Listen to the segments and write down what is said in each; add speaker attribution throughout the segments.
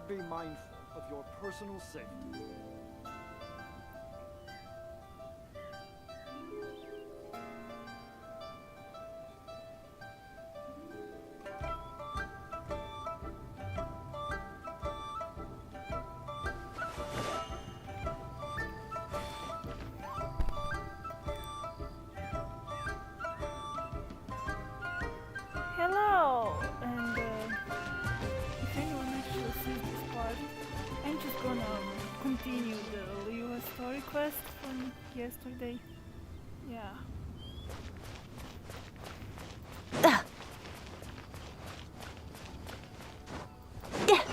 Speaker 1: be mindful of your personal safety.
Speaker 2: Hello! And if anyone actually sees this part, I'm just gonna continue the Liyue story quest from yesterday. Yeah.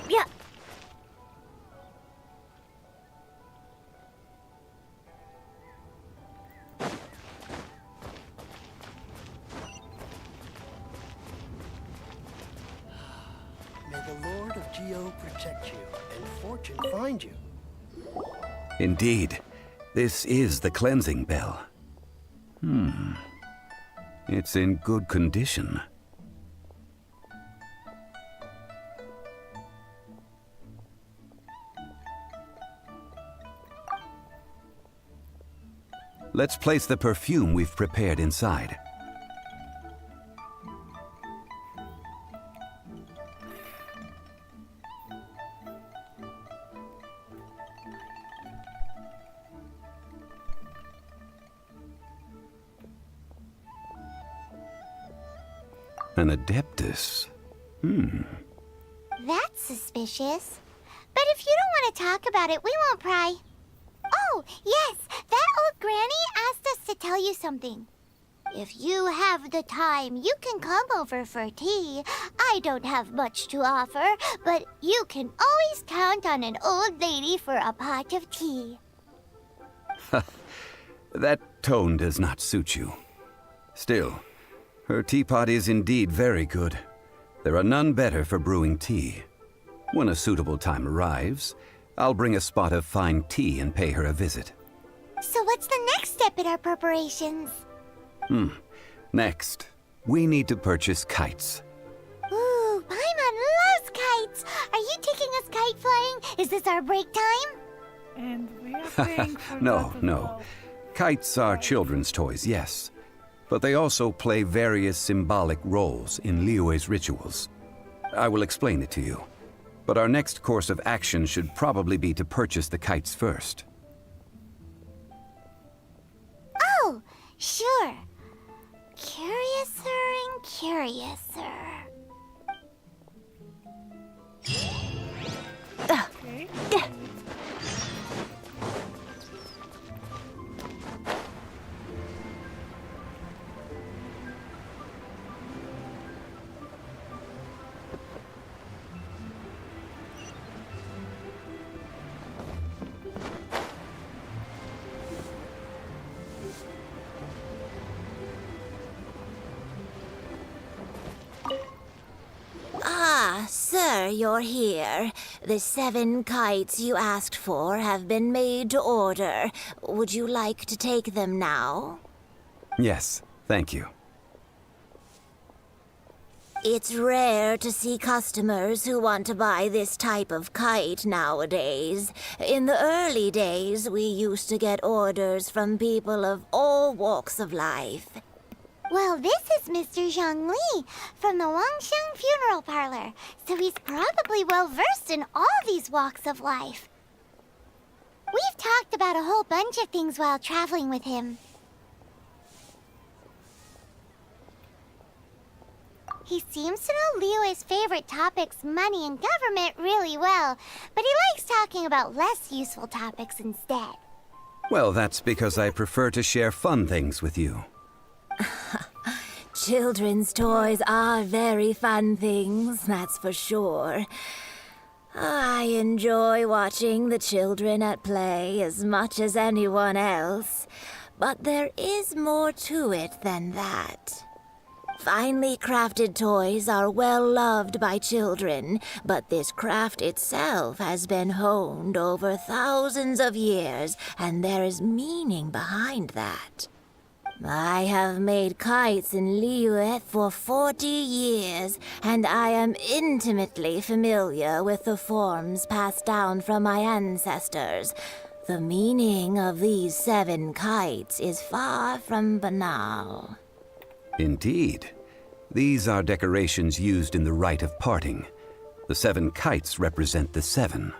Speaker 3: Yeah.
Speaker 4: May the Lord of Geo protect you and fortune find you.
Speaker 5: Indeed, this is the cleansing bell. It's in good condition. Let's place the perfume we've prepared inside. An Adeptus.
Speaker 3: That's suspicious. But if you don't want to talk about it, we won't pry. Oh, yes, that old granny asked us to tell you something. If you have the time, you can come over for tea. I don't have much to offer, but you can always count on an old lady for a pot of tea.
Speaker 5: That tone does not suit you. Still, her teapot is indeed very good. There are none better for brewing tea. When a suitable time arrives, I'll bring a spot of fine tea and pay her a visit.
Speaker 3: So what's the next step in our preparations?
Speaker 5: Next, we need to purchase kites.
Speaker 3: Ooh, Paimon loves kites! Are you taking us kite flying? Is this our break time?
Speaker 2: And we are paying for
Speaker 5: No,
Speaker 2: that as
Speaker 5: no.
Speaker 2: well.
Speaker 5: Kites are children's toys, yes. But they also play various symbolic roles in Liyue's rituals. I will explain it to you. But our next course of action should probably be to purchase the kites first.
Speaker 3: Oh, sure. Curiouser and curiouser.
Speaker 2: Okay.
Speaker 6: Ah, sir, you're here. The 7 kites you asked for have been made to order. Would you like to take them now?
Speaker 5: Yes, thank you.
Speaker 6: It's rare to see customers who want to buy this type of kite nowadays. In the early days, we used to get orders from people of all walks of life.
Speaker 3: Well, this is Mr. Zhang Li from the Wangsheng Funeral Parlor, so he's probably well-versed in all these walks of life. We've talked about a whole bunch of things while traveling with him. He seems to know Liyue's favorite topics, money and government, really well, but he likes talking about less useful topics instead.
Speaker 5: Well, that's because I prefer to share fun things with you.
Speaker 6: Children's toys are very fun things, that's for sure. I enjoy watching the children at play as much as anyone else, but there is more to it than that. Finely crafted toys are well loved by children, but this craft itself has been honed over thousands of years, and there is meaning behind that. I have made kites in Liyue for 40 years, and I am intimately familiar with the forms passed down from my ancestors. The meaning of these 7 kites is far from banal.
Speaker 5: Indeed. These are decorations used in the rite of parting. The 7 kites represent the 7.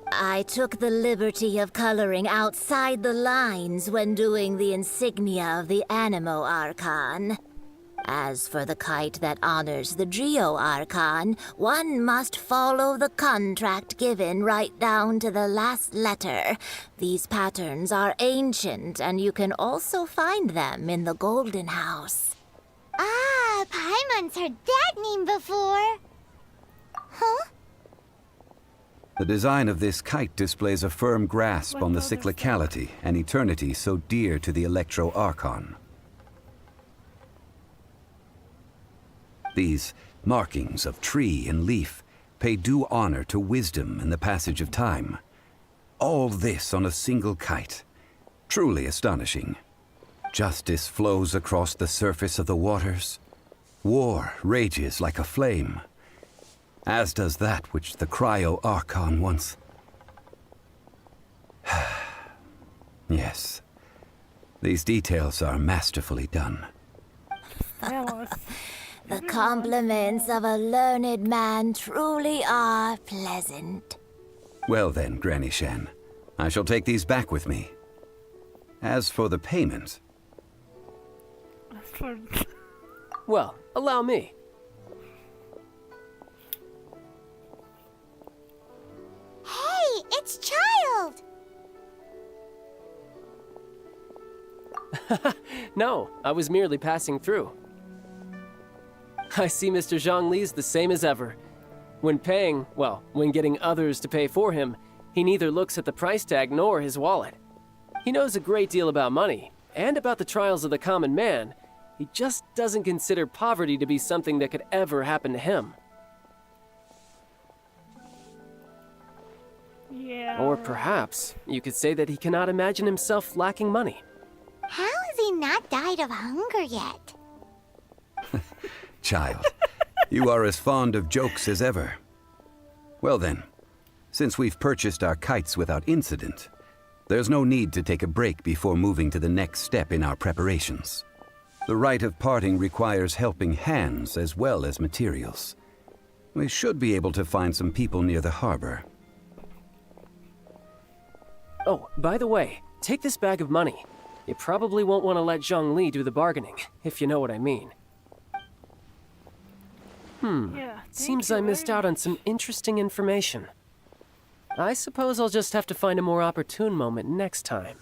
Speaker 6: I took the liberty of coloring outside the lines when doing the insignia of the Animo Archon. As for the kite that honors the Geo Archon, one must follow the contract given right down to the last letter. These patterns are ancient, and you can also find them in the Golden House.
Speaker 3: Ah, Paimon's heard that name before. Huh?
Speaker 5: The design of this kite displays a firm grasp on the cyclicality and eternity so dear to the Electro Archon. These markings of tree and leaf pay due honor to wisdom and the passage of time. All this on a single kite. Truly astonishing. Justice flows across the surface of the waters. War rages like a flame. As does that which the Cryo Archon once... Yes. These details are masterfully done.
Speaker 6: The compliments of a learned man truly are pleasant.
Speaker 5: Well then, Granny Shen, I shall take these back with me. As for the payment...
Speaker 7: Well, allow me.
Speaker 3: Hey, it's Child!
Speaker 7: No, I was merely passing through. I see Mr. Zhongli's the same as ever. When paying, well, when getting others to pay for him, he neither looks at the price tag nor his wallet. He knows a great deal about money, and about the trials of the common man. He just doesn't consider poverty to be something that could ever happen to him.
Speaker 2: Yeah.
Speaker 7: Or perhaps you could say that he cannot imagine himself lacking money.
Speaker 3: How has he not died of hunger yet?
Speaker 5: Child, you are as fond of jokes as ever. Well then, since we've purchased our kites without incident, there's no need to take a break before moving to the next step in our preparations. The rite of parting requires helping hands as well as materials. We should be able to find some people near the harbor.
Speaker 7: Oh, by the way, take this bag of money. You probably won't want to let Zhongli do the bargaining, if you know what I mean.
Speaker 2: Yeah,
Speaker 7: Seems I missed out on some interesting information. I suppose I'll just have to find a more opportune moment next time.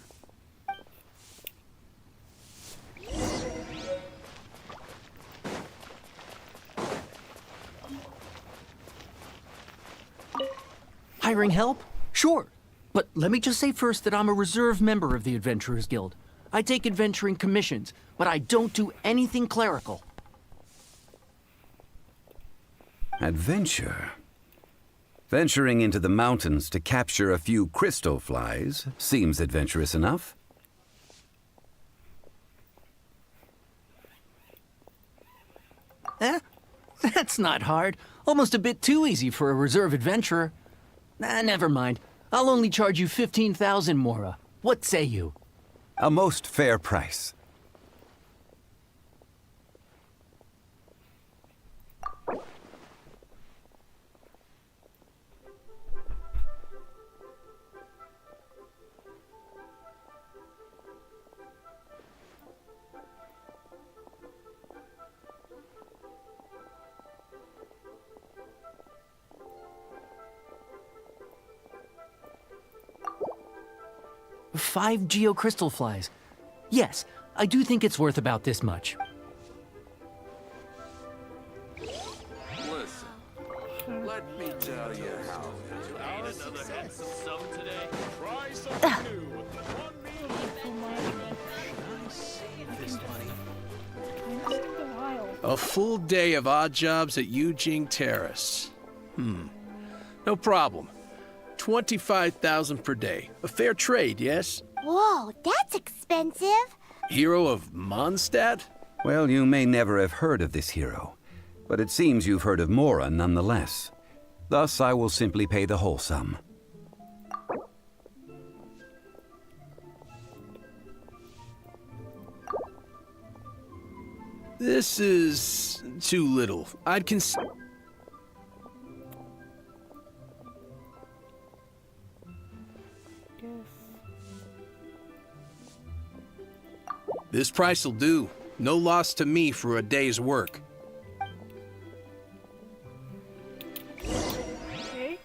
Speaker 8: Hiring help? Sure. But let me just say first that I'm a reserve member of the Adventurers Guild. I take adventuring commissions, but I don't do anything clerical.
Speaker 5: Adventure? Venturing into the mountains to capture a few crystal flies seems adventurous enough.
Speaker 8: Eh? That's not hard. Almost a bit too easy for a reserve adventurer. Never mind. I'll only charge you 15,000 Mora. What say you?
Speaker 5: A most fair price.
Speaker 8: Five geocrystal flies. Yes, I do think it's worth about this much.
Speaker 9: Listen, let me tell you how.
Speaker 10: A full day of odd jobs at Yujing Terrace. No problem. 25,000 per day. A fair trade, yes?
Speaker 3: Whoa, that's expensive.
Speaker 10: Hero of Mondstadt?
Speaker 5: Well, you may never have heard of this hero, but it seems you've heard of Mora nonetheless. Thus, I will simply pay the whole sum.
Speaker 10: This is too little. I'd consider.
Speaker 2: Yes.
Speaker 10: This price'll do. No loss to me for a day's work.
Speaker 2: Okay.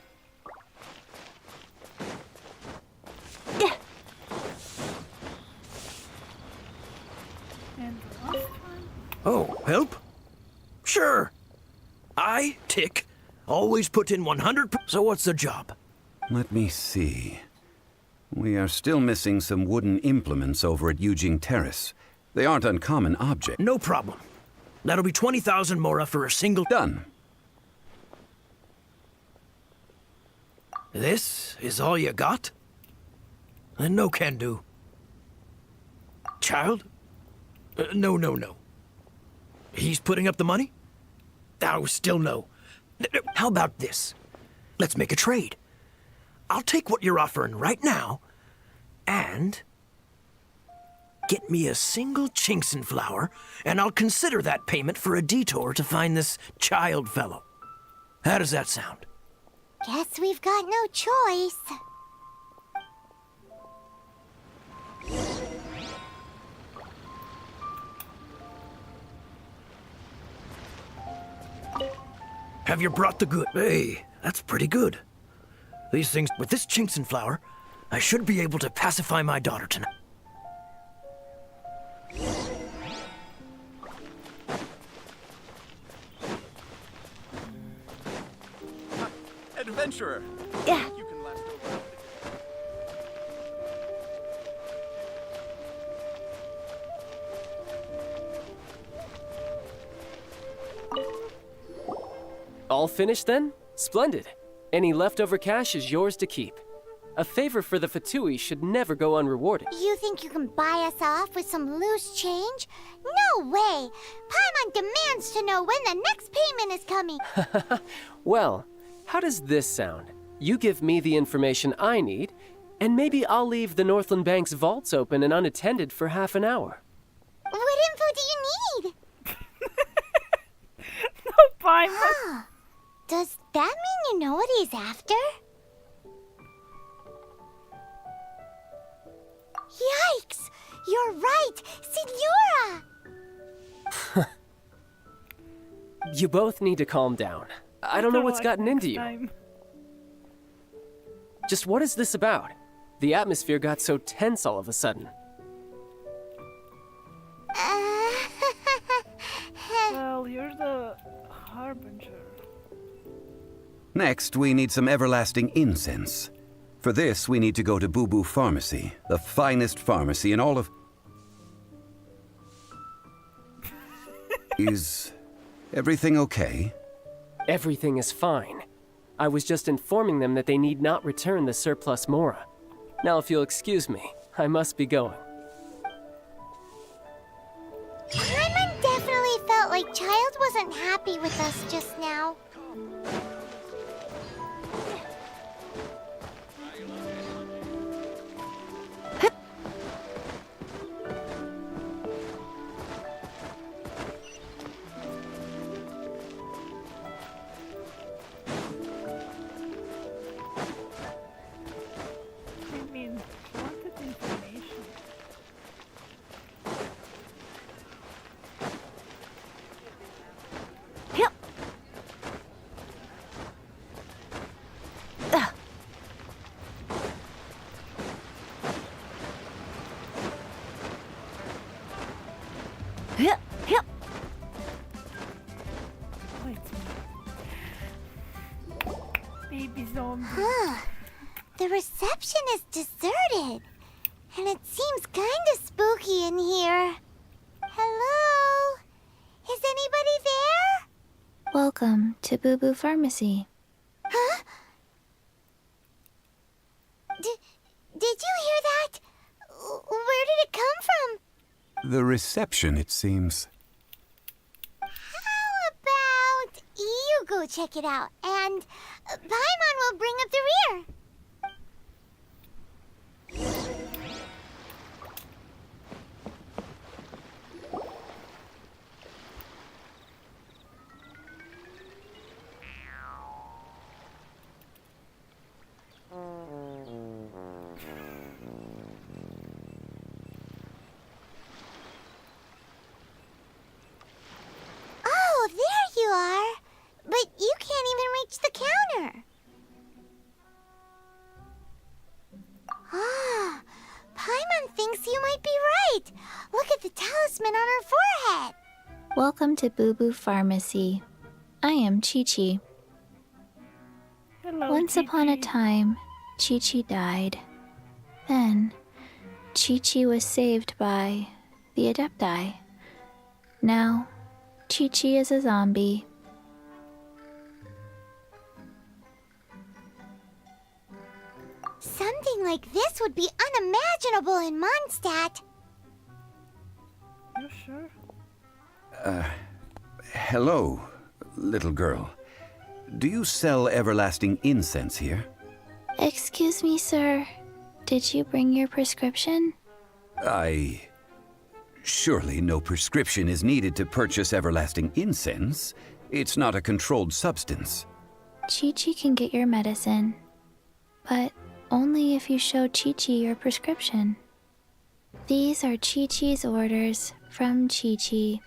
Speaker 2: And the last one.
Speaker 11: Oh, help? Sure. I, Tick, always put in 100%. So what's the job?
Speaker 5: Let me see. We are still missing some wooden implements over at Yujing Terrace. They aren't uncommon objects.
Speaker 11: No problem. That'll be 20,000 mora for a single...
Speaker 5: Done.
Speaker 11: This is all you got? Then no can do. Child? No. He's putting up the money? Oh, still no. How about this? Let's make a trade. I'll take what you're offering right now, and get me a single Chinkson flower, and I'll consider that payment for a detour to find this child fellow. How does that sound?
Speaker 3: Guess we've got no choice.
Speaker 11: Have you brought the good? Hey, that's pretty good. These things, with this Chinkson flower, I should be able to pacify my daughter tonight.
Speaker 9: Adventurer!
Speaker 6: Yeah.
Speaker 9: You can last over.
Speaker 7: All finished then? Splendid. Any leftover cash is yours to keep. A favor for the Fatui should never go unrewarded.
Speaker 3: You think you can buy us off with some loose change? No way! Paimon demands to know when the next payment is coming.
Speaker 7: Well, how does this sound? You give me the information I need, and maybe I'll leave the Northland Bank's vaults open and unattended for half an hour.
Speaker 3: What info do you need?
Speaker 2: No, Paimon.
Speaker 3: Huh. Does that mean you know what he's after? Yikes! You're right! Signora!
Speaker 7: You both need to calm down. I don't know what's gotten into you.
Speaker 2: Time.
Speaker 7: Just what is this about? The atmosphere got so tense all of a sudden.
Speaker 2: Well, you're the harbinger.
Speaker 5: Next, we need some everlasting incense. For this, we need to go to Boo Boo Pharmacy, the finest pharmacy in all of... Is everything okay?
Speaker 7: Everything is fine. I was just informing them that they need not return the surplus Mora. Now, if you'll excuse me, I must be going.
Speaker 3: Paimon definitely felt like Child wasn't happy with us just now.
Speaker 2: I mean, wanted information.
Speaker 6: Yep. Yep. Yep.
Speaker 2: Wait a minute. Baby zombie.
Speaker 3: Huh. The reception is deserted. And it seems kinda spooky in here. Hello? Is anybody there?
Speaker 12: Welcome to Boo Boo Pharmacy.
Speaker 3: Huh? Did you hear that? Where did it come from?
Speaker 5: The reception, it seems.
Speaker 3: How about you go check it out, and Paimon will bring up the rear. Oh, there you are. But you can't even reach the counter. Ah, Paimon thinks you might be right. Look at the talisman on her forehead.
Speaker 12: Welcome to Boo Boo Pharmacy. I am Chi-Chi.
Speaker 2: Hello,
Speaker 12: Once upon a
Speaker 2: Chi-Chi.
Speaker 12: time, Chi-Chi died. Then, Chi-Chi was saved by the Adepti. Now, Chi-Chi is a zombie.
Speaker 3: Something like this would be unimaginable in Mondstadt.
Speaker 2: You sure?
Speaker 5: Hello, little girl. Do you sell everlasting incense here?
Speaker 12: Excuse me, sir. Did you bring your prescription?
Speaker 5: Surely no prescription is needed to purchase everlasting incense. It's not a controlled substance.
Speaker 12: Chi-Chi can get your medicine, but only if you show Chi-Chi your prescription. These are Chi-Chi's orders from Chi-Chi.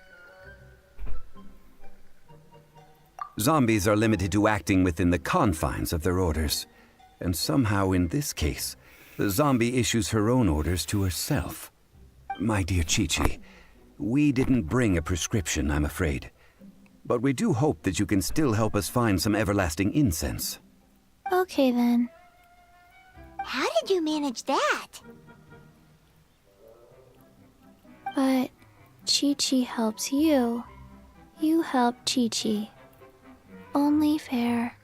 Speaker 5: Zombies are limited to acting within the confines of their orders. And somehow in this case, the zombie issues her own orders to herself. My dear Chi-Chi, we didn't bring a prescription, I'm afraid. But we do hope that you can still help us find some everlasting incense.
Speaker 12: Okay then.
Speaker 3: How did you manage that?
Speaker 12: But Chi-Chi helps you. You help Chi-Chi. Only fair.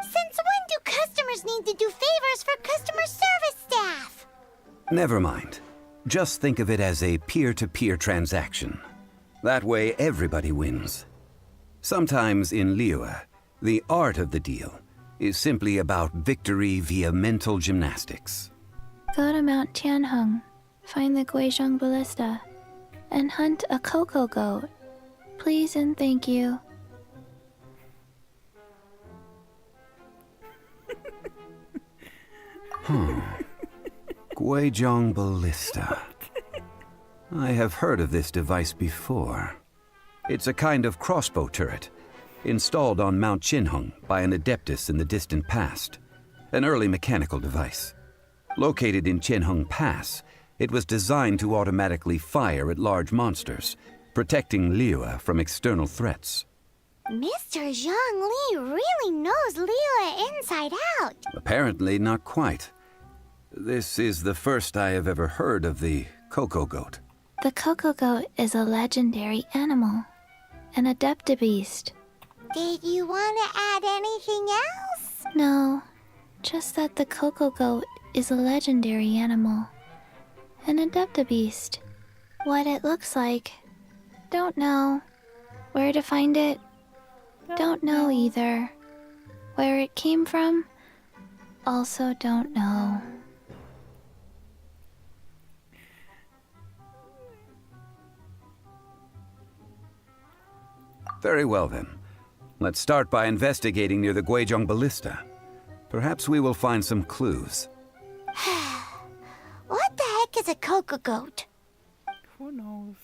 Speaker 3: Since when do customers need to do favors for customer service staff?
Speaker 5: Never mind. Just think of it as a peer-to-peer transaction. That way everybody wins. Sometimes in Liyue, the art of the deal is simply about victory via mental gymnastics.
Speaker 12: Go to Mount Tianheng, find the Guizhong Ballista, and hunt a cocoa goat. Please and thank you.
Speaker 5: Guizhong Ballista. I have heard of this device before. It's a kind of crossbow turret, installed on Mount Tianheng by an adeptus in the distant past. An early mechanical device. Located in Tianheng Pass, it was designed to automatically fire at large monsters, protecting Liyue from external threats.
Speaker 3: Mr. Zhang Li really knows Liyue inside out.
Speaker 5: Apparently not quite. This is the first I have ever heard of the cocoa goat.
Speaker 12: The cocoa goat is a legendary animal, an adeptabeast.
Speaker 3: Did you want to add anything else?
Speaker 12: No, just that the cocoa goat is a legendary animal, an adeptabeast. What it looks like, don't know. Where to find it, don't know either. Where it came from, also don't know.
Speaker 5: Very well then. Let's start by investigating near the Guizhong Ballista. Perhaps we will find some clues.
Speaker 3: What the heck is a cocoa goat?
Speaker 2: Who knows?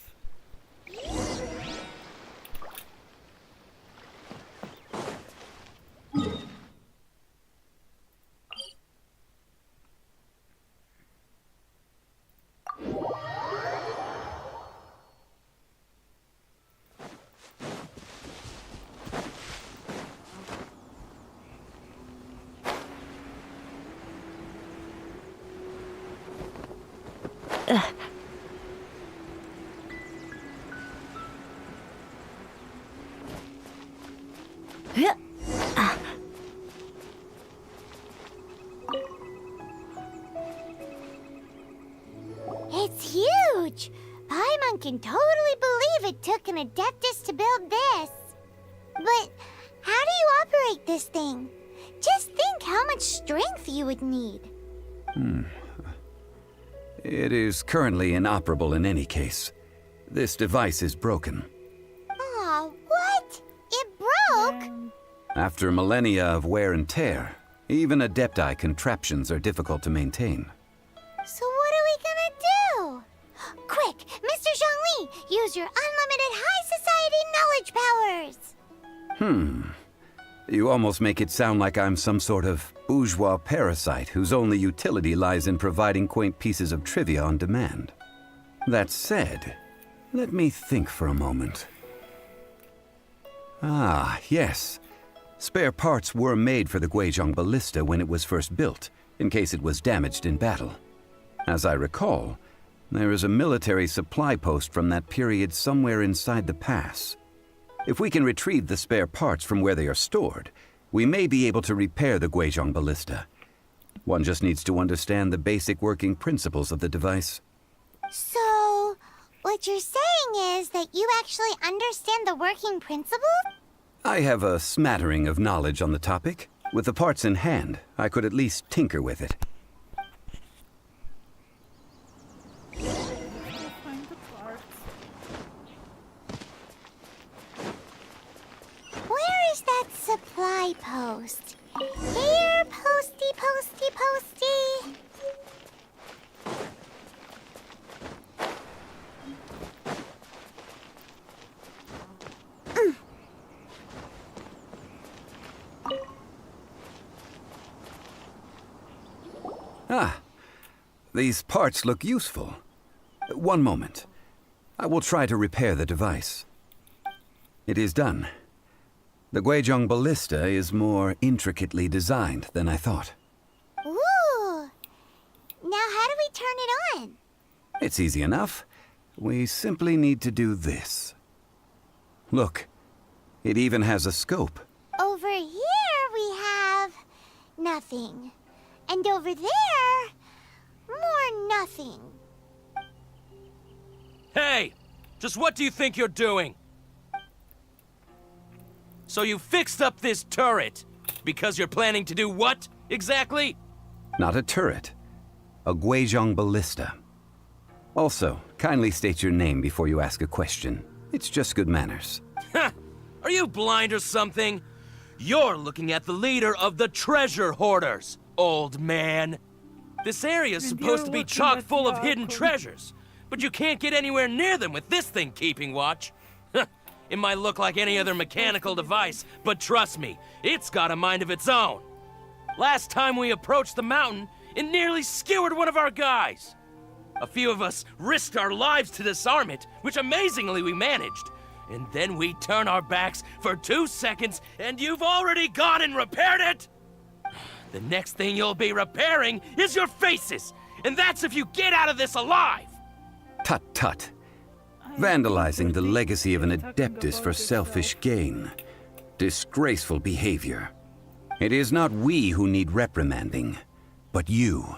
Speaker 3: It's huge! Paimon can totally believe it took an Adeptus to build this. But how do you operate this thing? Just think how much strength you would need.
Speaker 5: It is currently inoperable in any case. This device is broken.
Speaker 3: Aw, what? It broke?
Speaker 5: After millennia of wear and tear, even Adepti contraptions are difficult to maintain.
Speaker 3: So what are we gonna do? Quick, Mr. Zhongli, use your unlimited high society knowledge powers!
Speaker 5: You almost make it sound like I'm some sort of bourgeois parasite whose only utility lies in providing quaint pieces of trivia on demand. That said, let me think for a moment. Ah, yes. Spare parts were made for the Guizhong Ballista when it was first built, in case it was damaged in battle. As I recall, there is a military supply post from that period somewhere inside the pass. If we can retrieve the spare parts from where they are stored, we may be able to repair the Guizhong Ballista. One just needs to understand the basic working principles of the device.
Speaker 3: So, what you're saying is that you actually understand the working principles?
Speaker 5: I have a smattering of knowledge on the topic. With the parts in hand, I could at least tinker with it.
Speaker 2: Find the parts.
Speaker 3: Where is that supply post? Here, posty, posty, posty.
Speaker 5: Ah, these parts look useful. One moment. I will try to repair the device. It is done. The Guizhong Ballista is more intricately designed than I thought.
Speaker 3: Ooh! Now how do we turn it on?
Speaker 5: It's easy enough. We simply need to do this. Look, it even has a scope.
Speaker 3: Over here we have nothing. And over there, more nothing.
Speaker 13: Hey! Just what do you think you're doing? So you fixed up this turret because you're planning to do what, exactly?
Speaker 5: Not a turret. A Guizhong Ballista. Also, kindly state your name before you ask a question. It's just good manners.
Speaker 13: Ha! Are you blind or something? You're looking at the leader of the treasure hoarders, old man. This area's supposed to be chock full of hidden treasures, but you can't get anywhere near them with this thing keeping watch. It might look like any other mechanical device, but trust me, it's got a mind of its own. Last time we approached the mountain, it nearly skewered one of our guys. A few of us risked our lives to disarm it, which amazingly we managed. And then we turn our backs for 2 seconds, and you've already gone and repaired it? The next thing you'll be repairing is your faces, and that's if you get out of this alive!
Speaker 5: Tut tut. Vandalizing the legacy of an Adeptus for selfish gain. Disgraceful behavior. It is not we who need reprimanding, but you.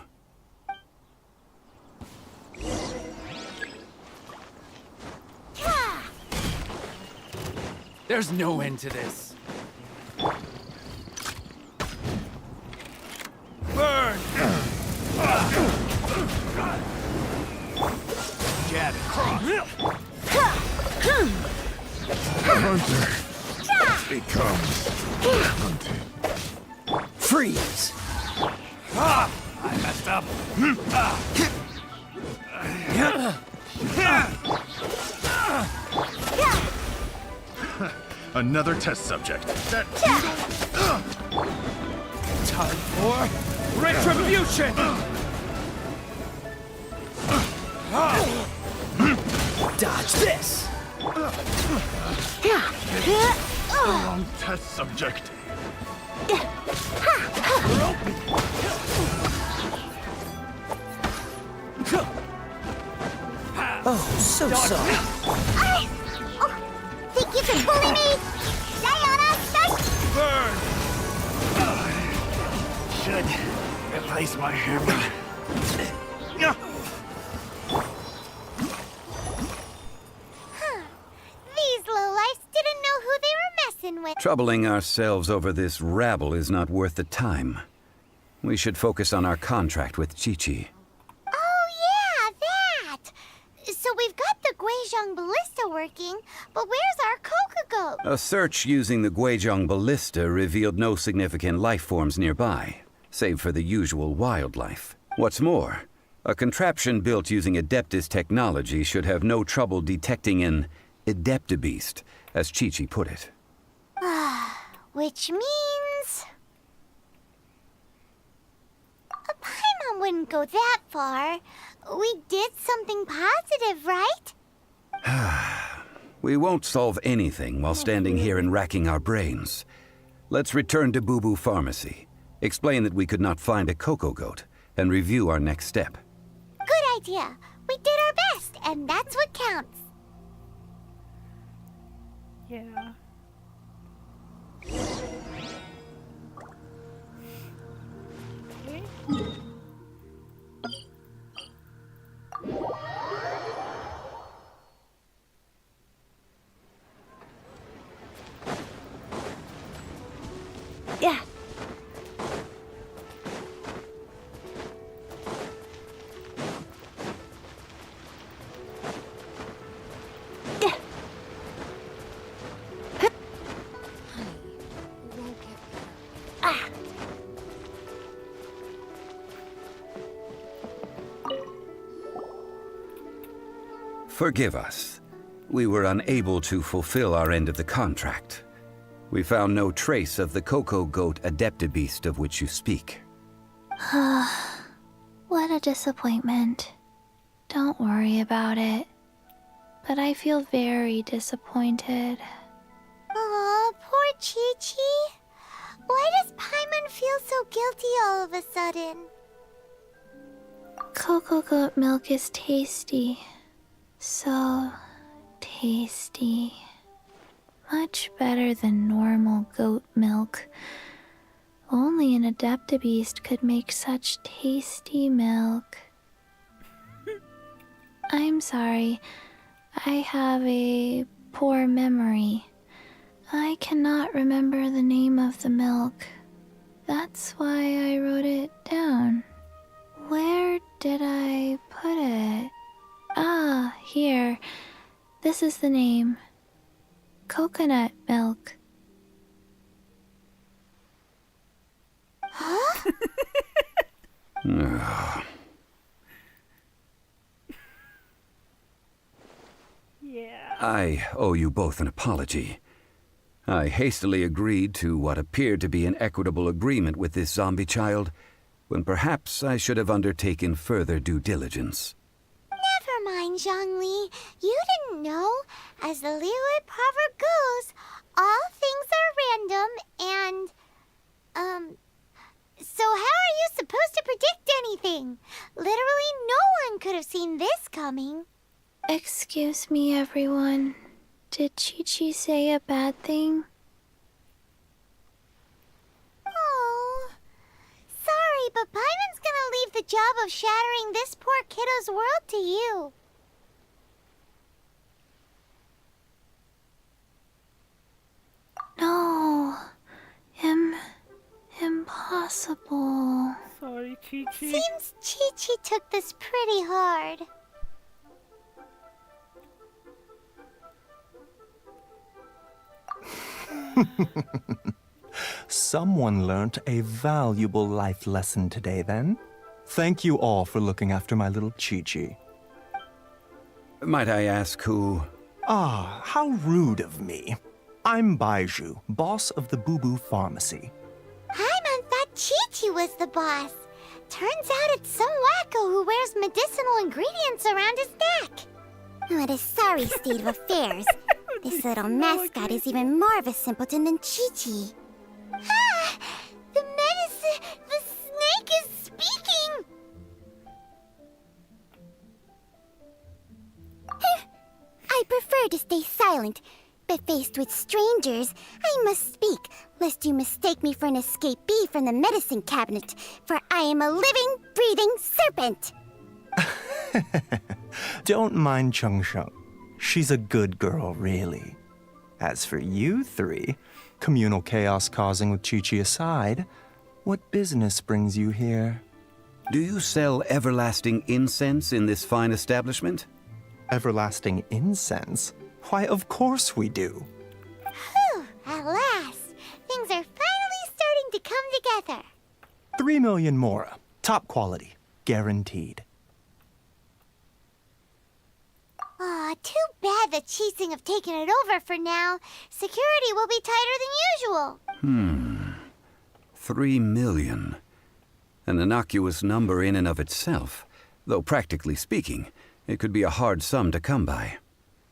Speaker 14: There's no end to this.
Speaker 13: Burn!
Speaker 14: Jab and cross.
Speaker 9: The hunter becomes hunted.
Speaker 11: Freeze!
Speaker 14: I messed up.
Speaker 9: Another test subject. That
Speaker 13: Time for retribution!
Speaker 11: Dodge this!
Speaker 9: wrong test subject.
Speaker 11: Oh, so sorry.
Speaker 3: Think you can bully me? Sayonara,
Speaker 13: Burn!
Speaker 9: Should replace my hammer.
Speaker 3: but...
Speaker 5: Troubling ourselves over this rabble is not worth the time. We should focus on our contract with Chi-Chi.
Speaker 3: Oh, yeah, that! So we've got the Guizhong Ballista working, but where's our Coca Goat?
Speaker 5: A search using the Guizhong Ballista revealed no significant life forms nearby, save for the usual wildlife. What's more, a contraption built using Adeptus technology should have no trouble detecting an Adeptabeast, as Chi-Chi put it.
Speaker 3: Which means... A Paimon wouldn't go that far. We did something positive, right?
Speaker 5: We won't solve anything while standing here and racking our brains. Let's return to Boo Boo Pharmacy, explain that we could not find a Coco Goat, and review our next step.
Speaker 3: Good idea. We did our best, and that's what counts.
Speaker 2: Yeah. Okay.
Speaker 6: Yeah.
Speaker 5: Forgive us. We were unable to fulfill our end of the contract. We found no trace of the Coco Goat Adeptabeast of which you speak.
Speaker 12: What a disappointment. Don't worry about it. But I feel very disappointed.
Speaker 3: Aw, poor Chi-Chi. Why does Paimon feel so guilty all of a sudden?
Speaker 12: Cocoa goat milk is tasty. So tasty. Much better than normal goat milk. Only an Adeptabeast could make such tasty milk. I'm sorry. I have a poor memory. I cannot remember the name of the milk. That's why I wrote it down. Where did I put it? Ah, here. This is the name. Coconut milk.
Speaker 3: Huh?
Speaker 2: Yeah.
Speaker 5: I owe you both an apology. I hastily agreed to what appeared to be an equitable agreement with this zombie child, when perhaps I should have undertaken further due diligence.
Speaker 3: Never mind, Zhongli. You didn't know. As the Liyue proverb goes, all things are random and, so how are you supposed to predict anything? Literally no one could have seen this coming.
Speaker 12: Excuse me, everyone. Did Chi-Chi say a bad thing?
Speaker 3: Oh, sorry, but Paimon's gonna leave the job of shattering this poor kiddo's world to you.
Speaker 12: No. Impossible.
Speaker 2: Sorry, Chi-Chi.
Speaker 3: Seems Chi-Chi took this pretty hard.
Speaker 15: Someone learnt a valuable life lesson today, then. Thank you all for looking after my little Chi-Chi.
Speaker 5: Might I ask who...
Speaker 15: Ah, how rude of me. I'm Baiju, boss of the Boo Boo Pharmacy.
Speaker 3: Paimon thought Chi-Chi was the boss. Turns out it's some wacko who wears medicinal ingredients around his neck. What a sorry state of affairs. This little mascot is even more of a simpleton than Chi-Chi. Ah! The snake is speaking! I prefer to stay silent, but faced with strangers, I must speak, lest you mistake me for an escapee from the medicine cabinet, for I am a living, breathing serpent!
Speaker 15: Don't mind Chengsheng. She's a good girl, really. As for you three, communal chaos causing with Chi-Chi aside, what business brings you here?
Speaker 5: Do you sell everlasting incense in this fine establishment?
Speaker 15: Everlasting incense? Why, of course we do.
Speaker 3: Whew, at last. Things are finally starting to come together.
Speaker 15: 3 million mora. Top quality. Guaranteed.
Speaker 3: Aw, too bad the Chising have taken it over for now. Security will be tighter than usual.
Speaker 5: 3 million. An innocuous number in and of itself, though practically speaking, it could be a hard sum to come by.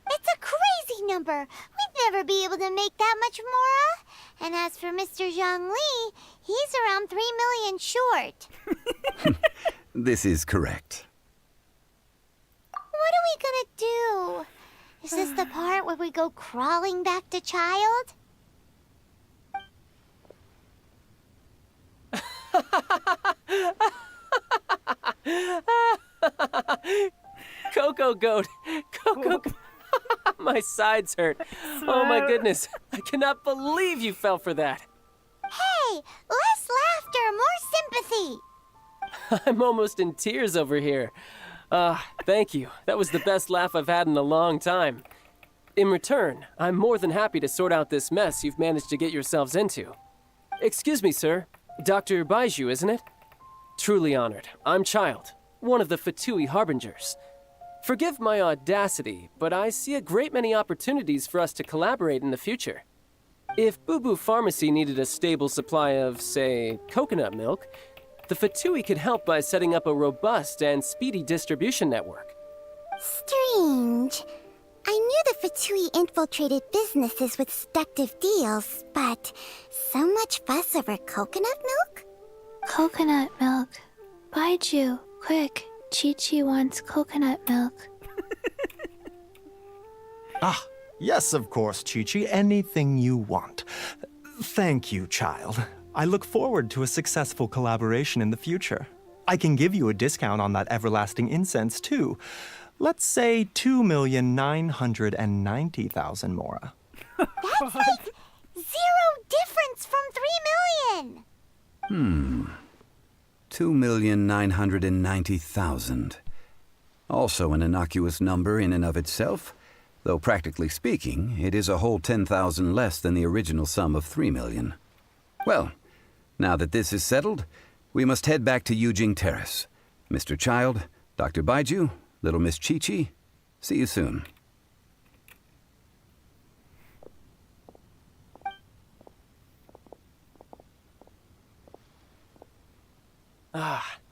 Speaker 3: It's a crazy number. We'd never be able to make that much mora. And as for Mr. Zhang Li, he's around 3 million short.
Speaker 5: This is correct.
Speaker 3: What are we gonna do? Is this the part where we go crawling back to child?
Speaker 7: Coco Goat! Coco Goat! My sides hurt. Oh my goodness. I cannot believe you fell for that.
Speaker 3: Hey, less laughter, more sympathy.
Speaker 7: I'm almost in tears over here. Thank you. That was the best laugh I've had in a long time. In return, I'm more than happy to sort out this mess you've managed to get yourselves into. Excuse me, sir. Dr. Baiju, isn't it? Truly honored. I'm Child, one of the Fatui Harbingers. Forgive my audacity, but I see a great many opportunities for us to collaborate in the future. If Boo Boo Pharmacy needed a stable supply of, say, coconut milk, the Fatui could help by setting up a robust and speedy distribution network.
Speaker 3: Strange. I knew the Fatui infiltrated businesses with seductive deals, but so much fuss over coconut milk?
Speaker 12: Coconut milk. Baiju, quick. Chi-Chi wants coconut milk.
Speaker 15: Ah, yes, of course, Chi-Chi. Anything you want. Thank you, child. I look forward to a successful collaboration in the future. I can give you a discount on that everlasting incense, too. Let's say 2,990,000 mora.
Speaker 3: That's like 0 difference from 3 million.
Speaker 5: 2,990,000. Also an innocuous number in and of itself, though practically speaking, it is a whole 10,000 less than the original sum of 3 million. Well, now that this is settled, we must head back to Yujing Terrace. Mr. Child, Dr. Baiju, little Miss Chi-Chi, see you soon.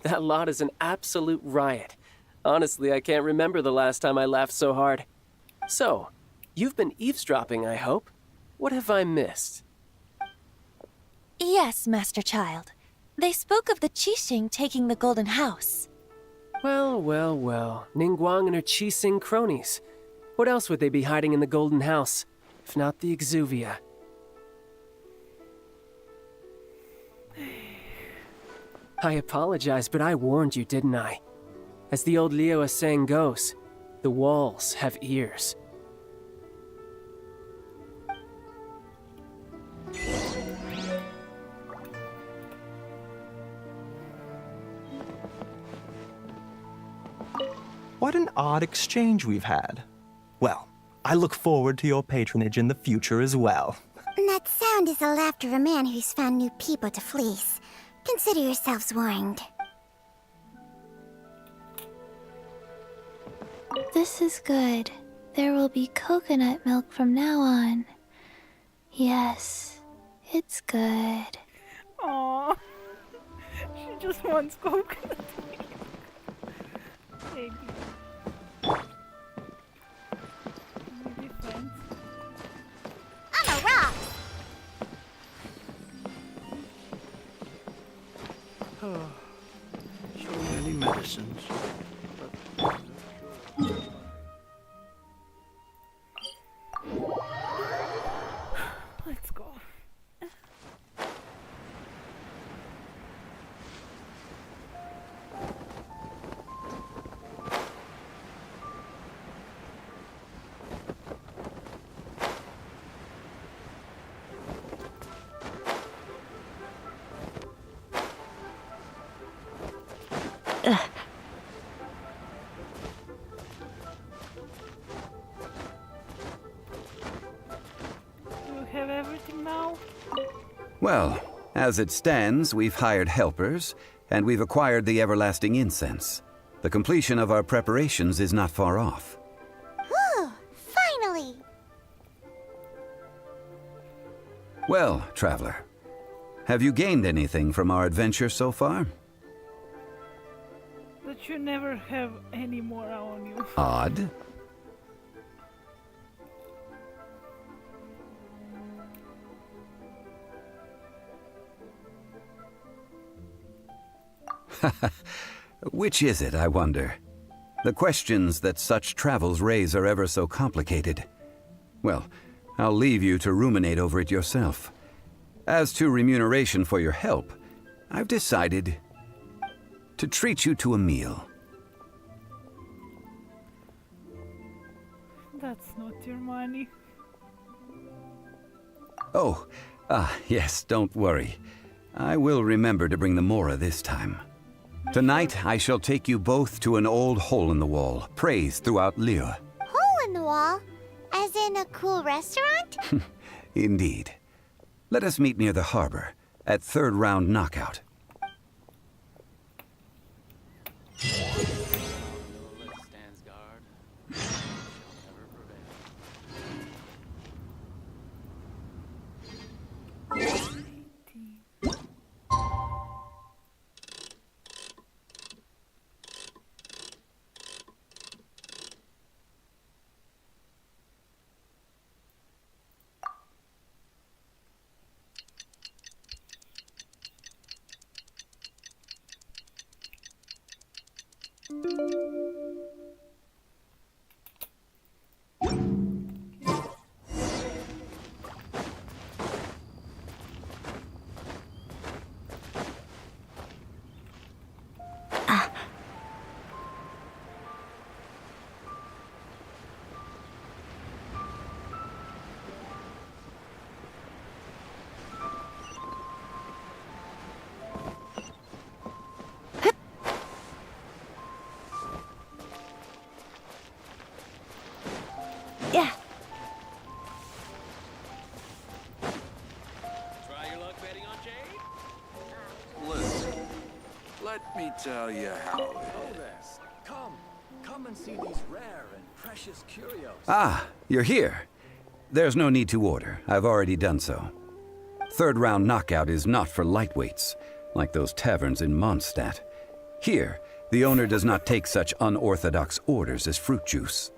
Speaker 7: That lot is an absolute riot. Honestly, I can't remember the last time I laughed so hard. So, you've been eavesdropping, I hope. What have I missed?
Speaker 6: Yes, Master Child. They spoke of the Qixing taking the Golden House.
Speaker 7: Well, well, well. Ningguang and her Qixing cronies. What else would they be hiding in the Golden House, if not the Exuvia? I apologize, but I warned you, didn't I? As the old Liyue saying goes, the walls have ears.
Speaker 15: What an odd exchange we've had. Well, I look forward to your patronage in the future as well.
Speaker 3: That sound is the laughter of a man who's found new people to fleece. Consider yourselves warned.
Speaker 12: This is good. There will be coconut milk from now on. Yes, it's good.
Speaker 2: Aww. She just wants coconut milk. Baby. Maybe friends.
Speaker 3: I'm a rock!
Speaker 4: So many medicines.
Speaker 2: Let's go. Do you have everything now?
Speaker 5: Well, as it stands, we've hired helpers, and we've acquired the everlasting incense. The completion of our preparations is not far off.
Speaker 3: Whew, finally!
Speaker 5: Well, traveler, have you gained anything from our adventure so far?
Speaker 2: That you never have any more on you.
Speaker 5: Odd. Which is it, I wonder? The questions that such travels raise are ever so complicated. Well, I'll leave you to ruminate over it yourself. As to remuneration for your help, I've decided to treat you to a meal.
Speaker 2: That's not your money.
Speaker 5: Oh, yes, don't worry. I will remember to bring the Mora this time. Tonight, I shall take you both to an old hole-in-the-wall, praised throughout Liyue.
Speaker 3: Hole in the wall? As in a cool restaurant?
Speaker 5: Indeed. Let us meet near the harbor, at third round knockout.
Speaker 2: Yeah.
Speaker 14: Try your luck betting on Jade? Listen, let me tell you how it is.
Speaker 1: Come and see these rare and precious curios.
Speaker 5: Ah, you're here. There's no need to order. I've already done so. Third round knockout is not for lightweights, like those taverns in Mondstadt. Here, the owner does not take such unorthodox orders as fruit juice.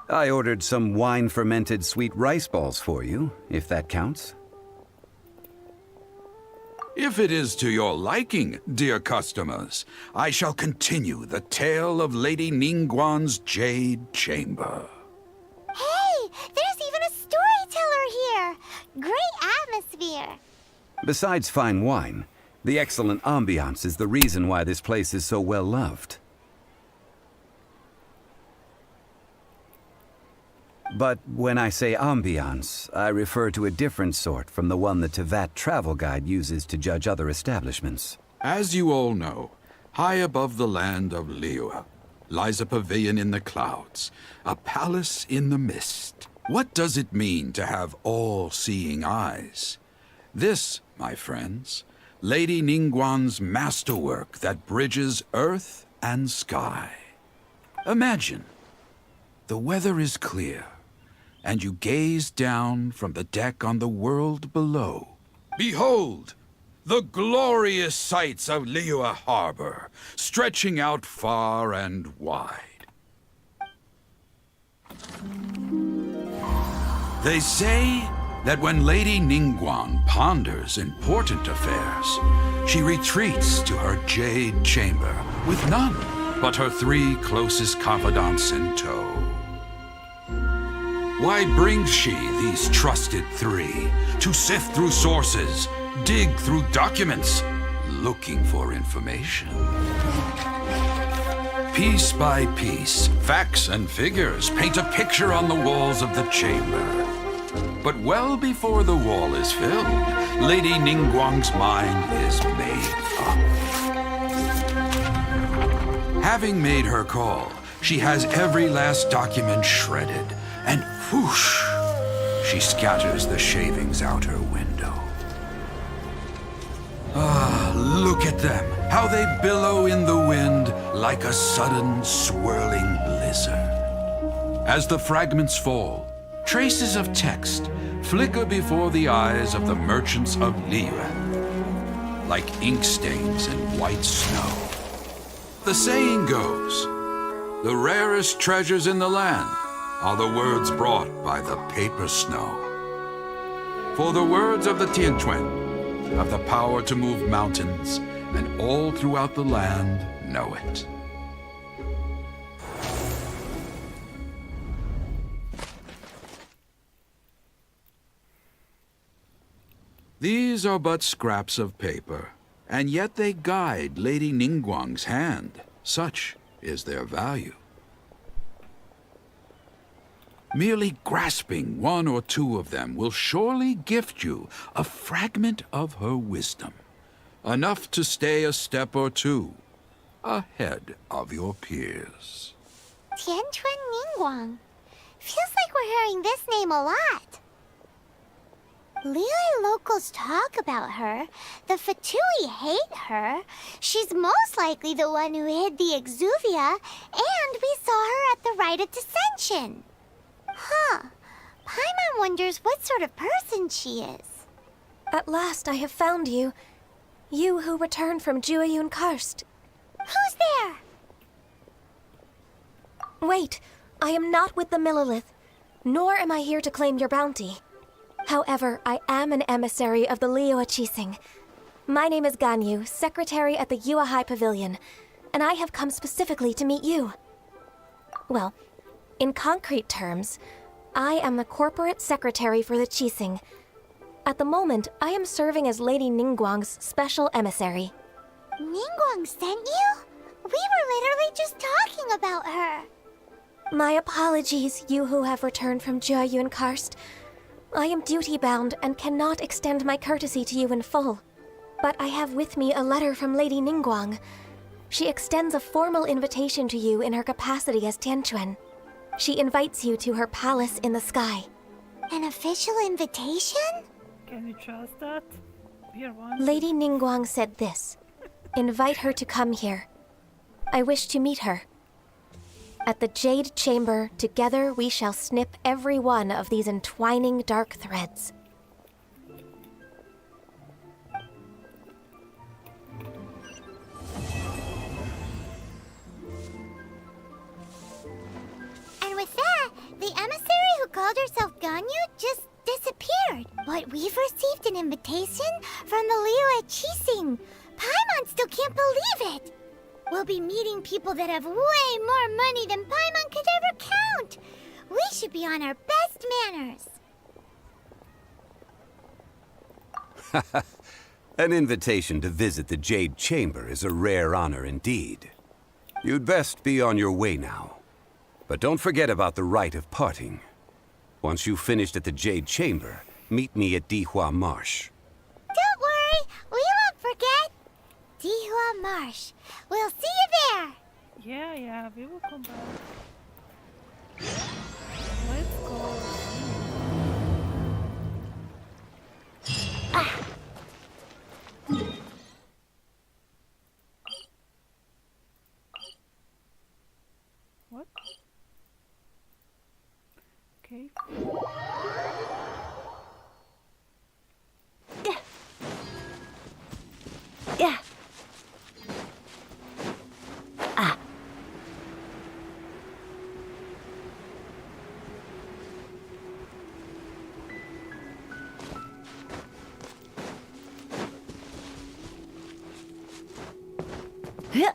Speaker 5: I ordered some wine-fermented sweet rice balls for you, if that counts.
Speaker 16: If it is to your liking, dear customers, I shall continue the tale of Lady Ningguang's Jade Chamber.
Speaker 3: Hey, there's even a storyteller here! Great atmosphere!
Speaker 5: Besides fine wine, the excellent ambiance is the reason why this place is so well loved. But when I say ambiance, I refer to a different sort from the one the Tevat travel guide uses to judge other establishments.
Speaker 16: As you all know, high above the land of Liyue lies a pavilion in the clouds, a palace in the mist. What does it mean to have all-seeing eyes? This, my friends, Lady Ningguang's masterwork that bridges earth and sky. Imagine, the weather is clear, and you gaze down from the deck on the world below. Behold, the glorious sights of Liyue Harbor, stretching out far and wide. They say that when Lady Ningguang ponders important affairs, she retreats to her jade chamber with none but her 3 closest confidants in tow. Why brings she these trusted 3 to sift through sources, dig through documents, looking for information? Piece by piece, facts and figures paint a picture on the walls of the chamber. But well before the wall is filled, Lady Ningguang's mind is made up. Having made her call, she has every last document shredded, and whoosh, she scatters the shavings out her window. Ah, look at them, how they billow in the wind like a sudden swirling blizzard. As the fragments fall, traces of text flicker before the eyes of the merchants of Liyue, like ink stains in white snow. The saying goes, the rarest treasures in the land are the words brought by the paper snow. For the words of the Tianquan have the power to move mountains, and all throughout the land know it. These are but scraps of paper, and yet they guide Lady Ningguang's hand. Such is their value. Merely grasping one or two of them will surely gift you a fragment of her wisdom, enough to stay a step or two ahead of your peers.
Speaker 3: Tianquan Ningguang. Feels like we're hearing this name a lot. Liyue locals talk about her. The Fatui hate her. She's most likely the one who hid the exuvia, and we saw her at the rite of dissension. Huh. Paimon wonders what sort of person she is.
Speaker 17: At last I have found you. You who returned from Jueyun Karst.
Speaker 3: Who's there?
Speaker 17: Wait, I am not with the Millelith, nor am I here to claim your bounty. However, I am an emissary of the Liyue Chising. My name is Ganyu, secretary at the Yuehai Pavilion, and I have come specifically to meet you. Well, in concrete terms, I am the corporate secretary for the Chising. At the moment, I am serving as Lady Ningguang's special emissary.
Speaker 3: Ningguang sent you? We were literally just talking about her.
Speaker 17: My apologies, you who have returned from Jueyun Karst. I am duty-bound and cannot extend my courtesy to you in full. But I have with me a letter from Lady Ningguang. She extends a formal invitation to you in her capacity as Tianquan. She invites you to her palace in the sky.
Speaker 3: An official invitation?
Speaker 2: Can you trust that? Here one.
Speaker 17: Lady Ningguang said this. Invite her to come here. I wish to meet her. At the Jade Chamber, together we shall snip every one of these entwining dark threads.
Speaker 3: And with that, the emissary who called herself Ganyu just disappeared. But we've received an invitation from the Liyue Chising. Paimon still can't believe it. We'll be meeting people that have way more money than Paimon could ever count. We should be on our best manners.
Speaker 5: An invitation to visit the Jade Chamber is a rare honor indeed. You'd best be on your way now. But don't forget about the rite of parting. Once you've finished at the Jade Chamber, meet me at Dihua Marsh.
Speaker 3: Don't worry, we won't forget. Dihua Marsh. We'll see you there.
Speaker 2: Yeah, we will come back. Let's go. What? Okay.
Speaker 17: Yeah.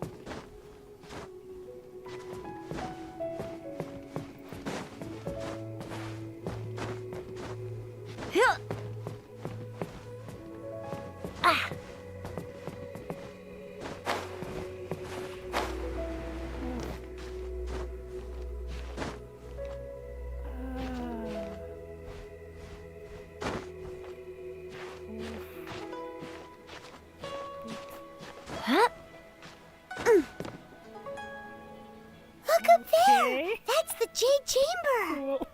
Speaker 2: Okay.
Speaker 3: That's the Jade Chamber!
Speaker 2: Cool.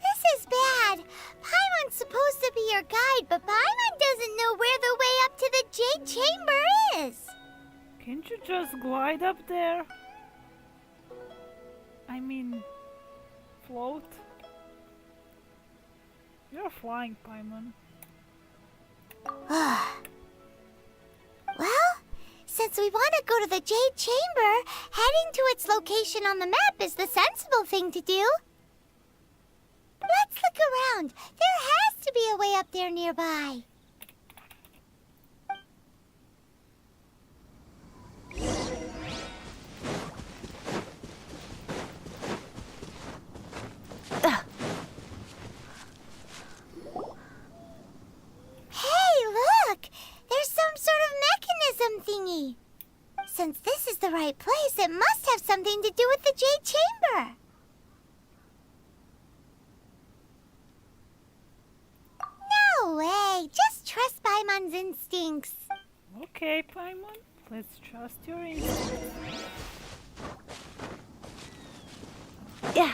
Speaker 3: This is bad. Paimon's supposed to be your guide, but Paimon doesn't know where the way up to the Jade Chamber is.
Speaker 2: Can't you just glide up there? I mean, float? You're flying, Paimon.
Speaker 3: Well, since we want to go to the Jade Chamber, heading to its location on the map is the sensible thing to do. Let's look around. There has to be a way up there nearby. Hey, look! There's some sort of mechanism thingy. Since this is the right place, it must have something to do with the Jade Chamber. No way! Just trust Paimon's instincts.
Speaker 2: Okay, Paimon. Let's trust your instincts.
Speaker 17: Yeah.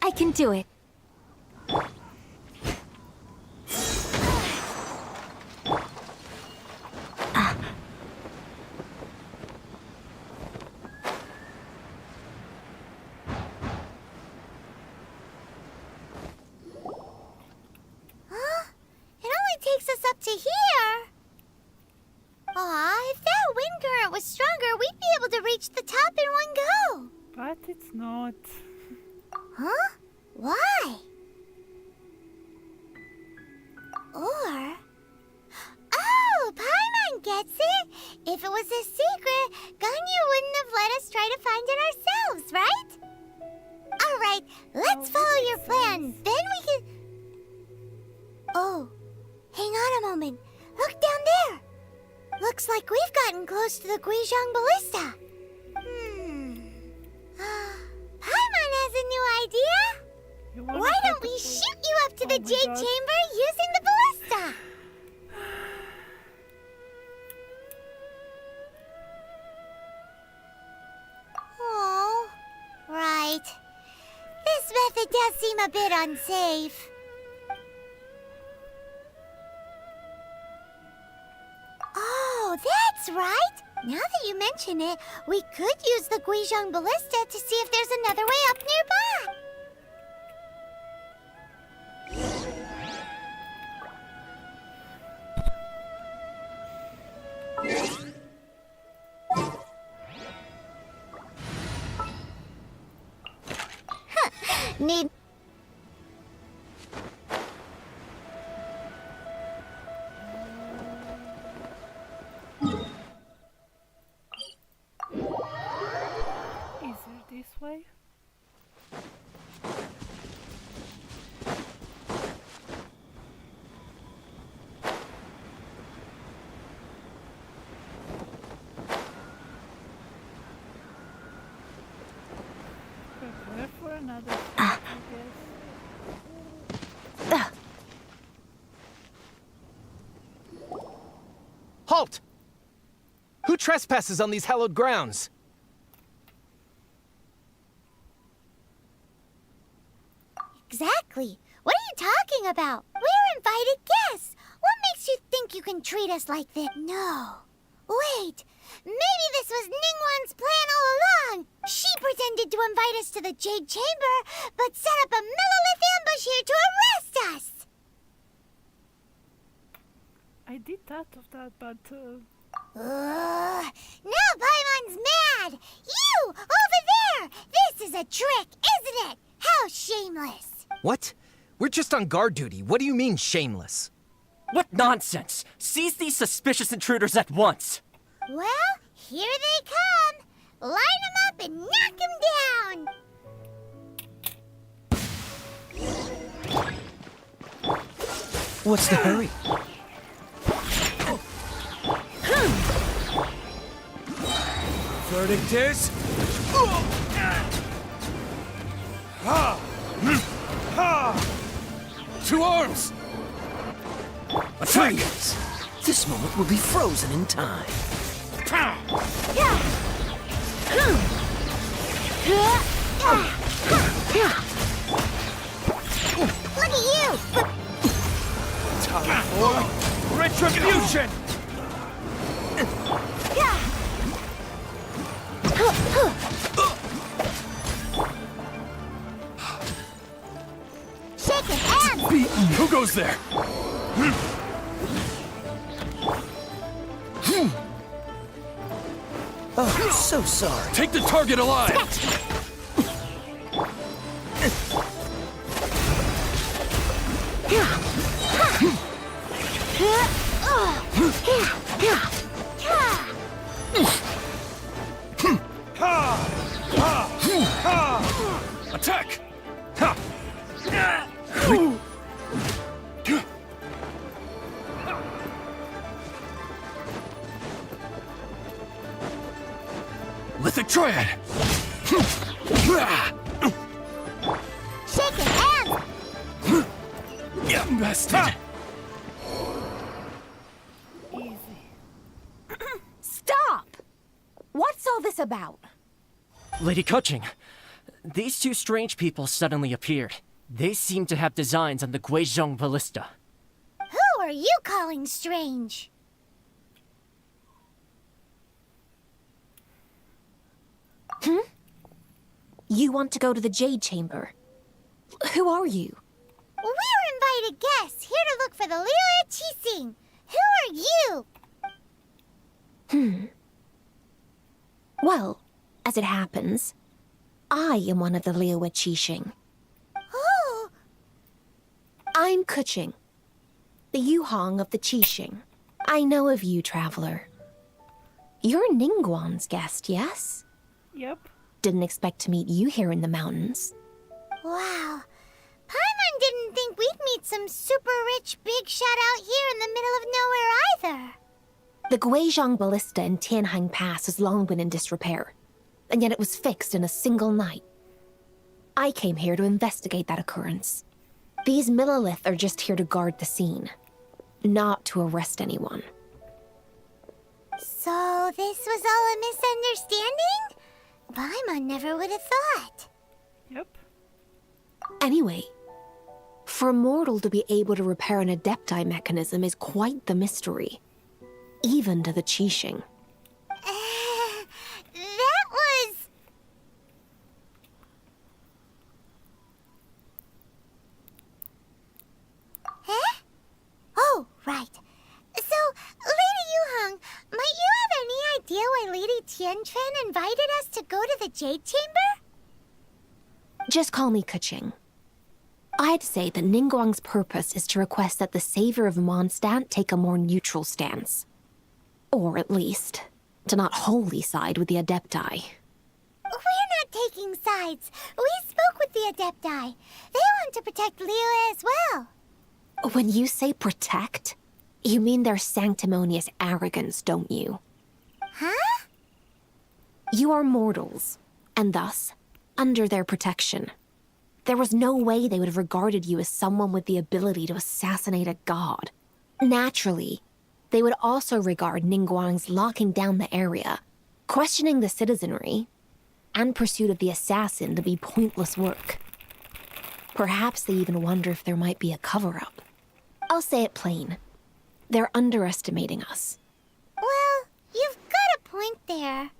Speaker 17: I can do it.
Speaker 3: It only takes us up to here. Aw, if that wind current was stronger, we'd be able to reach the top in one go.
Speaker 2: But it's not.
Speaker 3: Huh? Why? Or... Oh, Paimon gets it! If it was a secret, Ganyu wouldn't have let us try to find it ourselves, right? Alright, let's follow your plan. Then we can... Oh, hang on a moment. Look down there. Looks like we've gotten close to the Guizhong Ballista. Paimon has a new idea. Why don't we shoot you up to the Jade Chamber using the ballista? Oh, right. This method does seem a bit unsafe. Oh, that's right. Now that you mention it, we could use the Guizhong Ballista to see if there's another way up nearby. Need...
Speaker 2: Is it this way? Prepare for another fight, I guess.
Speaker 11: Halt! Who trespasses on these hallowed grounds?
Speaker 3: Exactly. What are you talking about? We're invited guests. What makes you think you can treat us like this? No. Wait. Maybe this was Ningguang's plan all along. She pretended to invite us to the Jade Chamber, but set up a Millilith ambush here to arrest us.
Speaker 2: I did thought of that, but
Speaker 3: Now Paimon's mad. You over there. This is a trick, isn't it? How shameless.
Speaker 11: What? We're just on guard duty. What do you mean, shameless?
Speaker 13: What nonsense! Seize these suspicious intruders at once!
Speaker 3: Well, here they come. Line them up and knock them down.
Speaker 11: What's the hurry?
Speaker 13: verdict is...
Speaker 10: To arms!
Speaker 11: Attack! This moment will be frozen in time.
Speaker 3: Look at you!
Speaker 13: Time for retribution!
Speaker 3: Shake it, hands!
Speaker 10: Beaten! Who goes there?
Speaker 11: Oh, so sorry.
Speaker 10: Take the target alive! Attack! Lithic Triad!
Speaker 3: Shake it, hands!
Speaker 10: Bested!
Speaker 17: Stop! What's all this about?
Speaker 18: Lady Kuching, these two strange people suddenly appeared. They seem to have designs on the Guizhong Ballista.
Speaker 3: Who are you calling strange?
Speaker 17: You want to go to the Jade Chamber? Who are you?
Speaker 3: We're invited guests here to look for the Liyue Qixing. Who are you?
Speaker 17: Well, as it happens, I am one of the Liyue Qixing.
Speaker 3: Oh!
Speaker 17: I'm Kuching, the Yuhong of the Qixing. I know of you, traveler. You're Ningguang's guest, yes?
Speaker 2: Yep.
Speaker 17: Didn't expect to meet you here in the mountains.
Speaker 3: Wow. Paimon didn't think we'd meet some super rich big shot out here in the middle of nowhere either.
Speaker 17: The Guizhong Ballista in Tianhang Pass has long been in disrepair, and yet it was fixed in a single night. I came here to investigate that occurrence. These Millilith are just here to guard the scene, not to arrest anyone.
Speaker 3: So this was all a misunderstanding? Paimon never would have thought.
Speaker 2: Yep.
Speaker 17: Anyway, for a mortal to be able to repair an Adepti mechanism is quite the mystery. Even to the Qixing.
Speaker 3: That was... Huh? Oh, right. So, Lady Yuhong, might you have any idea why Lady Tianquan invited us to go to the Jade Chamber?
Speaker 17: Just call me Kuching. I'd say that Ningguang's purpose is to request that the savior of Mondstadt take a more neutral stance. Or at least, to not wholly side with the Adepti.
Speaker 3: We're not taking sides. We spoke with the Adepti. They want to protect Liyue as well.
Speaker 17: When you say protect, you mean their sanctimonious arrogance, don't you?
Speaker 3: Huh?
Speaker 17: You are mortals, and thus, under their protection. There was no way they would have regarded you as someone with the ability to assassinate a god. Naturally, they would also regard Ningguang's locking down the area, questioning the citizenry, and pursuit of the assassin to be pointless work. Perhaps they even wonder if there might be a cover-up. I'll say it plain. They're underestimating us.
Speaker 3: Well, you've got a point there.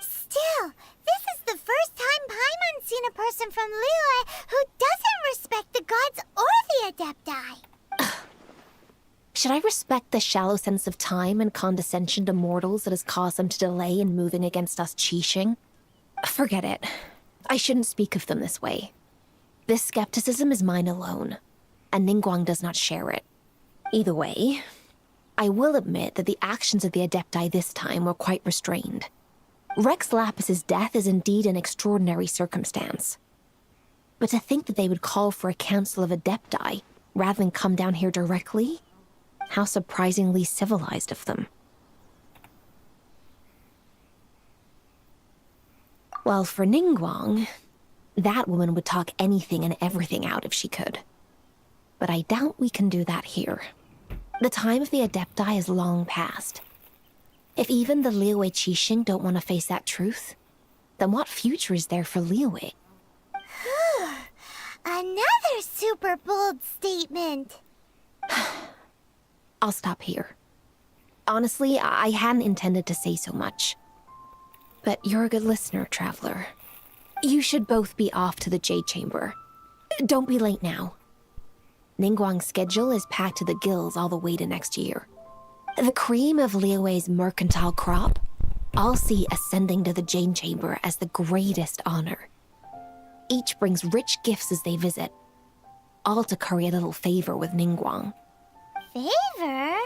Speaker 3: Still, this is the first time Paimon's seen a person from Liyue who doesn't respect the gods or the Adepti.
Speaker 17: Should I respect the shallow sense of time and condescension to mortals that has caused them to delay in moving against us Qixing? Forget it. I shouldn't speak of them this way. This skepticism is mine alone, and Ningguang does not share it. Either way, I will admit that the actions of the Adepti this time were quite restrained. Rex Lapis's death is indeed an extraordinary circumstance. But to think that they would call for a council of Adepti rather than come down here directly? How surprisingly civilized of them. Well, for Ningguang, that woman would talk anything and everything out if she could. But I doubt we can do that here. The time of the Adepti is long past. If even the Liyue Qixing don't want to face that truth, then what future is there for Liyue?
Speaker 3: Another super bold statement.
Speaker 17: I'll stop here. Honestly, I hadn't intended to say so much. But you're a good listener, Traveler. You should both be off to the Jade Chamber. Don't be late now. Ningguang's schedule is packed to the gills all the way to next year. The cream of Liyue's mercantile crop, I'll see ascending to the Jade Chamber as the greatest honor. Each brings rich gifts as they visit, all to curry a little favor with Ningguang.
Speaker 3: Favor?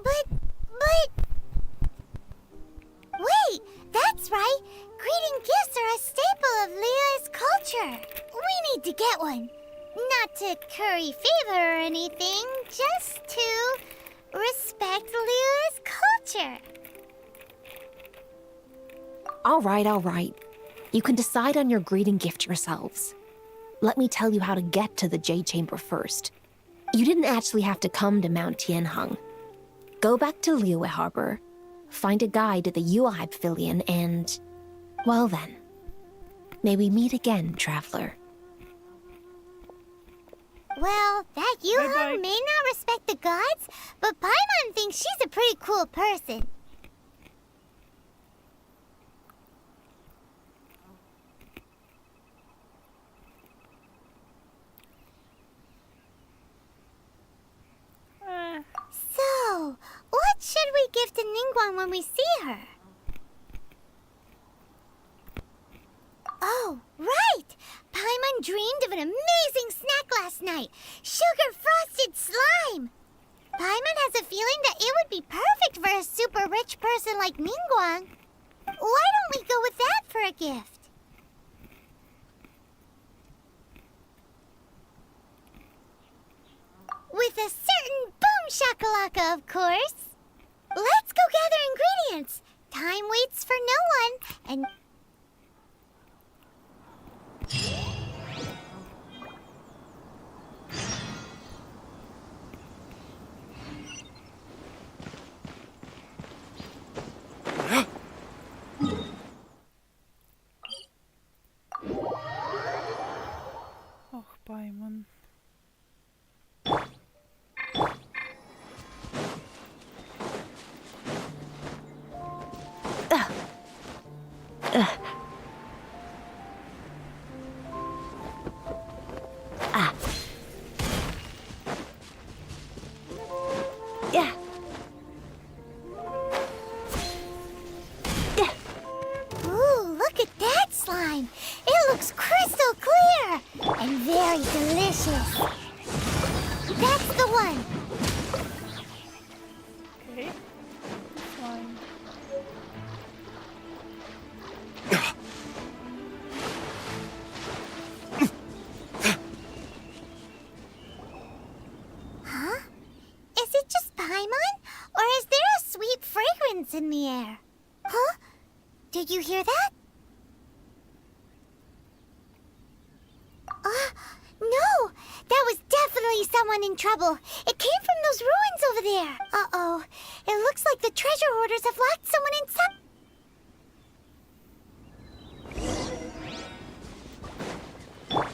Speaker 3: But... Wait, that's right! Greeting gifts are a staple of Liyue's culture. We need to get one. Not to curry favor or anything, just to respect Liyue's culture.
Speaker 17: All right. You can decide on your greeting gift yourselves. Let me tell you how to get to the Jade Chamber first. You didn't actually have to come to Mount Tianheng. Go back to Liyue Harbor, find a guide to the Yuehai Pavilion, and... well then. May we meet again, Traveler.
Speaker 3: Well, that Yuehai may not respect the gods, but Paimon thinks she's a pretty cool person. So, what should we give to Ningguang when we see her? Oh, right! Paimon dreamed of an amazing snack last night. Sugar-frosted slime! Paimon has a feeling that it would be perfect for a super rich person like Ningguang. Why don't we go with that for a gift? With a certain boom shakalaka, of course. Let's go gather ingredients. Time waits for no one, and...
Speaker 2: Och, Paimon.
Speaker 3: Ooh, look at that slime. It looks crystal clear and very delicious. That's the one.
Speaker 2: Okay. Slime.
Speaker 3: Huh? Is it just Paimon? Or is there a sweet fragrance in the air? Huh? Did you hear that? No! That was definitely someone in trouble. It came from those ruins over there. Uh-oh. It looks like the treasure hoarders have locked someone inside.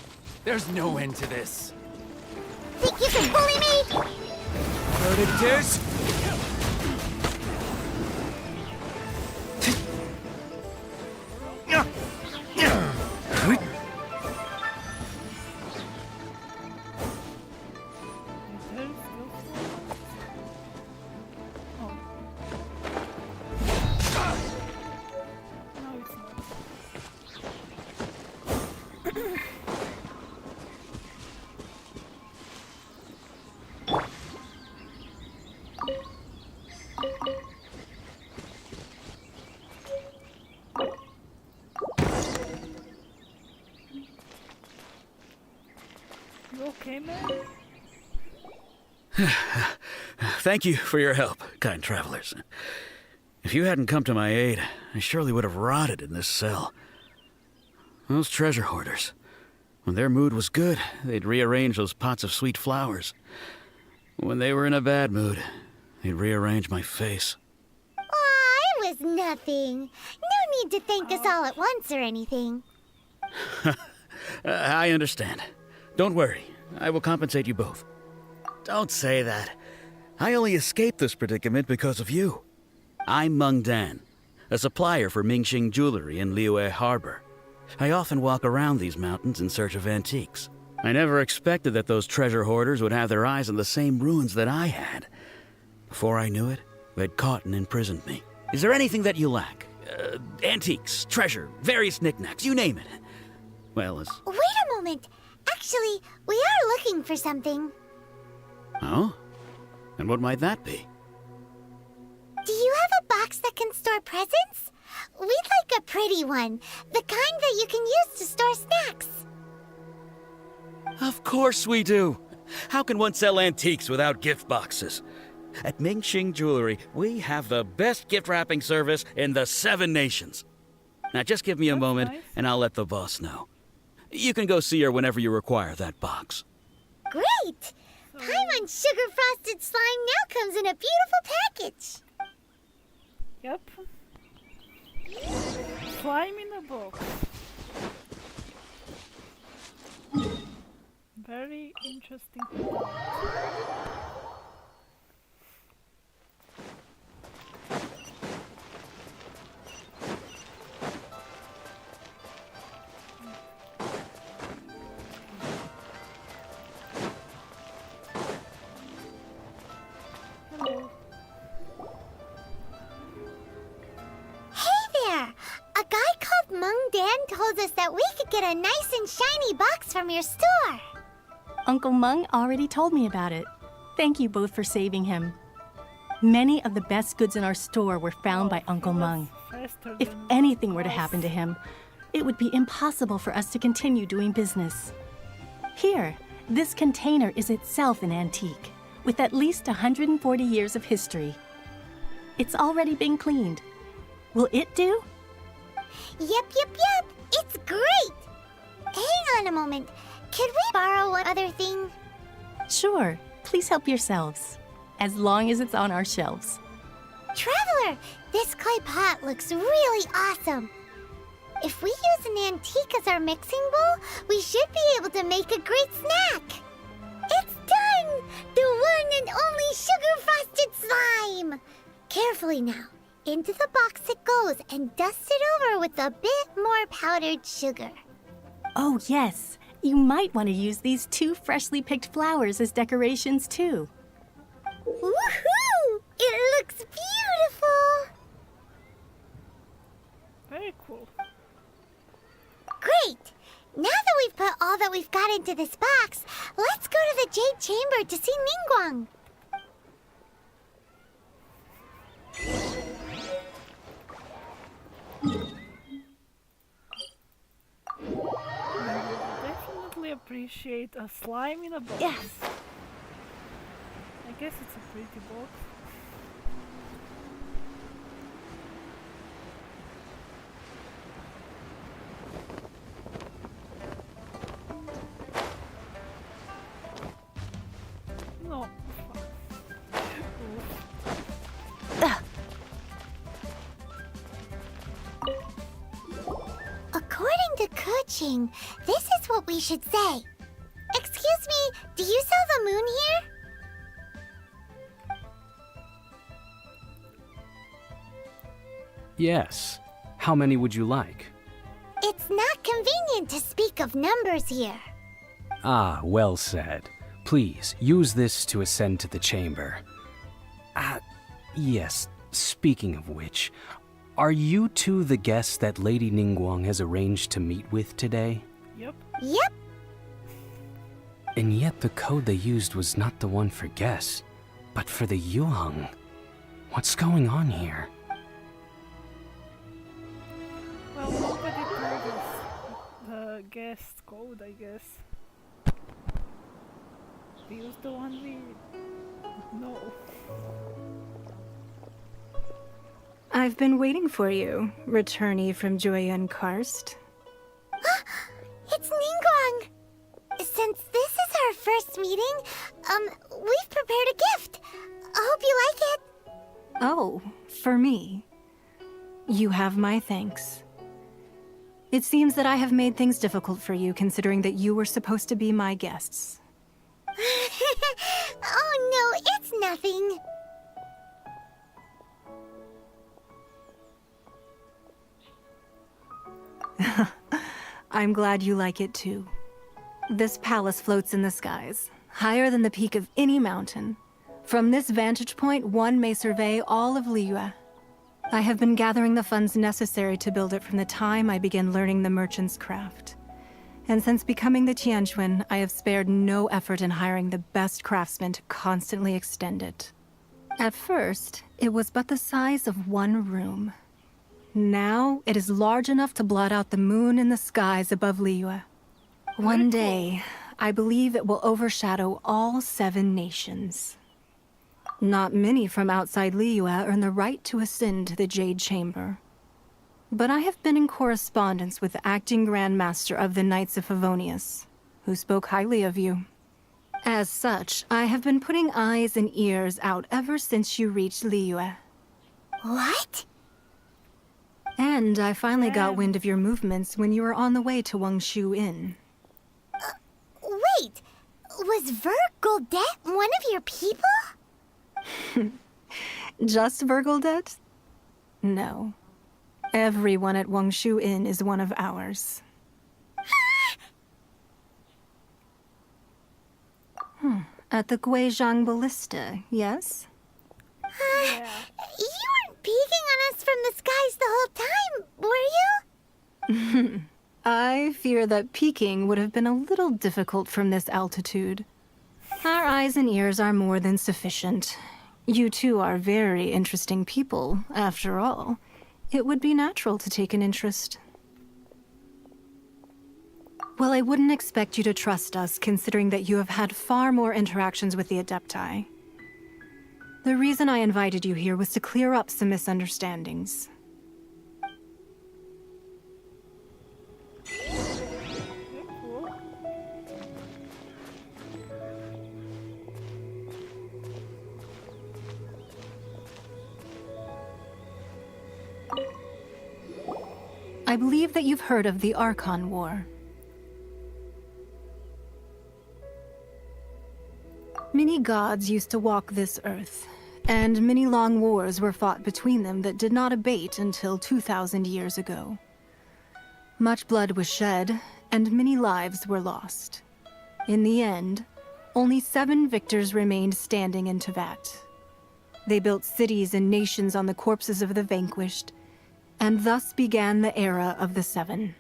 Speaker 13: There's no end to this.
Speaker 3: Think you can bully me?
Speaker 13: Heard it is.
Speaker 2: You okay, man?
Speaker 19: Thank you for your help, kind travelers. If you hadn't come to my aid, I surely would have rotted in this cell. Those treasure hoarders, when their mood was good, they'd rearrange those pots of sweet flowers. When they were in a bad mood, they'd rearrange my face.
Speaker 3: Aw, it was nothing. No need to thank us all at once or anything.
Speaker 19: I understand. Don't worry, I will compensate you both. Don't say that. I only escaped this predicament because of you. I'm Meng Dan, a supplier for Mingxing jewelry in Liyue Harbor. I often walk around these mountains in search of antiques. I never expected that those treasure hoarders would have their eyes on the same ruins that I had. Before I knew it, they'd caught and imprisoned me. Is there anything that you lack? Antiques, treasure, various knickknacks, you name it. Well, as...
Speaker 3: Wait a moment. Actually, we are looking for something.
Speaker 19: Oh? And what might that be?
Speaker 3: Do you have a box that can store presents? We'd like a pretty one. The kind that you can use to store snacks.
Speaker 19: Of course we do. How can one sell antiques without gift boxes? At Mingxing Jewelry, we have the best gift wrapping service in the 7 nations. Now just give me a moment, and I'll let the boss know. You can go see her whenever you require that box.
Speaker 3: Great! Paimon sugar-frosted slime now comes in a beautiful package.
Speaker 2: Yep. Slime in a box. Very interesting. Hello.
Speaker 3: Hey there! A guy called Meng Dan told us that we could get a nice and shiny box from your store.
Speaker 20: Uncle Meng already told me about it. Thank you both for saving him. Many of the best goods in our store were found by Uncle Meng. If anything were to happen to him, it would be impossible for us to continue doing business. Here, this container is itself an antique, with at least 140 years of history. It's already been cleaned. Will it do?
Speaker 3: Yep. It's great! Hang on a moment. Could we borrow one other thing?
Speaker 20: Sure. Please help yourselves. As long as it's on our shelves.
Speaker 3: Traveler, this clay pot looks really awesome. If we use an antique as our mixing bowl, we should be able to make a great snack. It's done! The one and only sugar-frosted slime! Carefully now. Into the box it goes and dust it over with a bit more powdered sugar.
Speaker 20: Oh, yes. You might want to use these 2 freshly picked flowers as decorations, too.
Speaker 3: Woohoo! It looks beautiful!
Speaker 2: Very cool.
Speaker 3: Great! Now that we've put all that we've got into this box, let's go to the Jade Chamber to see Ningguang.
Speaker 2: Definitely appreciate a slime in a box.
Speaker 3: Yes.
Speaker 2: I guess it's a pretty box. No.
Speaker 3: According to Kuching, this is what we should say. Excuse me, do you sell the moon here?
Speaker 21: Yes. How many would you like?
Speaker 3: It's not convenient to speak of numbers here.
Speaker 21: Ah, well said. Please, use this to ascend to the chamber. Yes, speaking of which, are you two the guests that Lady Ningguang has arranged to meet with today?
Speaker 2: Yep.
Speaker 3: Yep.
Speaker 21: And yet the code they used was not the one for guests, but for the Yuheng. What's going on here?
Speaker 2: Well, nobody told us the guest code, I guess. We used the one we No.
Speaker 20: I've been waiting for you, returnee from Joyun Karst.
Speaker 3: It's Ningguang! Since this is our first meeting, we've prepared a gift. I hope you like it.
Speaker 20: Oh, for me. You have my thanks. It seems that I have made things difficult for you, considering that you were supposed to be my guests.
Speaker 3: Oh no, it's nothing.
Speaker 20: I'm glad you like it too. This palace floats in the skies, higher than the peak of any mountain. From this vantage point, one may survey all of Liyue. I have been gathering the funds necessary to build it from the time I began learning the merchant's craft. And since becoming the Tianquan, I have spared no effort in hiring the best craftsmen to constantly extend it. At first, it was but the size of one room. Now, it is large enough to blot out the moon in the skies above Liyue. One day, I believe it will overshadow all 7 nations. Not many from outside Liyue earn the right to ascend to the Jade Chamber. But I have been in correspondence with the acting Grand Master of the Knights of Favonius, who spoke highly of you. As such, I have been putting eyes and ears out ever since you reached Liyue.
Speaker 3: What?
Speaker 20: And I finally got wind of your movements when you were on the way to Wangshu Inn.
Speaker 3: Wait! Was Vergoldet one of your people?
Speaker 20: Just Vergoldet? No. Everyone at Wangshu Inn is one of ours. At the Guizhang Ballista, yes?
Speaker 3: You weren't peeking on us from the skies the whole time, were you?
Speaker 20: I fear that peeking would have been a little difficult from this altitude. Our eyes and ears are more than sufficient. You two are very interesting people, after all. It would be natural to take an interest. Well, I wouldn't expect you to trust us, considering that you have had far more interactions with the Adepti. The reason I invited you here was to clear up some misunderstandings. I believe that you've heard of the Archon War. Many gods used to walk this earth, and many long wars were fought between them that did not abate until 2,000 years ago. Much blood was shed, and many lives were lost. In the end, only 7 victors remained standing in Tevat. They built cities and nations on the corpses of the vanquished, and thus began the era of the 7.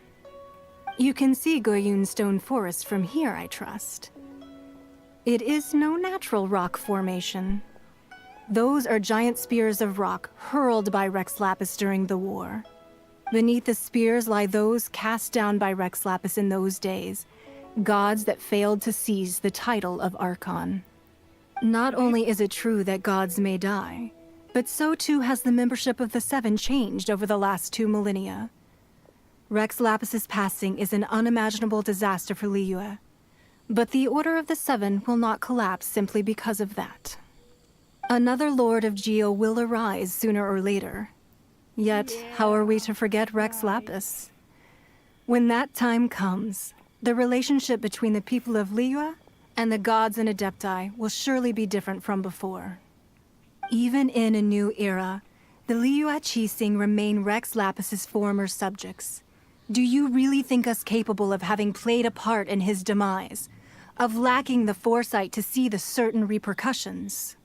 Speaker 20: You can see Goyun Stone Forest from here, I trust. It is no natural rock formation. Those are giant spears of rock hurled by Rex Lapis during the war. Beneath the spears lie those cast down by Rex Lapis in those days, gods that failed to seize the title of Archon. Not only is it true that gods may die, but so too has the membership of the 7 changed over the last 2 millennia. Rex Lapis's passing is an unimaginable disaster for Liyue, but the Order of the 7 will not collapse simply because of that. Another Lord of Geo will arise sooner or later. Yet, how are we to forget Rex Lapis? When that time comes, the relationship between the people of Liyue and the gods and Adepti will surely be different from before. Even in a new era, the Liyue Qixing remain Rex Lapis's former subjects. Do you really think us capable of having played a part in his demise? Of lacking the foresight to see the certain repercussions?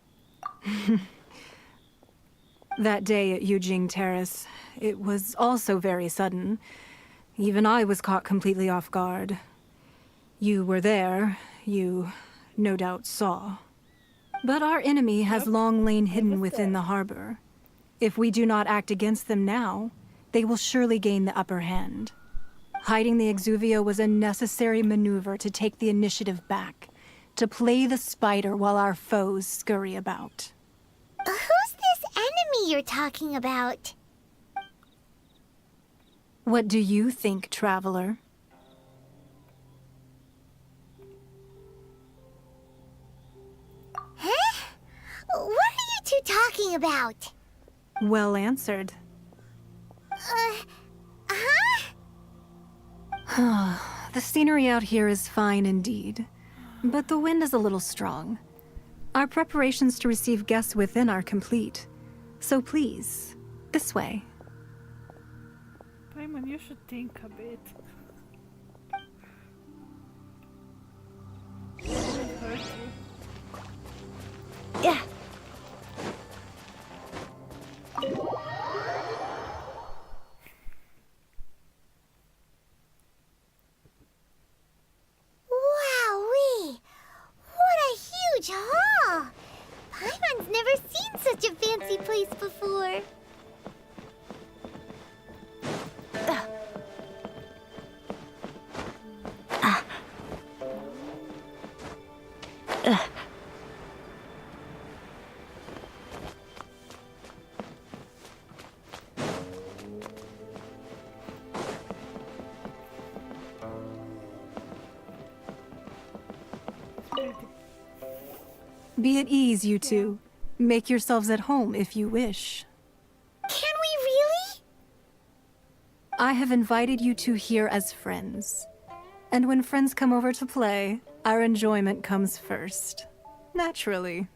Speaker 20: That day at Yujing Terrace, it was also very sudden. Even I was caught completely off guard. You were there, you no doubt saw. But our enemy has long lain hidden within the harbor. If we do not act against them now, they will surely gain the upper hand. Hiding the Exuvio was a necessary maneuver to take the initiative back, to play the spider while our foes scurry about.
Speaker 3: Who's this enemy you're talking about?
Speaker 20: What do you think, traveler?
Speaker 3: Huh? What are you two talking about?
Speaker 20: Well answered. The scenery out here is fine indeed, but the wind is a little strong. Our preparations to receive guests within are complete, so please, this way.
Speaker 2: Paimon, you should think a bit. It won't hurt you.
Speaker 3: Yeah. Wowee! What a huge hall! Paimon's never seen such a fancy place before.
Speaker 20: Be at ease, you two. Make yourselves at home if you wish.
Speaker 3: Can we really?
Speaker 20: I have invited you two here as friends. And when friends come over to play, our enjoyment comes first. Naturally.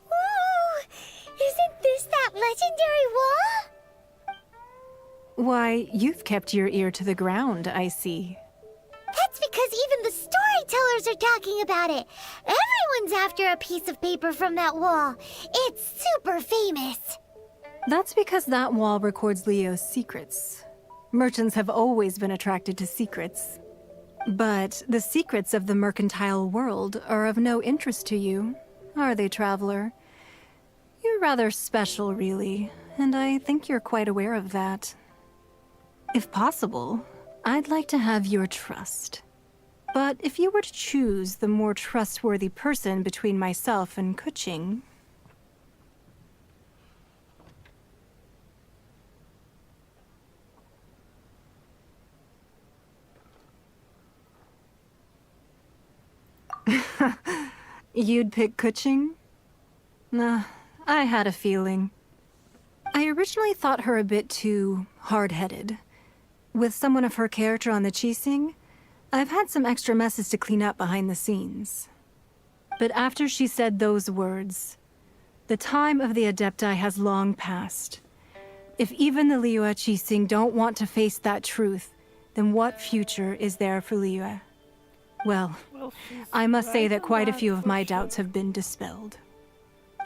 Speaker 3: Ooh! Isn't this that legendary wall?
Speaker 20: Why, you've kept your ear to the ground, I see.
Speaker 3: That's because even the storytellers are talking about it. Everyone's after a piece of paper from that wall. It's super famous.
Speaker 20: That's because that wall records Liyue's secrets. Merchants have always been attracted to secrets. But the secrets of the mercantile world are of no interest to you, are they, traveler? You're rather special, really, and I think you're quite aware of that. If possible, I'd like to have your trust. But if you were to choose the more trustworthy person between myself and Keqing... You'd pick Keqing? Nah, I had a feeling. I originally thought her a bit too hard-headed. With someone of her character on the Qixing, I've had some extra messes to clean up behind the scenes. But after she said those words, the time of the Adepti has long passed. If even the Liyue Qixing don't want to face that truth, then what future is there for Liyue? Well, I must say that quite a few of my doubts have been dispelled.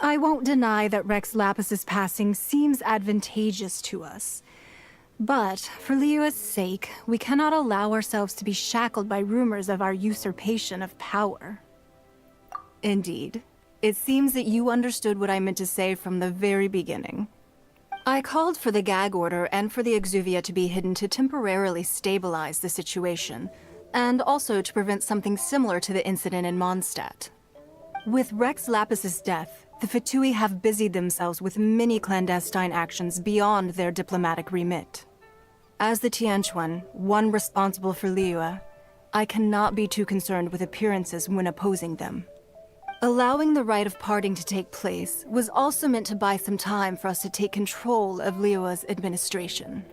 Speaker 20: I won't deny that Rex Lapis's passing seems advantageous to us. But, for Liyue's sake, we cannot allow ourselves to be shackled by rumors of our usurpation of power. Indeed, it seems that you understood what I meant to say from the very beginning. I called for the gag order and for the Exuvia to be hidden to temporarily stabilize the situation, and also to prevent something similar to the incident in Mondstadt. With Rex Lapis's death, the Fatui have busied themselves with many clandestine actions beyond their diplomatic remit. As the Tianquan, one responsible for Liyue, I cannot be too concerned with appearances when opposing them. Allowing the rite of parting to take place was also meant to buy some time for us to take control of Liyue's administration.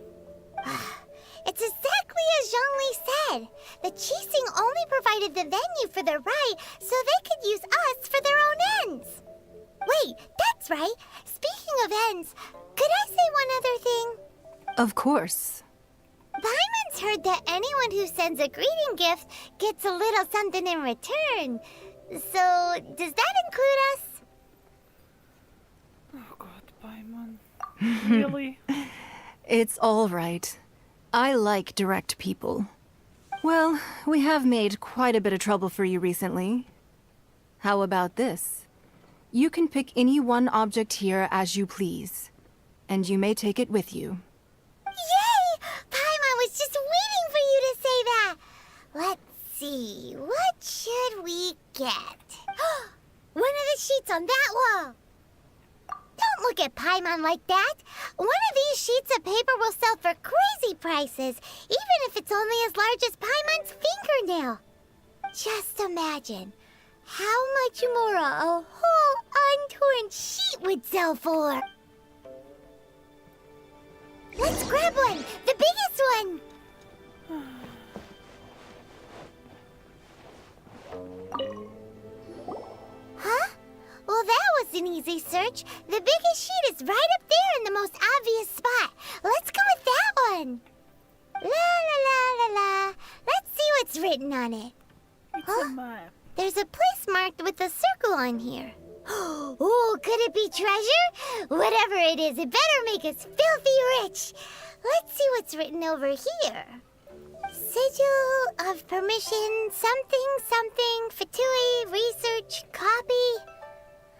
Speaker 3: It's exactly as Zhongli said. The Qixing only provided the venue for the rite so they could use us for their own ends. Wait, that's right. Speaking of ends, could I say one other thing?
Speaker 20: Of course.
Speaker 3: Paimon's heard that anyone who sends a greeting gift gets a little something in return. So, does that include us?
Speaker 2: Oh god, Paimon. Really?
Speaker 20: It's all right. I like direct people. Well, we have made quite a bit of trouble for you recently. How about this? You can pick any one object here as you please, and you may take it with you.
Speaker 3: Yay! Paimon was just waiting for you to say that! see. What should we get? One of the sheets on that wall. Don't look at Paimon like that. One of these sheets of paper will sell for crazy prices, even if it's only as large as Paimon's fingernail. Just imagine how much more a whole untorn sheet would sell for. Let's grab one, the biggest one. Huh? Well, that was an easy search. The biggest sheet is right up there in the most obvious spot. Let's go with that one. La la la la la. Let's see what's written on it.
Speaker 2: It's a map.
Speaker 3: There's a place marked with a circle on here. Oh, could it be treasure? Whatever it is, it better make us filthy rich. Let's see what's written over here. Sigil of permission, something, something, Fatui, research, copy.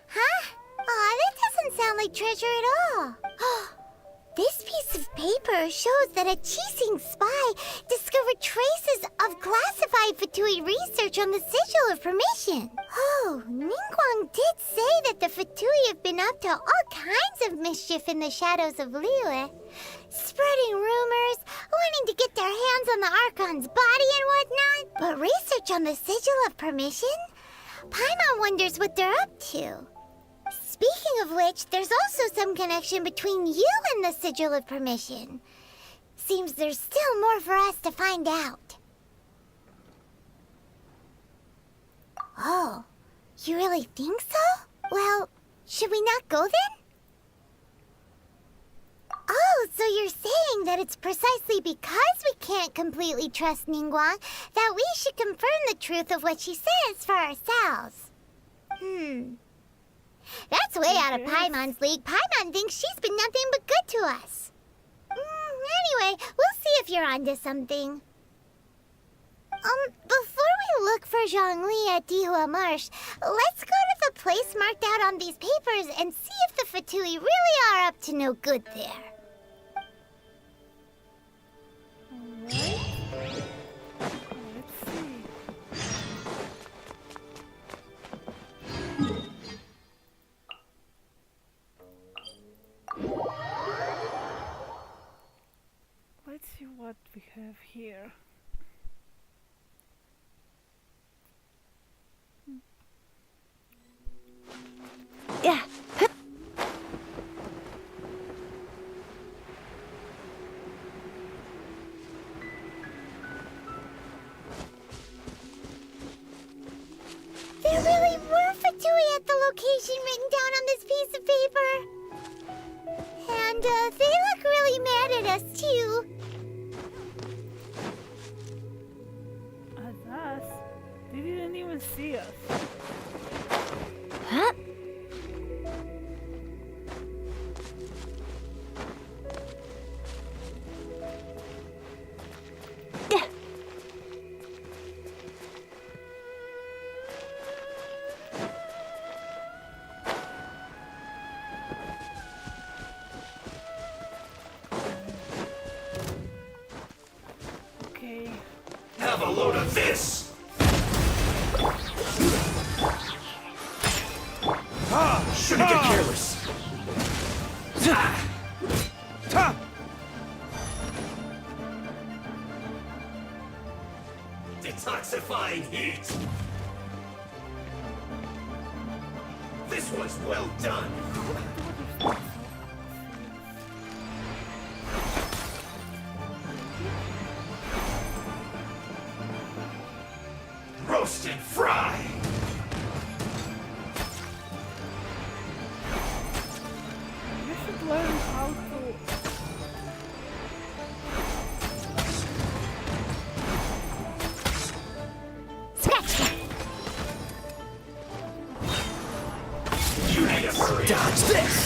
Speaker 3: Huh? Aw, that doesn't sound like treasure at all. This piece of paper shows that a Qixing spy discovered traces of classified Fatui research on the Sigil of Permission. Oh, Ningguang did say that the Fatui have been up to all kinds of mischief in the shadows of Liyue, spreading rumors, wanting to get their hands on the Archon's body and whatnot. But research on the Sigil of Permission? Paimon wonders what they're up to. Speaking of which, there's also some connection between you and the Sigil of Permission. Seems there's still more for us to find out. Oh, you really think so? Well, should we not go then? Oh, so you're saying that it's precisely because we can't completely trust Ningguang that we should confirm the truth of what she says for ourselves. That's way out of Paimon's league. Paimon thinks she's been nothing but good to us. Anyway, we'll see if you're onto something. Before we look for Zhongli at Dihua Marsh, let's go to the place marked out on these papers and see if the Fatui really are up to no good there.
Speaker 2: Let's see what we have here.
Speaker 17: Yeah.
Speaker 3: There really were Fatui at the location written down on this piece of paper. And they look really mad at us too.
Speaker 2: At us? They didn't even see us.
Speaker 17: Huh?
Speaker 2: Okay.
Speaker 13: Have a load of this! Shouldn't get careless. Detoxifying heat. This was well done. Roast and fry.
Speaker 2: You should learn how to...
Speaker 3: Scratch that!
Speaker 13: You need a hurry.
Speaker 11: Dodge this!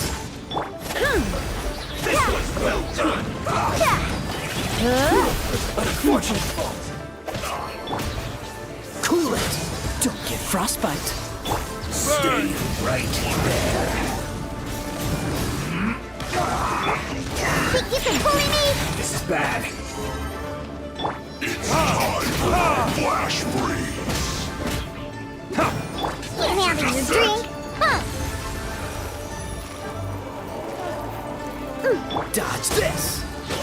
Speaker 13: This was well done.
Speaker 11: Unfortunate fault. Cool it. Don't get frostbite.
Speaker 13: Stay right there.
Speaker 3: Quick, you can bully me!
Speaker 13: This is bad.
Speaker 9: Flash freeze!
Speaker 3: You having your drink? Huh?
Speaker 11: Dodge this!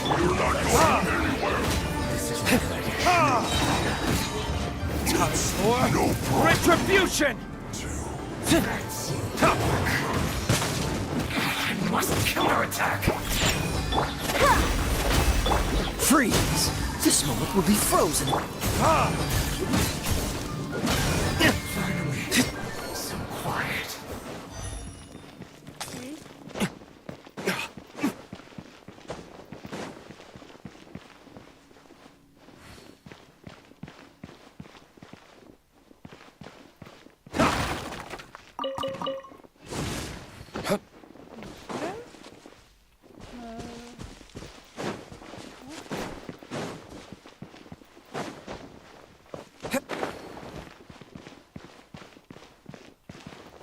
Speaker 9: You're not going anywhere!
Speaker 13: Time for retribution!
Speaker 11: I must counterattack! Freeze! This moment will be frozen! Finally, so quiet.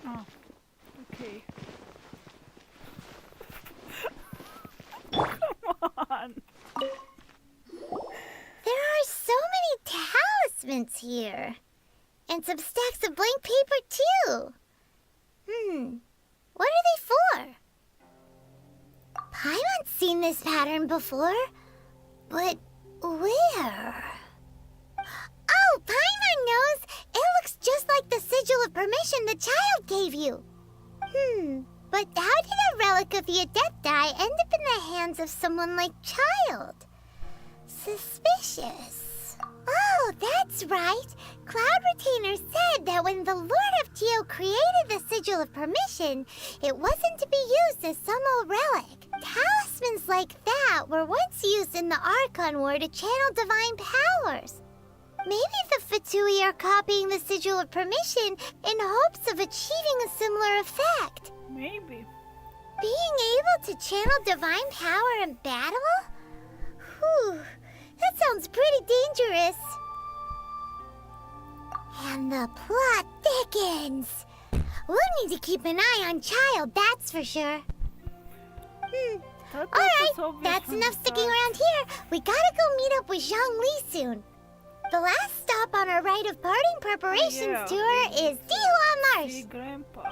Speaker 2: Oh, okay. Come on.
Speaker 3: There are so many talismans here. And some stacks of blank paper, too. What are they for? Paimon's seen this pattern before. But where? Oh, Paimon knows! It looks just like the sigil of permission the child gave you. But how did a relic of the Adepti end up in the hands of someone like Child? Suspicious. Oh, that's right. Cloud Retainer said that when the Lord of Geo created the Sigil of Permission, it wasn't to be used as some old relic. Talismans like that were once used in the Archon War to channel divine powers. Maybe the Fatui are copying the Sigil of Permission in hopes of achieving a similar effect.
Speaker 2: Maybe.
Speaker 3: Being able to channel divine power in battle? Whew, that sounds pretty dangerous. And the plot thickens. We'll need to keep an eye on Child, that's for sure. Alright, that's enough sticking around here. We gotta go meet up with Zhang Li soon. The last stop on our rite of parting preparations tour is Dihua Marsh.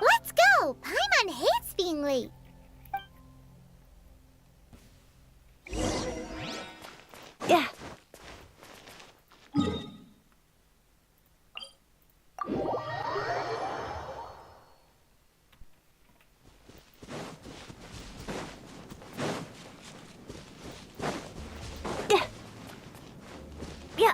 Speaker 3: Let's go! Paimon hates being late.
Speaker 6: Yeah. Yeah.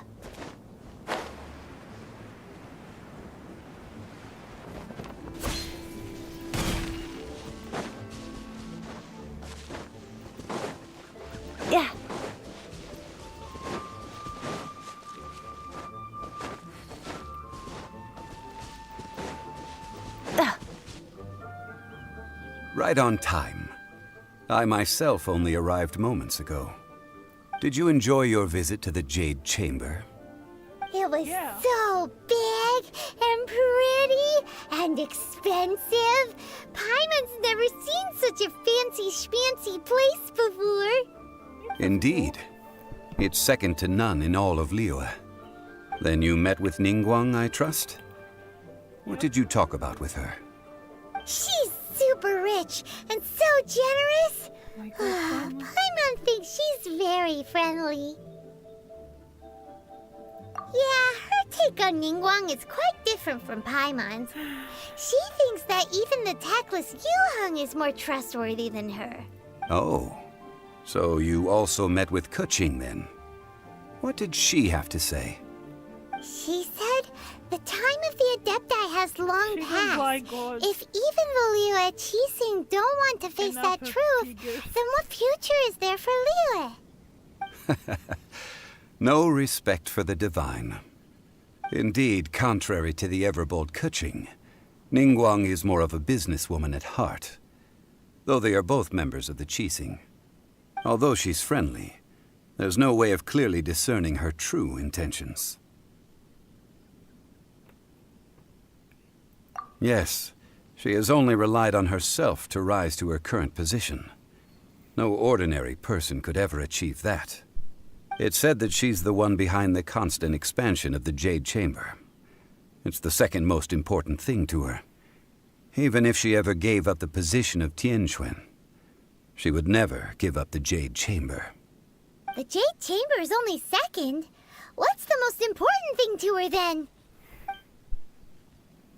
Speaker 6: Yeah.
Speaker 5: Right on time. I myself only arrived moments ago. Did you enjoy your visit to the Jade Chamber?
Speaker 3: It was so big and pretty and expensive. Paimon's never seen such a fancy schmancy place before.
Speaker 5: Indeed. It's second to none in all of Liyue. Then you met with Ningguang, I trust? What did you talk about with her?
Speaker 3: She's super rich and so generous. Paimon thinks she's very friendly. Yeah, her take on Ningguang is quite different from Paimon's. She thinks that even the tactless Yuheng is more trustworthy than her.
Speaker 5: Oh, so you also met with Keqing then? What did she have to say?
Speaker 3: She said the time of the Adepti has long passed. If even the Liyue Qixing don't want to face that truth, then what future is there for Liyue?
Speaker 5: No respect for the divine. Indeed, contrary to the ever-bold Keqing, Ningguang is more of a businesswoman at heart, though they are both members of the Qixing. Although she's friendly, there's no way of clearly discerning her true intentions. Yes, she has only relied on herself to rise to her current position. No ordinary person could ever achieve that. It's said that she's the one behind the constant expansion of the Jade Chamber. It's the second most important thing to her. Even if she ever gave up the position of Tianquan, she would never give up the Jade Chamber.
Speaker 3: The Jade Chamber is only second. What's the most important thing to her, then?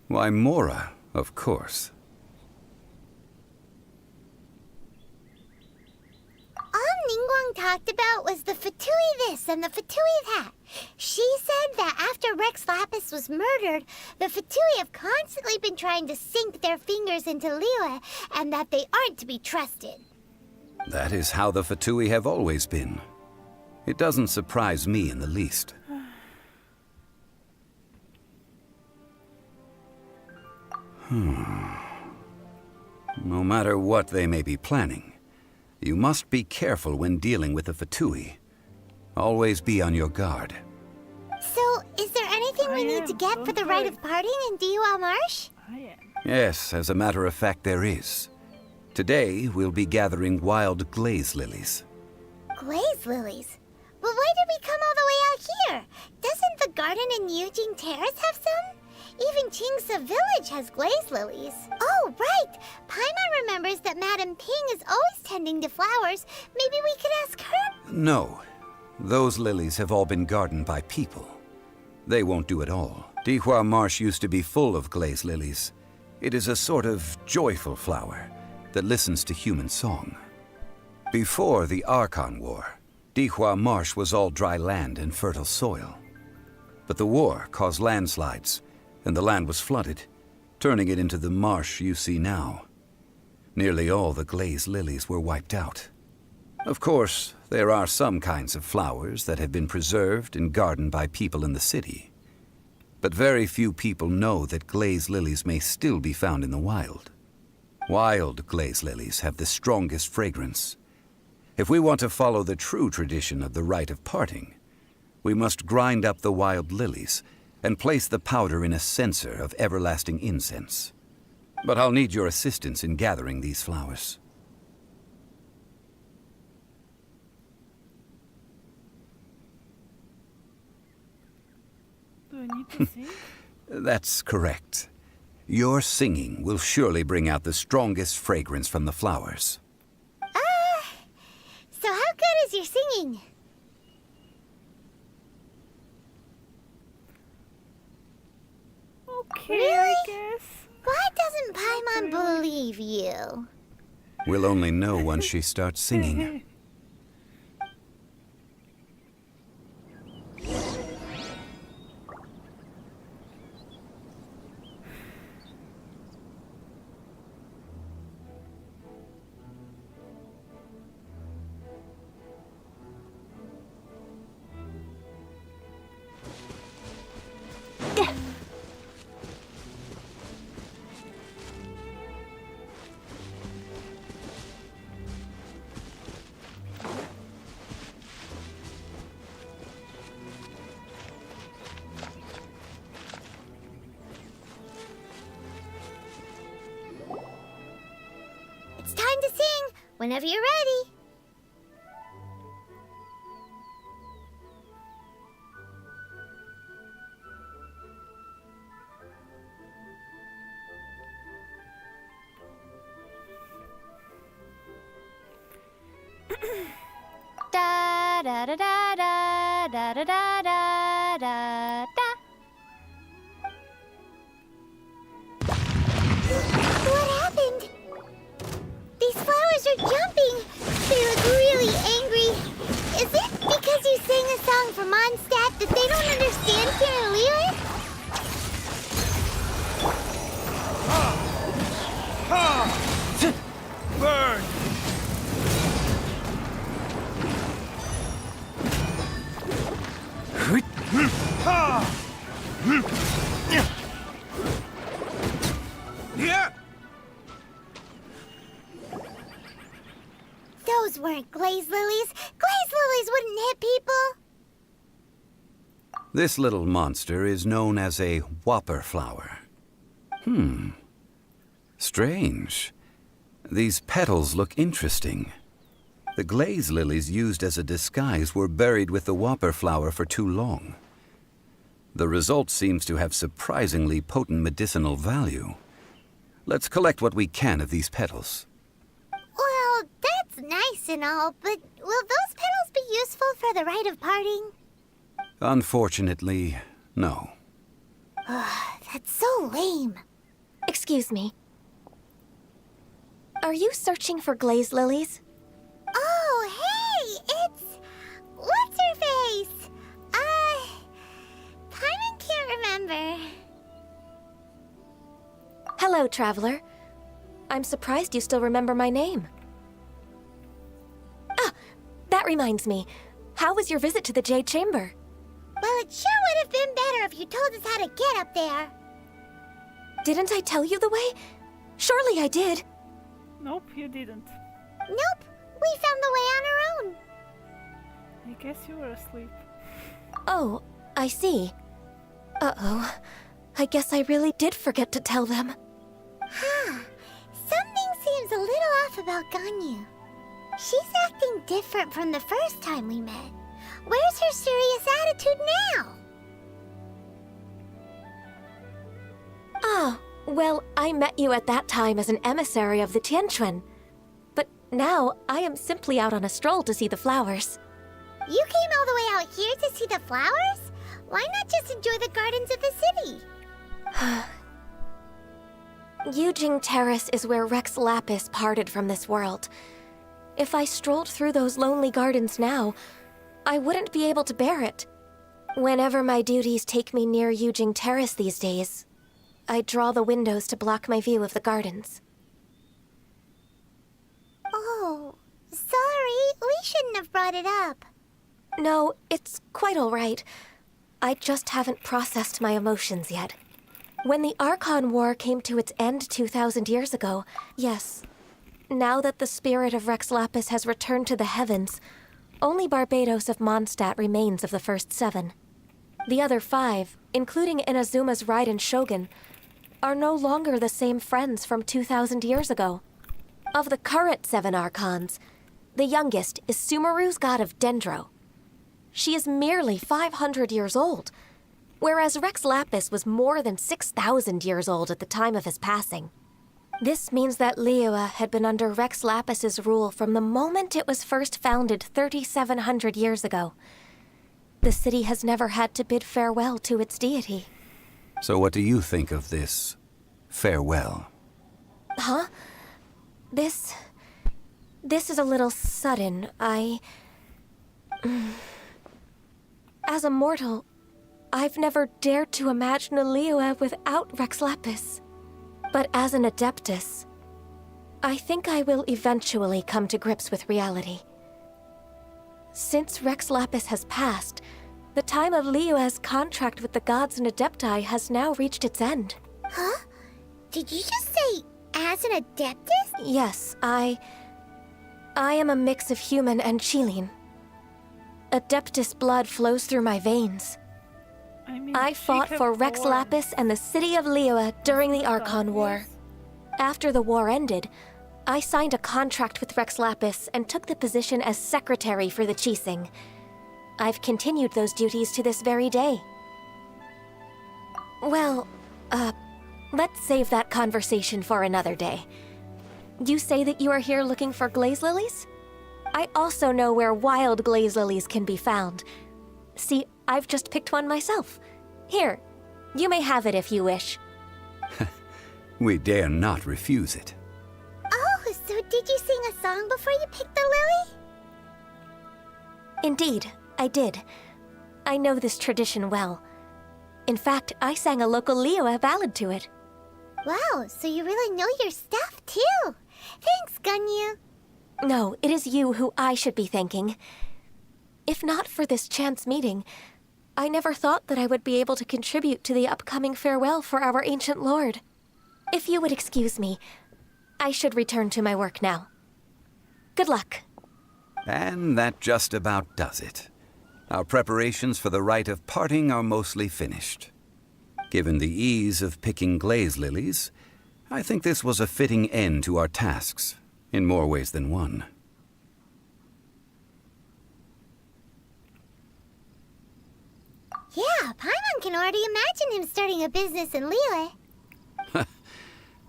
Speaker 5: Why, Mora, of course.
Speaker 3: All Ningguang talked about was the Fatui this and the Fatui that. She said that after Rex Lapis was murdered, the Fatui have constantly been trying to sink their fingers into Liyue, and that they aren't to be trusted.
Speaker 5: That is how the Fatui have always been. It doesn't surprise me in the least. No matter what they may be planning, you must be careful when dealing with the Fatui. Always be on your guard.
Speaker 3: So, is there anything we need to get for the rite of parting in Dihua Marsh?
Speaker 5: Yes, as a matter of fact, there is. Today, we'll be gathering wild glaze lilies.
Speaker 3: Glaze lilies? But why did we come all the way out here? Doesn't the garden in Yujing Terrace have some? Even Qingsa Village has glaze lilies. Oh, right! Paimon remembers that Madame Ping is always tending to flowers. Maybe we could ask her?
Speaker 5: No. Those lilies have all been gardened by people. They won't do it all. Dihua Marsh used to be full of glaze lilies. It is a sort of joyful flower that listens to human song. Before the Archon War, Dihua Marsh was all dry land and fertile soil. But the war caused landslides, and the land was flooded, turning it into the marsh you see now. Nearly all the glaze lilies were wiped out. Of course, there are some kinds of flowers that have been preserved and gardened by people in the city. But very few people know that glaze lilies may still be found in the wild. Wild glaze lilies have the strongest fragrance. If we want to follow the true tradition of the rite of parting, we must grind up the wild lilies and place the powder in a censer of everlasting incense. But I'll need your assistance in gathering these flowers.
Speaker 2: Do I need to sing?
Speaker 5: That's correct. Your singing will surely bring out the strongest fragrance from the flowers.
Speaker 3: So how good is your singing?
Speaker 2: Okay,
Speaker 3: Really?
Speaker 2: I guess.
Speaker 3: Why doesn't Paimon believe you?
Speaker 5: We'll only know once she starts singing.
Speaker 3: It's time to sing, whenever you're ready.
Speaker 12: Da da da da da da da da da da da.
Speaker 3: What happened? These flowers are jumping. They look really angry. Is it because you sang a song for Mondstadt that they don't understand here in Liyue?
Speaker 13: Burn! Yeah!
Speaker 3: Those weren't glaze lilies. Glaze lilies wouldn't hit people.
Speaker 5: This little monster is known as a whopper flower. Strange. These petals look interesting. The glaze lilies used as a disguise were buried with the whopper flower for too long. The result seems to have surprisingly potent medicinal value. Let's collect what we can of these petals.
Speaker 3: Well, that's nice and all, but will those petals be useful for the rite of parting?
Speaker 5: Unfortunately, no.
Speaker 3: That's so lame.
Speaker 17: Excuse me. Are you searching for glaze lilies?
Speaker 3: Oh, hey! It's... What's-her-face? Paimon can't remember.
Speaker 17: Hello, traveler. I'm surprised you still remember my name. Ah, that reminds me. How was your visit to the Jade Chamber?
Speaker 3: Well, it sure would have been better if you told us how to get up there.
Speaker 17: Didn't I tell you the way? Surely I did.
Speaker 2: Nope, you didn't.
Speaker 3: Nope, we found the way on our own.
Speaker 2: I guess you were asleep.
Speaker 17: Oh, I see. Uh-oh. I guess I really did forget to tell them.
Speaker 3: Huh. Something seems a little off about Ganyu. She's acting different from the first time we met. Where's her serious attitude now?
Speaker 17: Ah, well, I met you at that time as an emissary of the Tianquan. But now, I am simply out on a stroll to see the flowers.
Speaker 3: You came all the way out here to see the flowers? Why not just enjoy the gardens of the city?
Speaker 17: Yujing Terrace is where Rex Lapis parted from this world. If I strolled through those lonely gardens now, I wouldn't be able to bear it. Whenever my duties take me near Yujing Terrace these days, I draw the windows to block my view of the gardens.
Speaker 3: Oh, sorry. We shouldn't have brought it up.
Speaker 17: No, it's quite all right. I just haven't processed my emotions yet. When the Archon War came to its end 2,000 years ago, yes. Now that the spirit of Rex Lapis has returned to the heavens, only Barbados of Mondstadt remains of the first 7. The other 5, including Inazuma's Raiden Shogun, are no longer the same friends from 2,000 years ago. Of the current 7 Archons, the youngest is Sumeru's god of Dendro. She is merely 500 years old, whereas Rex Lapis was more than 6,000 years old at the time of his passing. This means that Liyue had been under Rex Lapis's rule from the moment it was first founded 3,700 years ago. The city has never had to bid farewell to its deity.
Speaker 5: So what do you think of this farewell?
Speaker 17: Huh? This is a little sudden. As a mortal, I've never dared to imagine a Liyue without Rex Lapis. But as an Adeptus, I think I will eventually come to grips with reality. Since Rex Lapis has passed, the time of Liyue's contract with the gods and Adepti has now reached its end.
Speaker 3: Huh? Did you just say, as an Adeptus?
Speaker 17: Yes, I am a mix of human and Chilean. Adeptus blood flows through my veins. I fought for Rex Lapis and the city of Liyue during the Archon War. After the war ended, I signed a contract with Rex Lapis and took the position as secretary for the Qixing. I've continued those duties to this very day. Well, let's save that conversation for another day. You say that you are here looking for glaze lilies? I also know where wild glaze lilies can be found. See, I've just picked one myself. Here, you may have it if you wish.
Speaker 5: We dare not refuse it.
Speaker 3: Oh, so did you sing a song before you picked the lily?
Speaker 17: Indeed, I did. I know this tradition well. In fact, I sang a local Liyue ballad to it.
Speaker 3: Wow, so you really know your stuff, too. Thanks, Ganyu.
Speaker 17: No, it is you who I should be thanking. If not for this chance meeting, I never thought that I would be able to contribute to the upcoming farewell for our ancient lord. If you would excuse me, I should return to my work now. Good luck.
Speaker 5: And that just about does it. Our preparations for the rite of parting are mostly finished. Given the ease of picking glaze lilies, I think this was a fitting end to our tasks, in more ways than one.
Speaker 3: Yeah, Paimon can already imagine him starting a business in Liyue.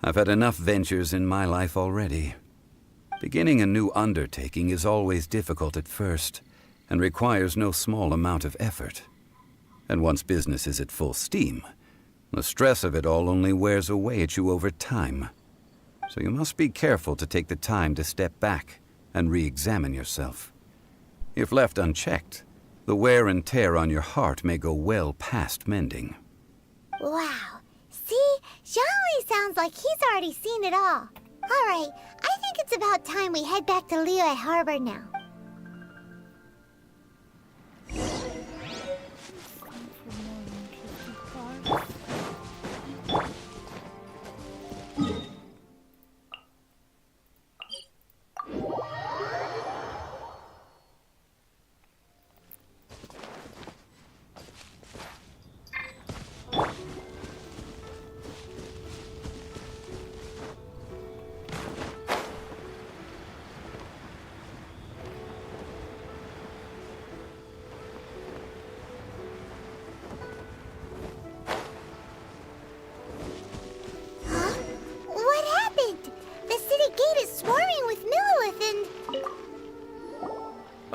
Speaker 5: I've had enough ventures in my life already. Beginning a new undertaking is always difficult at first, and requires no small amount of effort. And once business is at full steam, the stress of it all only wears away at you over time. So you must be careful to take the time to step back and re-examine yourself. If left unchecked, the wear and tear on your heart may go well past mending.
Speaker 3: Wow. See? Zhongli sounds like he's already seen it all. Alright, I think it's about time we head back to Liyue Harbor now.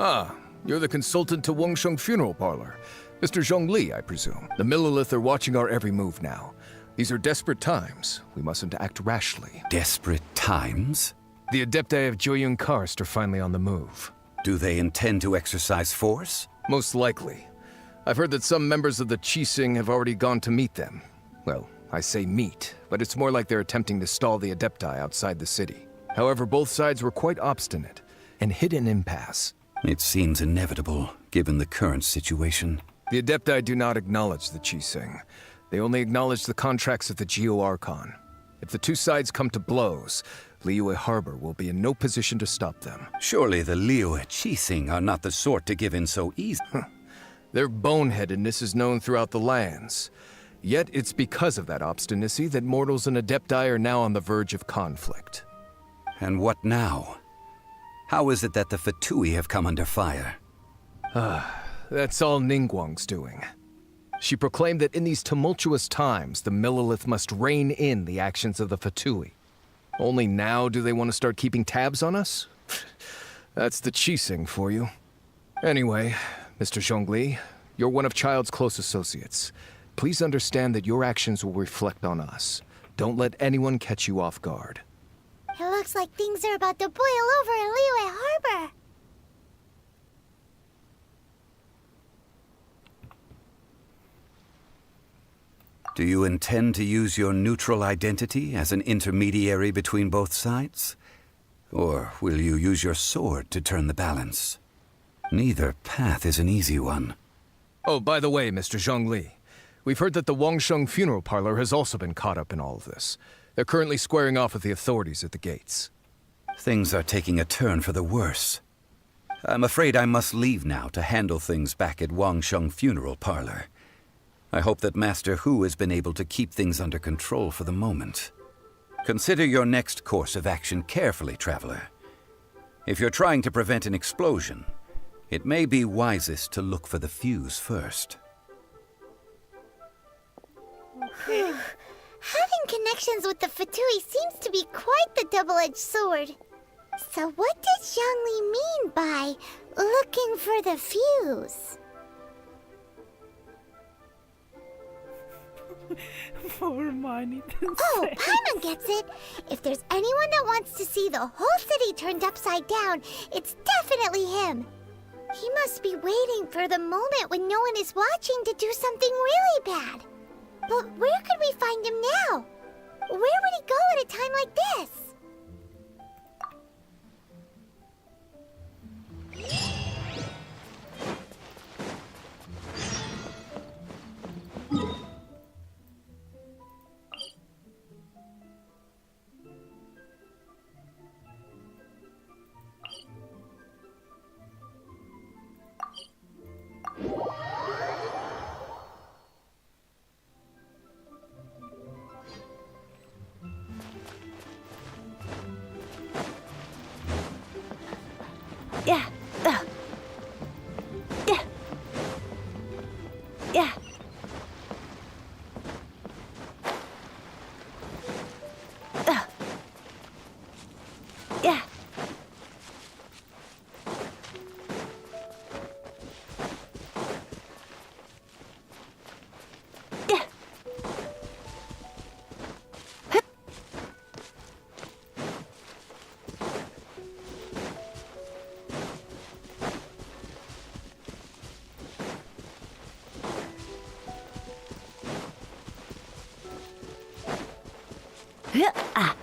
Speaker 8: Ah, you're the consultant to Wangsheng Funeral Parlor. Mr. Zhongli, I presume. The Millelith are watching our every move now. These are desperate times. We mustn't act rashly.
Speaker 5: Desperate times?
Speaker 8: The Adepti of Joyun Karst are finally on the move.
Speaker 5: Do they intend to exercise force?
Speaker 8: Most likely. I've heard that some members of the Qixing have already gone to meet them. Well, I say meet, but it's more like they're attempting to stall the Adepti outside the city. However, both sides were quite obstinate and hit an impasse.
Speaker 5: It seems inevitable, given the current situation.
Speaker 8: The Adepti do not acknowledge the Qixing. They only acknowledge the contracts of the Geo Archon. If the two sides come to blows, Liyue Harbor will be in no position to stop them.
Speaker 5: Surely the Liyue Qixing are not the sort to give in so easily.
Speaker 8: Their boneheadedness is known throughout the lands. Yet it's because of that obstinacy that mortals and Adepti are now on the verge of conflict.
Speaker 5: And what now? How is it that the Fatui have come under fire?
Speaker 8: That's all Ningguang's doing. She proclaimed that in these tumultuous times, the Millelith must rein in the actions of the Fatui. Only now do they want to start keeping tabs on us? That's the Qixing for you. Anyway, Mr. Zhongli, you're one of Child's close associates. Please understand that your actions will reflect on us. Don't let anyone catch you off guard.
Speaker 3: It looks like things are about to boil over in Liyue Harbor.
Speaker 5: Do you intend to use your neutral identity as an intermediary between both sides? Or will you use your sword to turn the balance? Neither path is an easy one.
Speaker 8: Oh, by the way, Mr. Zhongli, we've heard that the Wangsheng Funeral Parlor has also been caught up in all of this. They're currently squaring off with the authorities at the gates.
Speaker 5: Things are taking a turn for the worse. I'm afraid I must leave now to handle things back at Wangsheng Funeral Parlor. I hope that Master Hu has been able to keep things under control for the moment. Consider your next course of action carefully, Traveler. If you're trying to prevent an explosion, it may be wisest to look for the fuse first.
Speaker 3: Okay. Having connections with the Fatui seems to be quite the double-edged sword. So what does Zhongli mean by looking for the fuse?
Speaker 2: For money.
Speaker 3: Oh, Paimon gets it. If there's anyone that wants to see the whole city turned upside down, it's definitely him. He must be waiting for the moment when no one is watching to do something really bad. But where could we find him now? Where would he go at a time like this? Wow!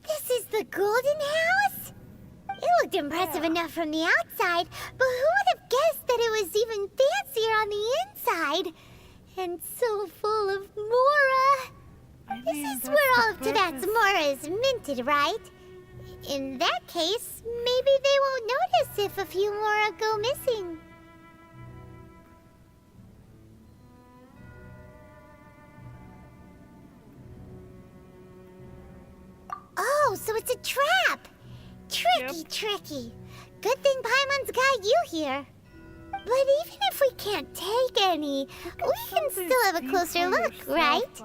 Speaker 3: This is the Golden House? It looked impressive enough from the outside, but who would have guessed that it was even fancier on the inside? And so full of Mora. This is where all of Tibet's Mora is minted, right? In that case, maybe they won't notice if a few Mora go missing. Oh, so it's a trap! Tricky, tricky. Good thing Paimon's got you here. But even if we can't take any, we can still have a closer look, right?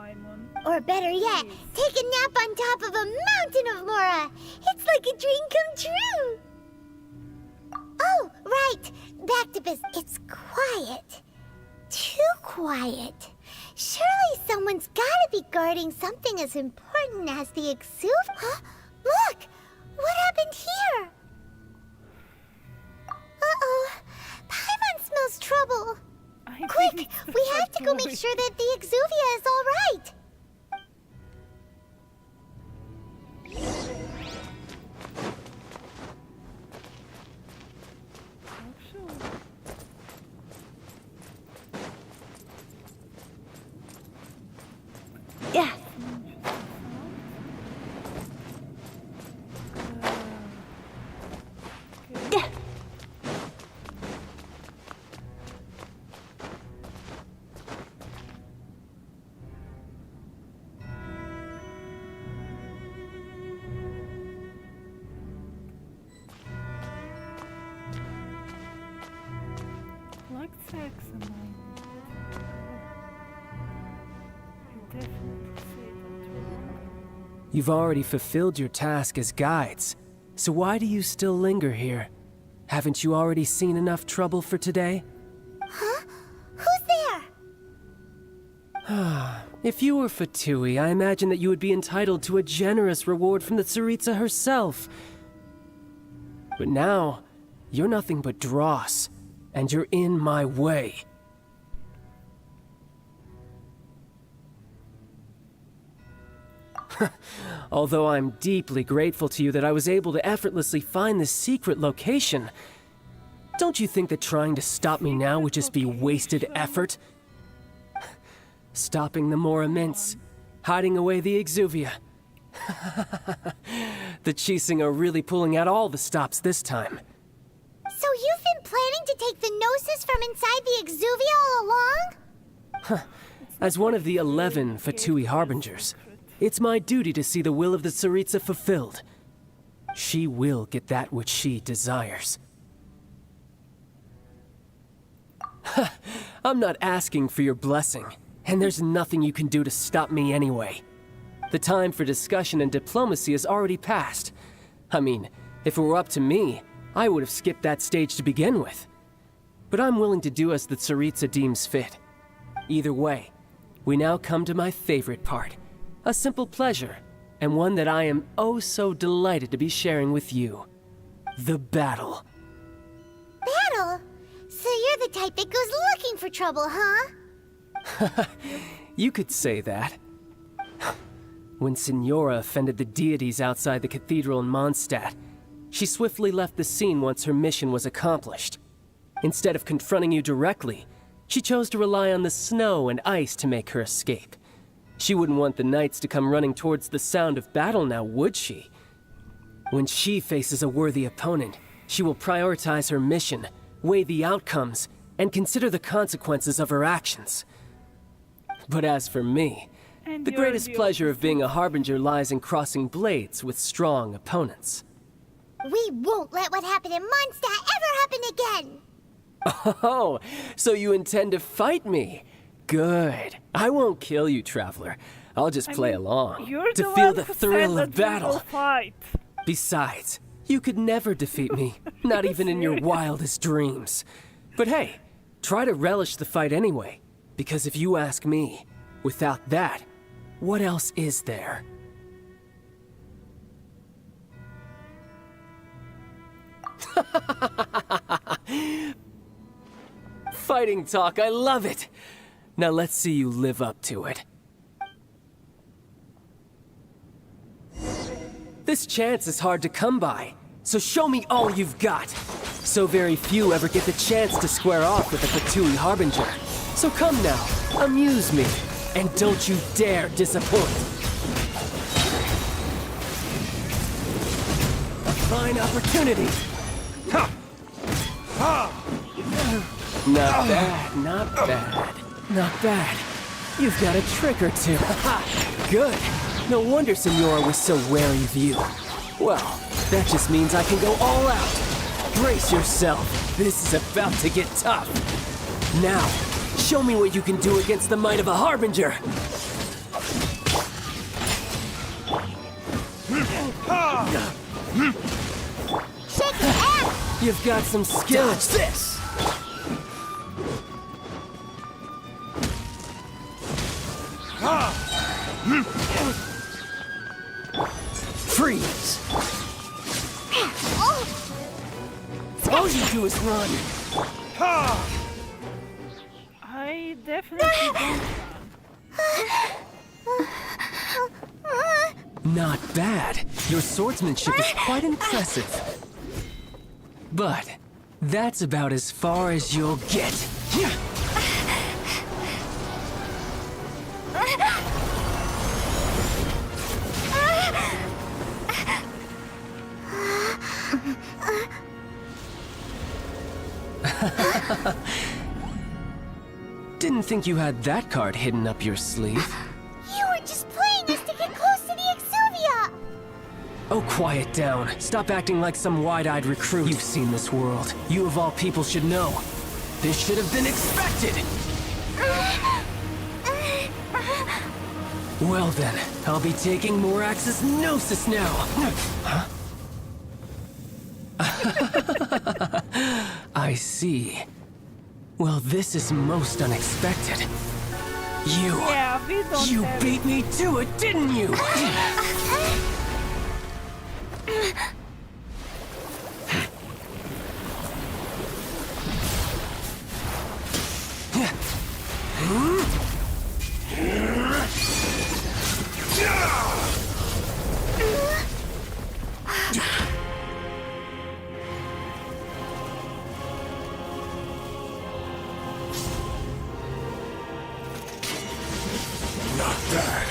Speaker 3: Or better yet, take a nap on top of a mountain of Mora. It's like a dream come true. Oh, right. Back to business. It's quiet. Too quiet. Surely someone's gotta be guarding something as important as the exuv. Huh? Look! What happened here? Uh-oh. Paimon smells trouble. Quick! We have to go make sure that the exuvia is all right.
Speaker 2: Yeah.
Speaker 3: Yeah.
Speaker 2: Like Saxonite. I definitely say that wrong.
Speaker 21: You've already fulfilled your task as guides, so why do you still linger here? Haven't you already seen enough trouble for today?
Speaker 3: Huh? Who's there?
Speaker 21: If you were Fatui, I imagine that you would be entitled to a generous reward from the Tsaritsa herself. But now, you're nothing but dross, and you're in my way. Although I'm deeply grateful to you that I was able to effortlessly find this secret location, don't you think that trying to stop me now would just be wasted effort? Stopping the Mora mints, hiding away the exuvia. The Chising are really pulling out all the stops this time.
Speaker 3: So you've been planning to take the Gnosis from inside the exuvia all along?
Speaker 21: As one of the 11 Fatui Harbingers, it's my duty to see the will of the Tsaritsa fulfilled. She will get that which she desires. I'm not asking for your blessing, and there's nothing you can do to stop me anyway. The time for discussion and diplomacy has already passed. I mean, if it were up to me, I would have skipped that stage to begin with. But I'm willing to do as the Tsaritsa deems fit. Either way, we now come to my favorite part. A simple pleasure, and one that I am oh so delighted to be sharing with you. The battle.
Speaker 3: Battle? So you're the type that goes looking for trouble, huh?
Speaker 21: You could say that. When Signora offended the deities outside the cathedral in Mondstadt, she swiftly left the scene once her mission was accomplished. Instead of confronting you directly, she chose to rely on the snow and ice to make her escape. She wouldn't want the knights to come running towards the sound of battle now, would she? When she faces a worthy opponent, she will prioritize her mission, weigh the outcomes, and consider the consequences of her actions. But as for me, the greatest pleasure of being a harbinger lies in crossing blades with strong opponents.
Speaker 3: We won't let what happened in Mondstadt ever happen again!
Speaker 21: Oh, so you intend to fight me? Good. I won't kill you, traveler. I'll just play along
Speaker 2: You're
Speaker 21: to
Speaker 2: the
Speaker 21: feel
Speaker 2: one
Speaker 21: the
Speaker 2: who
Speaker 21: thrill
Speaker 2: said
Speaker 21: of
Speaker 2: that we will
Speaker 21: battle.
Speaker 2: fight.
Speaker 21: Besides, you could never defeat me, not even in your wildest dreams. But hey, try to relish the fight anyway, because if you ask me, without that, what else is there? Fighting talk, I love it! Now let's see you live up to it. This chance is hard to come by, so show me all you've got. So very few ever get the chance to square off with a Fatui Harbinger. So come now, amuse me, and don't you dare disappoint. A fine opportunity. Ha! Ha! Not bad, not bad, not bad. You've got a trick or two. Ha! Good. No wonder Senora was so wary of you. Well, that just means I can go all out. Brace yourself. This is about to get tough. Now, show me what you can do against the might of a Harbinger.
Speaker 3: Shake it out!
Speaker 21: You've got some skill.
Speaker 11: Dodge this!
Speaker 21: Freeze! All you do is run.
Speaker 2: I definitely don't.
Speaker 21: Not bad. Your swordsmanship is quite impressive. But that's about as far as you'll get. Didn't think you had that card hidden up your sleeve.
Speaker 3: You were just playing us to get close to the Exuvia!
Speaker 21: Oh, quiet down. Stop acting like some wide-eyed recruit. You've seen this world. You of all people should know. This should have been expected! Well then, I'll be taking Morax's Gnosis now! Huh? I see. Well, this is most unexpected. You beat me to it, didn't you?
Speaker 9: Not bad.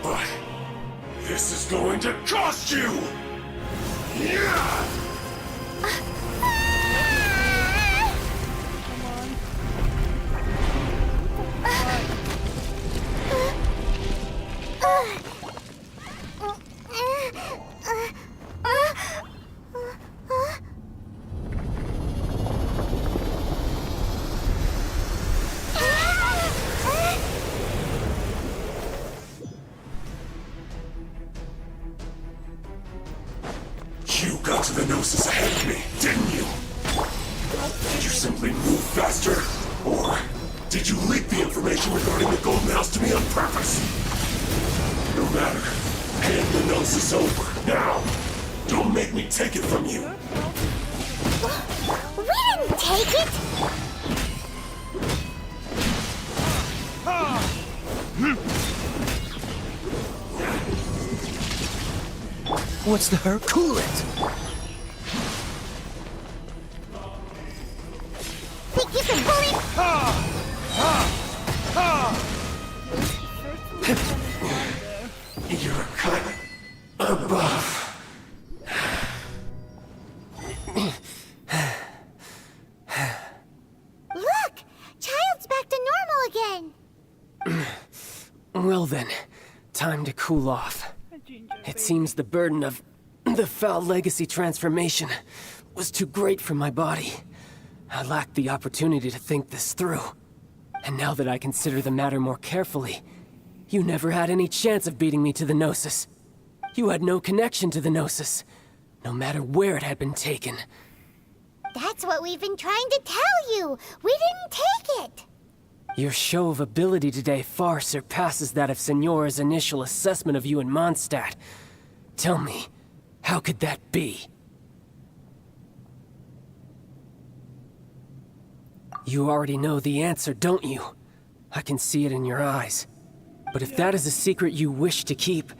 Speaker 9: But this is going to cost you! Yeah! You got to the Gnosis ahead of me, didn't you? Did you simply move faster? Or did you leak the information regarding the Golden House to me on purpose? No matter. Hand the Gnosis over, now. Don't make me take it from you.
Speaker 3: We didn't take it!
Speaker 11: What's the hurry? Cool it!
Speaker 3: Think you can bully?
Speaker 9: You're a cut above.
Speaker 3: Look! Child's back to normal again!
Speaker 21: Well then, time to cool off. It seems the burden of the foul legacy transformation was too great for my body. I lacked the opportunity to think this through. And now that I consider the matter more carefully, you never had any chance of beating me to the Gnosis. You had no connection to the Gnosis, no matter where it had been taken.
Speaker 3: That's what we've been trying to tell you. We didn't take it.
Speaker 21: Your show of ability today far surpasses that of Signora's initial assessment of you in Mondstadt. Tell me, how could that be? You already know the answer, don't you? I can see it in your eyes. But if that is a secret you wish to keep,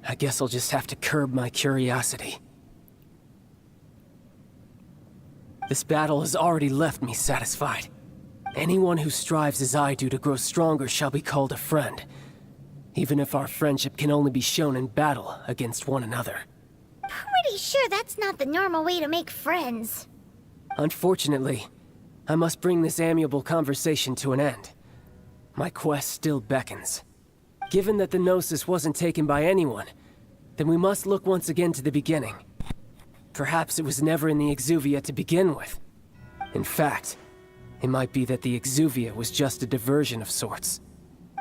Speaker 21: I guess I'll just have to curb my curiosity. This battle has already left me satisfied. Anyone who strives as I do to grow stronger shall be called a friend, even if our friendship can only be shown in battle against one another.
Speaker 3: Pretty sure that's not the normal way to make friends.
Speaker 21: Unfortunately, I must bring this amiable conversation to an end. My quest still beckons. Given that the Gnosis wasn't taken by anyone, then we must look once again to the beginning. Perhaps it was never in the Exuvia to begin with. In fact, it might be that the Exuvia was just a diversion of sorts.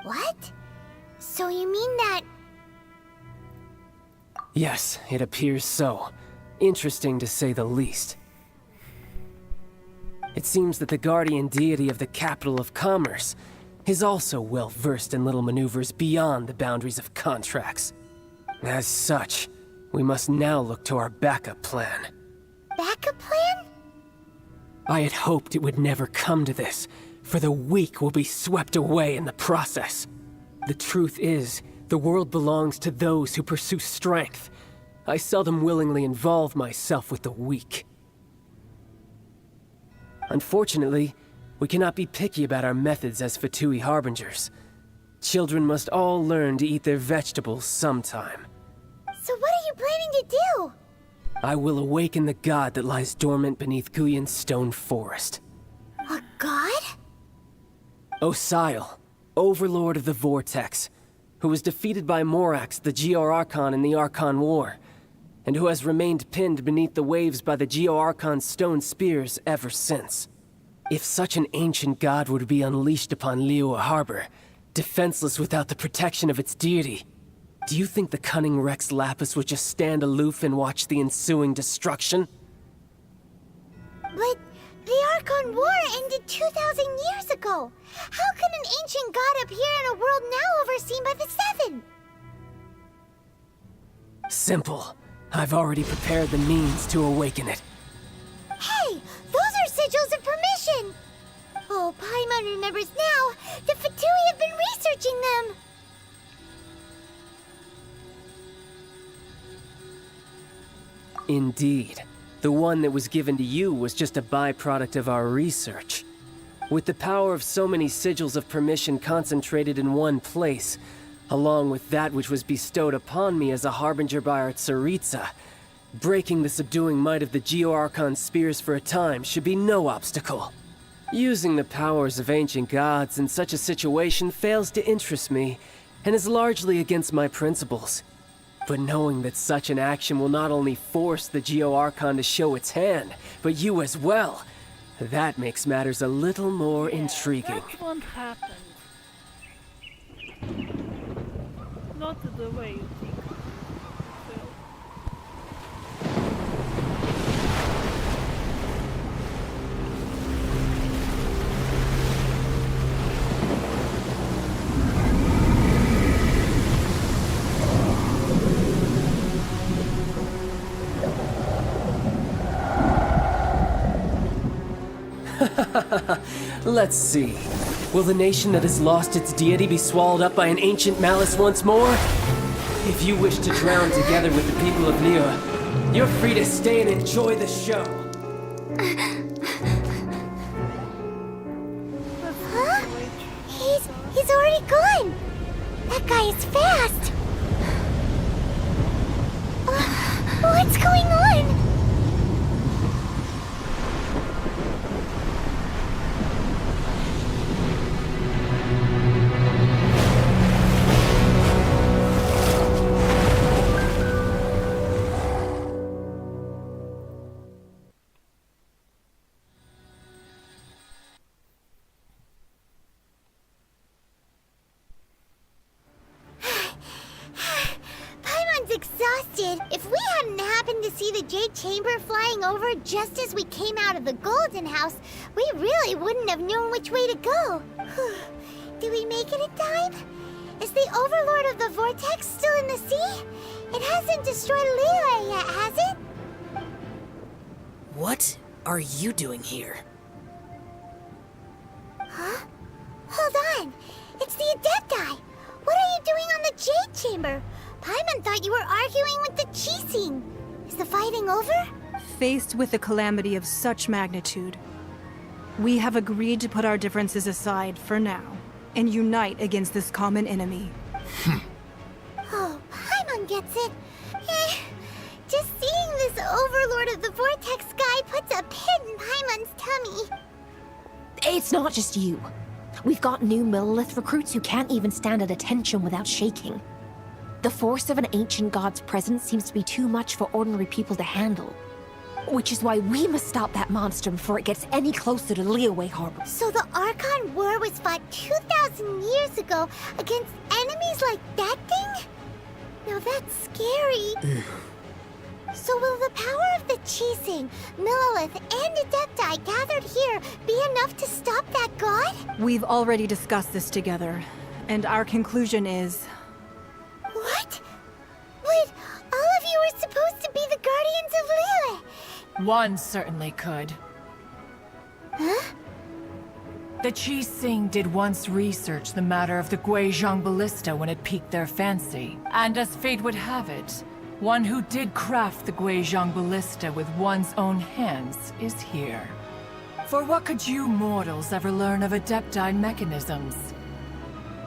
Speaker 3: What? So you mean that...
Speaker 21: Yes, it appears so. Interesting to say the least. It seems that the guardian deity of the capital of commerce is also well versed in little maneuvers beyond the boundaries of contracts. As such, we must now look to our backup plan.
Speaker 3: Backup plan?
Speaker 21: I had hoped it would never come to this, for the weak will be swept away in the process. The truth is, the world belongs to those who pursue strength. I seldom willingly involve myself with the weak. Unfortunately, we cannot be picky about our methods as Fatui harbingers. Children must all learn to eat their vegetables sometime.
Speaker 3: So what are you planning to do?
Speaker 21: I will awaken the god that lies dormant beneath Guyon's stone forest.
Speaker 3: A god?
Speaker 21: Osial, overlord of the Vortex, who was defeated by Morax, the Geo-Archon in the Archon War, and who has remained pinned beneath the waves by the Geo-Archon's stone spears ever since. If such an ancient god were to be unleashed upon Liyue Harbor, defenseless without the protection of its deity, do you think the cunning Rex Lapis would just stand aloof and watch the ensuing destruction?
Speaker 3: But the Archon War ended 2,000 years ago. How can an ancient god appear in a world now overseen by the Seven?
Speaker 21: Simple. I've already prepared the means to awaken it.
Speaker 3: Hey, those are sigils of permission! Oh, Paimon remembers now. The Fatui have been researching them.
Speaker 21: Indeed. The one that was given to you was just a byproduct of our research. With the power of so many sigils of permission concentrated in one place, along with that which was bestowed upon me as a harbinger by our Tsaritsa, breaking the subduing might of the Geo-Archon spears for a time should be no obstacle. Using the powers of ancient gods in such a situation fails to interest me, and is largely against my principles. But knowing that such an action will not only force the Geo-Archon to show its hand, but you as well, that makes matters a little more intriguing.
Speaker 2: That won't happen. Not the way you think.
Speaker 21: Let's see. Will the nation that has lost its deity be swallowed up by an ancient malice once more? If you wish to drown together with the people of Liyue, you're free to stay and enjoy the show.
Speaker 3: Huh? He's already gone. That guy is fast. What's going on? the Jade Chamber flying over just as we came out of the Golden House, we really wouldn't have known which way to go. Did we make it in time? Is the Overlord of the Vortex still in the sea? It hasn't destroyed Liyue yet, has it?
Speaker 7: What are you doing here?
Speaker 3: Huh? Hold on. It's the Adepti. What are you doing on the Jade Chamber? Paimon thought you were arguing with the Qixing. Is the fighting over?
Speaker 22: Faced with a calamity of such magnitude, we have agreed to put our differences aside for now and unite against this common enemy.
Speaker 3: Oh, Paimon gets it. Just seeing this Overlord of the Vortex guy puts a pit in Paimon's tummy.
Speaker 17: It's not just you. We've got new Millelith recruits who can't even stand at attention without shaking. The force of an ancient god's presence seems to be too much for ordinary people to handle. Which is why we must stop that monster before it gets any closer to Liyue Harbor.
Speaker 3: So the Archon War was fought 2,000 years ago against enemies like that thing? Now that's scary. So will the power of the Qixing, Millelith, and Adepti gathered here be enough to stop that god?
Speaker 22: We've already discussed this together, and our conclusion is...
Speaker 3: What? But all of you are supposed to be the Guardians of Liyue!
Speaker 23: One certainly could.
Speaker 3: Huh?
Speaker 23: The Qixing did once research the matter of the Guizhong Ballista when it piqued their fancy. And as fate would have it, one who did craft the Guizhong Ballista with one's own hands is here. For what could you mortals ever learn of Adepti mechanisms?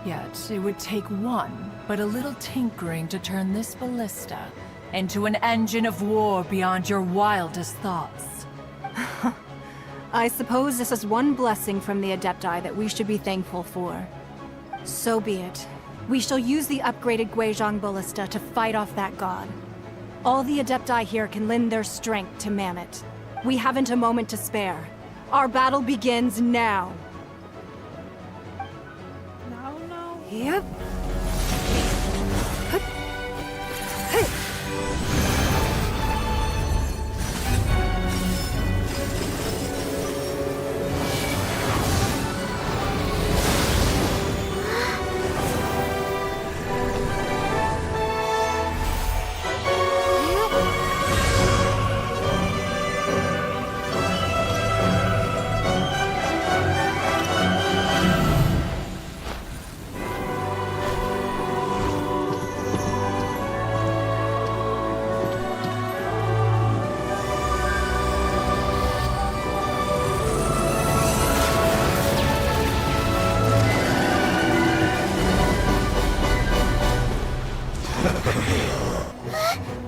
Speaker 23: Yet, it would take one, but a little tinkering to turn this ballista into an engine of war beyond your wildest thoughts.
Speaker 22: I suppose this is one blessing from the Adepti that we should be thankful for. So be it. We shall use the upgraded Guizhong Ballista to fight off that god. All the Adepti here can lend their strength to man it. We haven't a moment to spare. Our battle begins now.
Speaker 2: Now.
Speaker 22: Yep.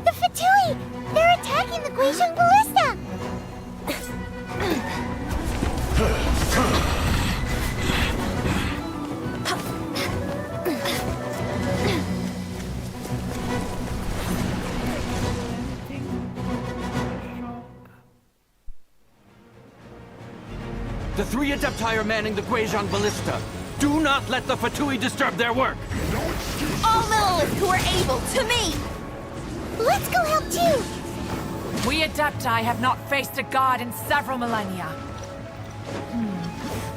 Speaker 3: The Fatui! They're attacking the Guizhong Ballista!
Speaker 13: The three Adepti are manning the Guizhong Ballista. Do not let the Fatui disturb their work!
Speaker 17: All Millelith who are able, to me!
Speaker 3: Let's go help too!
Speaker 23: We Adepti have not faced a god in several millennia.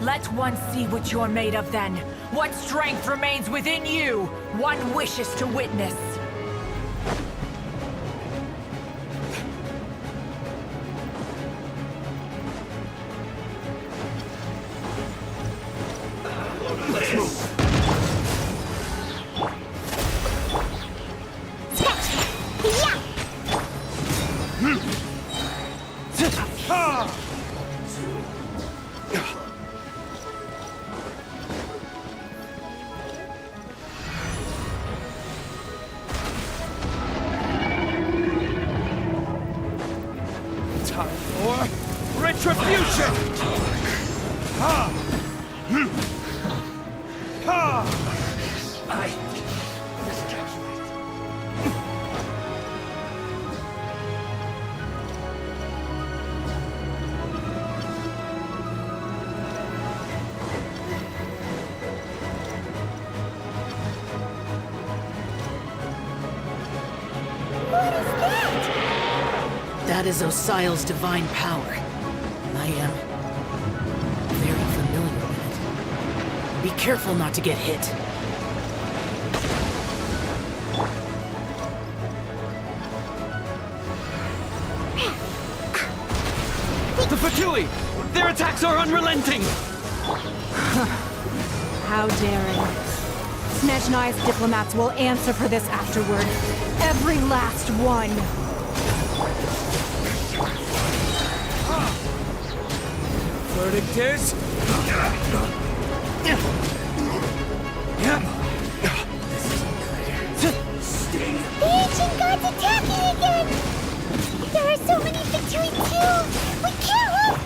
Speaker 23: Let one see what you're made of then. What strength remains within you, one wishes to witness.
Speaker 13: Let's move! Time for retribution! Ha!
Speaker 7: That is Osial's divine power. I am very familiar with it. Be careful not to get hit.
Speaker 18: The Fatui! Their attacks are unrelenting!
Speaker 22: How daring. Snezhnai's diplomats will answer for this afterward. Every last one.
Speaker 13: Verdict is...
Speaker 3: The ancient god's attacking again! There are so many Fatui too! We can't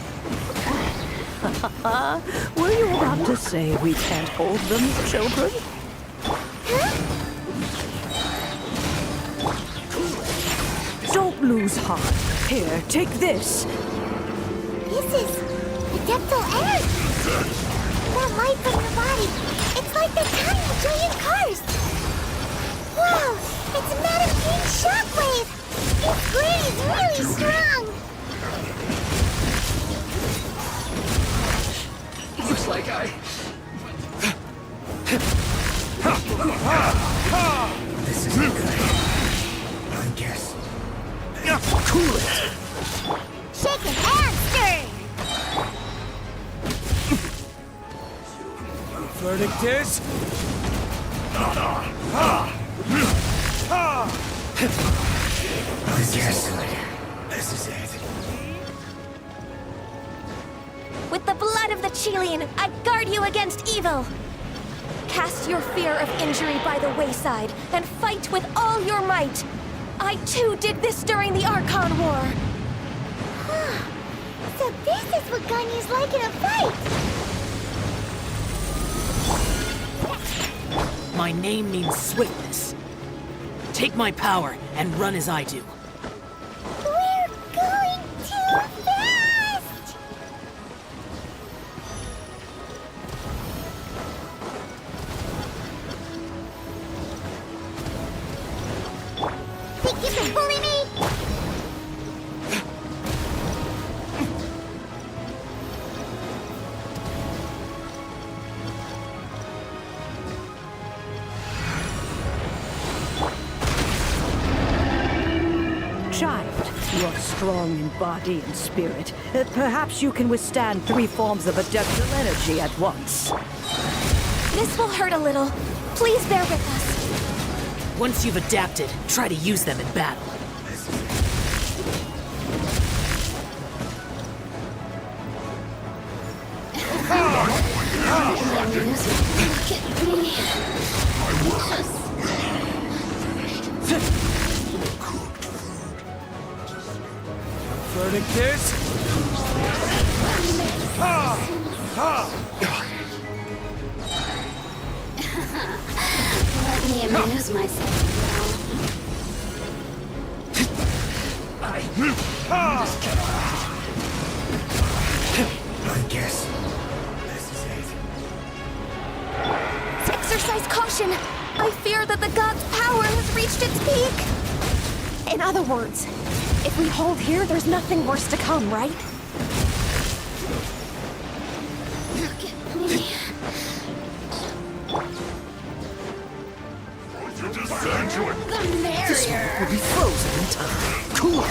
Speaker 3: help!
Speaker 4: Were you about to say we can't hold them, children? Don't lose heart. Here, take this.
Speaker 3: This is Adeptal air! That light from your body, it's like they're carrying a giant cars! Wow! It's Madame King's shockwave! Its grade is really strong!
Speaker 13: Looks like
Speaker 11: This isn't good. I guess. Cool it!
Speaker 3: Shaken and stirred!
Speaker 13: Verdict is...
Speaker 11: Yes, this is it.
Speaker 17: With the blood of the Chilean, I guard you against evil! Cast your fear of injury by the wayside, and fight with all your might! I too did this during the Archon War!
Speaker 3: So this is what Ganyu's like in a fight!
Speaker 7: My name means swiftness. Take my power and run as I do.
Speaker 3: We're going too fast! Think you can bully me?
Speaker 4: Child, you are strong in body and spirit. Perhaps you can withstand 3 forms of adeptal energy at once.
Speaker 17: This will hurt a little. Please bear with us.
Speaker 7: Once you've adapted, try to use them in battle.
Speaker 13: Verdict is...
Speaker 3: Let me amuse myself.
Speaker 11: I guess. This is it.
Speaker 17: Exercise caution! I fear that the god's power has reached its peak! In other words, if we hold here, there's nothing worse to come, right?
Speaker 3: Look at me. The merrier.
Speaker 7: This one will be frozen in time. Cool.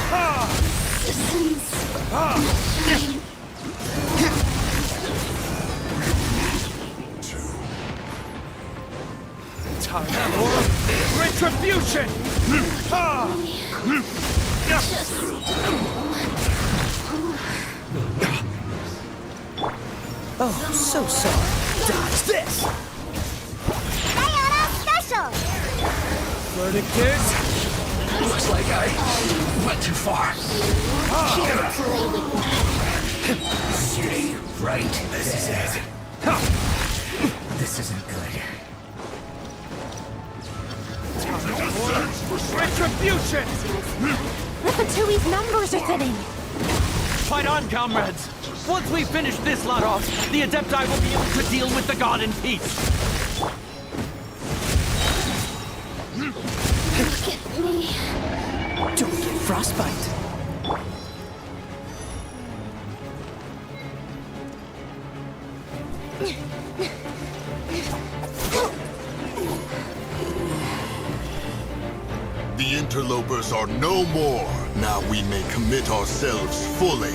Speaker 13: Time for retribution!
Speaker 7: Oh, so sorry. Dodge this!
Speaker 3: Diana Special!
Speaker 13: Verdict is...
Speaker 11: Looks like I went too far. Stay right. This is it. This isn't good.
Speaker 13: Retribution!
Speaker 17: The Fatui's numbers are thinning!
Speaker 18: Fight on, comrades! Once we finish this lot off, the Adepti will be able to deal with the god in peace!
Speaker 3: Look at me.
Speaker 7: Don't get frostbite.
Speaker 1: The interlopers are no more. Now we may commit ourselves fully.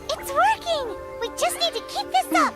Speaker 3: It's working! We just need to keep this up!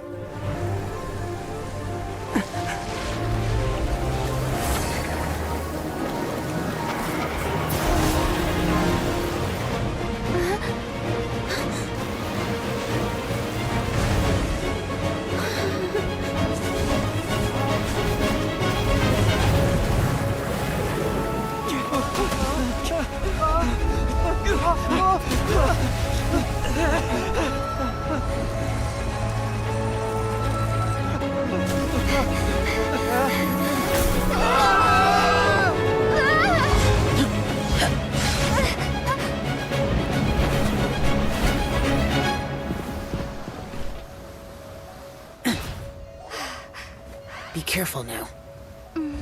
Speaker 7: Be careful now.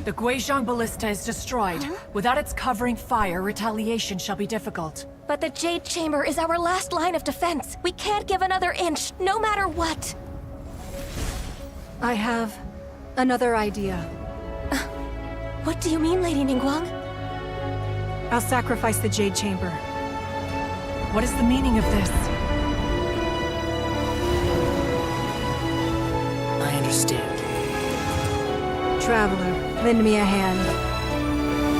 Speaker 23: The Guizhong Ballista is destroyed. Without its covering fire, retaliation shall be difficult.
Speaker 17: But the Jade Chamber is our last line of defense. We can't give another inch, no matter what.
Speaker 22: I have another idea.
Speaker 17: What do you mean, Lady Ningguang?
Speaker 22: I'll sacrifice the Jade Chamber.
Speaker 23: What is the meaning of this?
Speaker 7: I understand.
Speaker 22: Traveler, lend me a hand.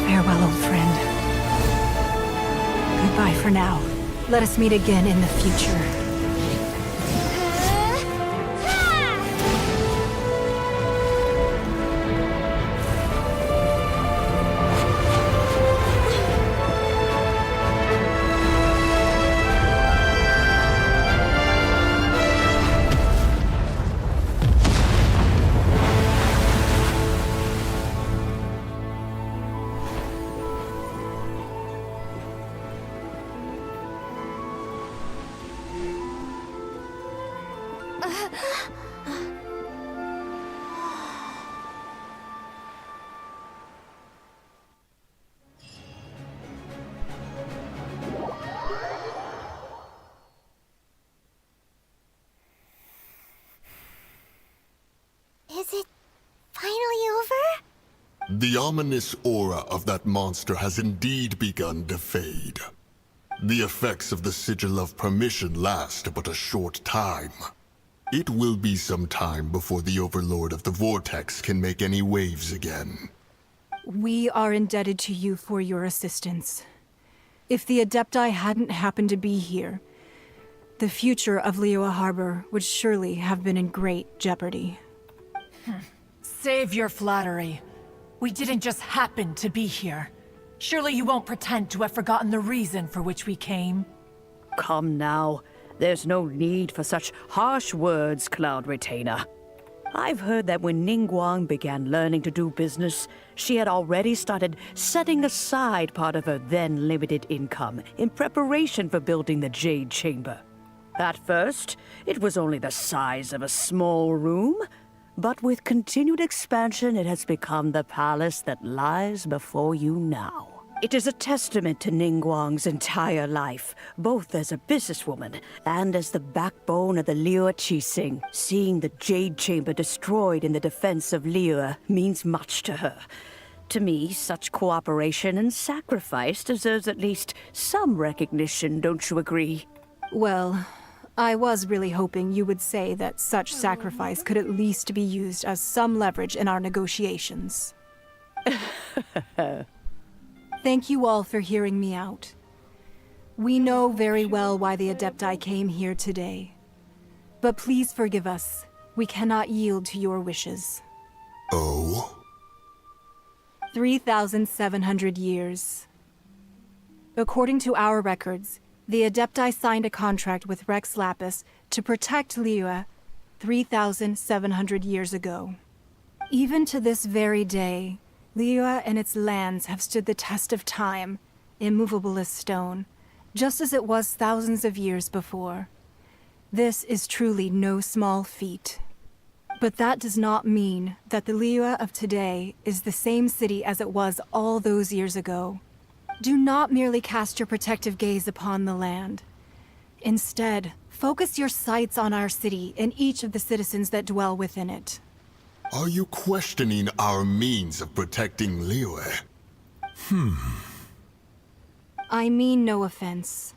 Speaker 22: Farewell, old friend. Goodbye for now. Let us meet again in the future.
Speaker 3: Is it finally over?
Speaker 1: The ominous aura of that monster has indeed begun to fade. The effects of the Sigil of Permission last but a short time. It will be some time before the Overlord of the Vortex can make any waves again.
Speaker 22: We are indebted to you for your assistance. If the Adepti hadn't happened to be here, the future of Liyue Harbor would surely have been in great jeopardy.
Speaker 23: Save your flattery. We didn't just happen to be here. Surely you won't pretend to have forgotten the reason for which we came?
Speaker 4: Come now. There's no need for such harsh words, Cloud Retainer. I've heard that when Ningguang began learning to do business, she had already started setting aside part of her then limited income in preparation for building the Jade Chamber. At first, it was only the size of a small room, but with continued expansion, it has become the palace that lies before you now. It is a testament to Ningguang's entire life, both as a businesswoman and as the backbone of the Liyue Qixing. Seeing the Jade Chamber destroyed in the defense of Liyue means much to her. To me, such cooperation and sacrifice deserves at least some recognition, don't you agree?
Speaker 22: Well, I was really hoping you would say that such sacrifice could at least be used as some leverage in our negotiations. Thank you all for hearing me out. We know very well why the Adepti came here today. But please forgive us. We cannot yield to your wishes.
Speaker 1: Oh?
Speaker 22: 3,700 years. According to our records, the Adepti signed a contract with Rex Lapis to protect Liyue 3,700 years ago. Even to this very day, Liyue and its lands have stood the test of time, immovable as stone, just as it was thousands of years before. This is truly no small feat. But that does not mean that the Liyue of today is the same city as it was all those years ago. Do not merely cast your protective gaze upon the land. Instead, focus your sights on our city and each of the citizens that dwell within it.
Speaker 1: Are you questioning our means of protecting Liyue?
Speaker 22: I mean no offense.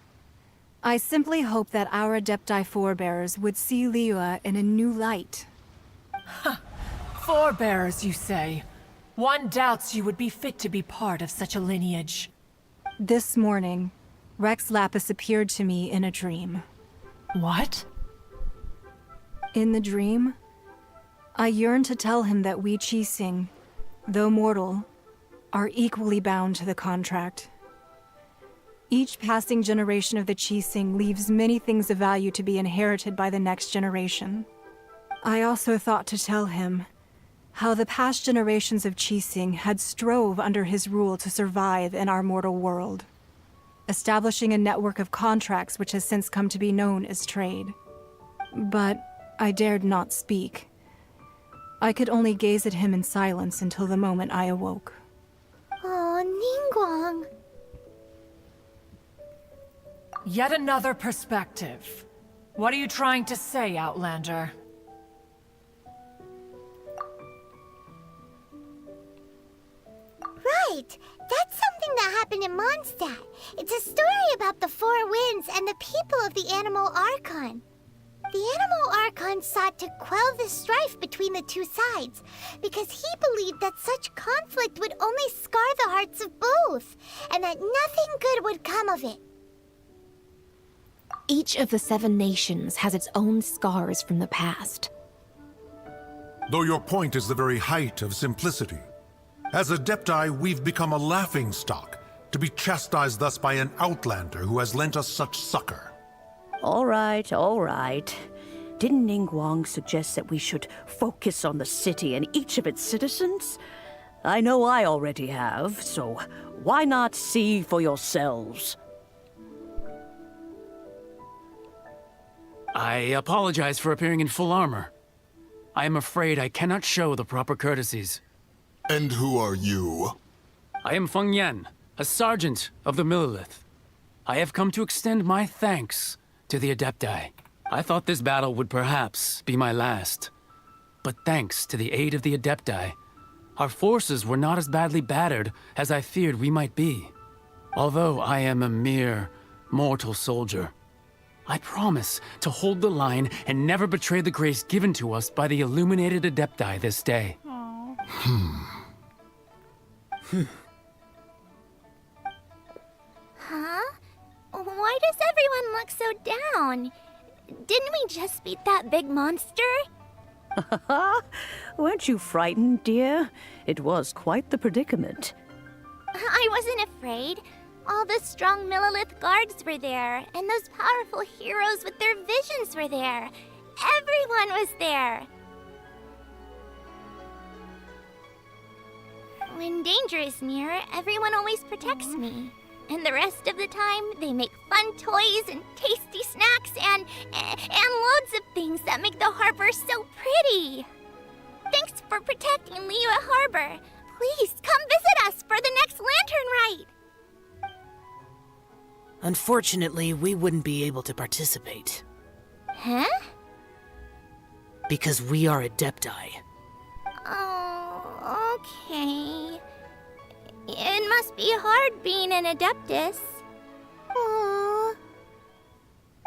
Speaker 22: I simply hope that our Adepti forebears would see Liyue in a new light.
Speaker 23: Forebearers, you say? One doubts you would be fit to be part of such a lineage.
Speaker 22: This morning, Rex Lapis appeared to me in a dream.
Speaker 23: What?
Speaker 22: In the dream, I yearned to tell him that we Qixing, though mortal, are equally bound to the contract. Each passing generation of the Qixing leaves many things of value to be inherited by the next generation. I also thought to tell him how the past generations of Qixing had strove under his rule to survive in our mortal world, establishing a network of contracts which has since come to be known as trade. But I dared not speak. I could only gaze at him in silence until the moment I awoke.
Speaker 3: Oh, Ningguang.
Speaker 23: Yet another perspective. What are you trying to say, Outlander?
Speaker 3: Right! That's something that happened in Mondstadt. It's a story about the Four Winds and the people of the Animal Archon. The Animal Archon sought to quell the strife between the two sides, because he believed that such conflict would only scar the hearts of both, and that nothing good would come of it.
Speaker 17: Each of the 7 nations has its own scars from the past.
Speaker 14: Though your point is the very height of simplicity. As Adepti, we've become a laughingstock, to be chastised thus by an outlander who has lent us such succor.
Speaker 4: All right, all right. Didn't Ningguang suggest that we should focus on the city and each of its citizens? I know I already have, so why not see for yourselves?
Speaker 15: I apologize for appearing in full armor. I am afraid I cannot show the proper courtesies.
Speaker 1: And who are you?
Speaker 15: I am Feng Yan, a sergeant of the Millelith. I have come to extend my thanks to the Adepti. I thought this battle would perhaps be my last. But thanks to the aid of the Adepti, our forces were not as badly battered as I feared we might be. Although I am a mere mortal soldier, I promise to hold the line and never betray the grace given to us by the illuminated Adepti this day.
Speaker 3: Huh? Why does everyone look so down? Didn't we just beat that big monster?
Speaker 4: Weren't you frightened, dear? It was quite the predicament.
Speaker 3: I wasn't afraid. All the strong Millelith guards were there, and those powerful heroes with their visions were there. Everyone was there. When danger is near, everyone always protects me. And the rest of the time, they make fun toys and tasty snacks and loads of things that make the harbor so pretty. Thanks for protecting Liyue Harbor. Please come visit us for the next lantern rite.
Speaker 7: Unfortunately, we wouldn't be able to participate.
Speaker 3: Huh?
Speaker 7: Because we are Adepti.
Speaker 3: Oh, okay. It must be hard being an Adeptus. Aww.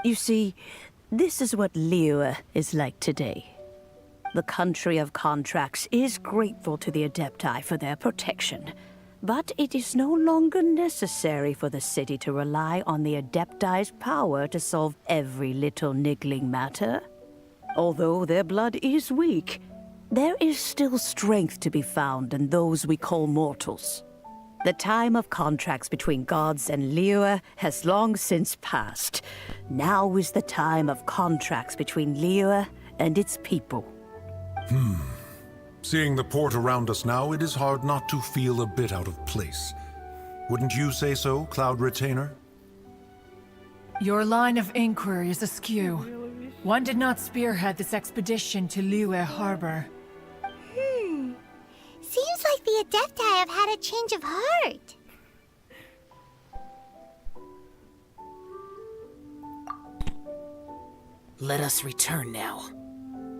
Speaker 4: You see, this is what Liyue is like today. The country of contracts is grateful to the Adepti for their protection, but it is no longer necessary for the city to rely on the Adepti's power to solve every little niggling matter. Although their blood is weak, there is still strength to be found in those we call mortals. The time of contracts between gods and Liyue has long since passed. Now is the time of contracts between Liyue and its people.
Speaker 14: Seeing the port around us now, it is hard not to feel a bit out of place. Wouldn't you say so, Cloud Retainer?
Speaker 23: Your line of inquiry is askew. One did not spearhead this expedition to Liyue Harbor.
Speaker 3: Seems like the Adepti have had a change of heart.
Speaker 7: Let us return now.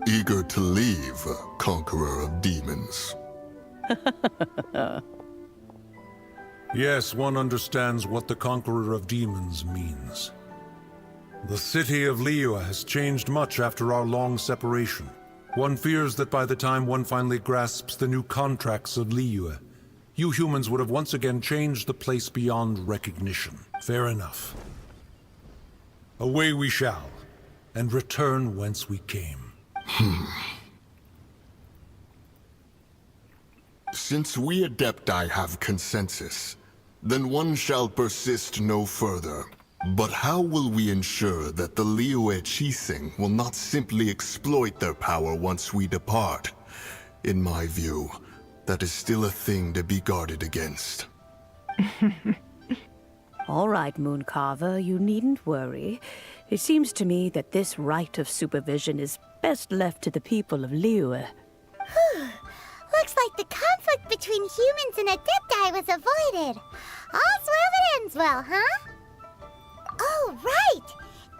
Speaker 1: Eager to leave, conqueror of demons.
Speaker 14: Yes, one understands what the Conqueror of Demons means. The city of Liyue has changed much after our long separation. One fears that by the time one finally grasps the new contracts of Liyue, you humans would have once again changed the place beyond recognition. Fair enough. Away we shall, and return whence we came.
Speaker 1: Since we Adepti have consensus, then one shall persist no further. But how will we ensure that the Liyue Qixing will not simply exploit their power once we depart? In my view, that is still a thing to be guarded against.
Speaker 4: All right, Mooncarver, you needn't worry. It seems to me that this right of supervision is best left to the people of Liyue.
Speaker 3: Looks like the conflict between humans and Adepti was avoided. All's well that ends well, huh? Oh, right!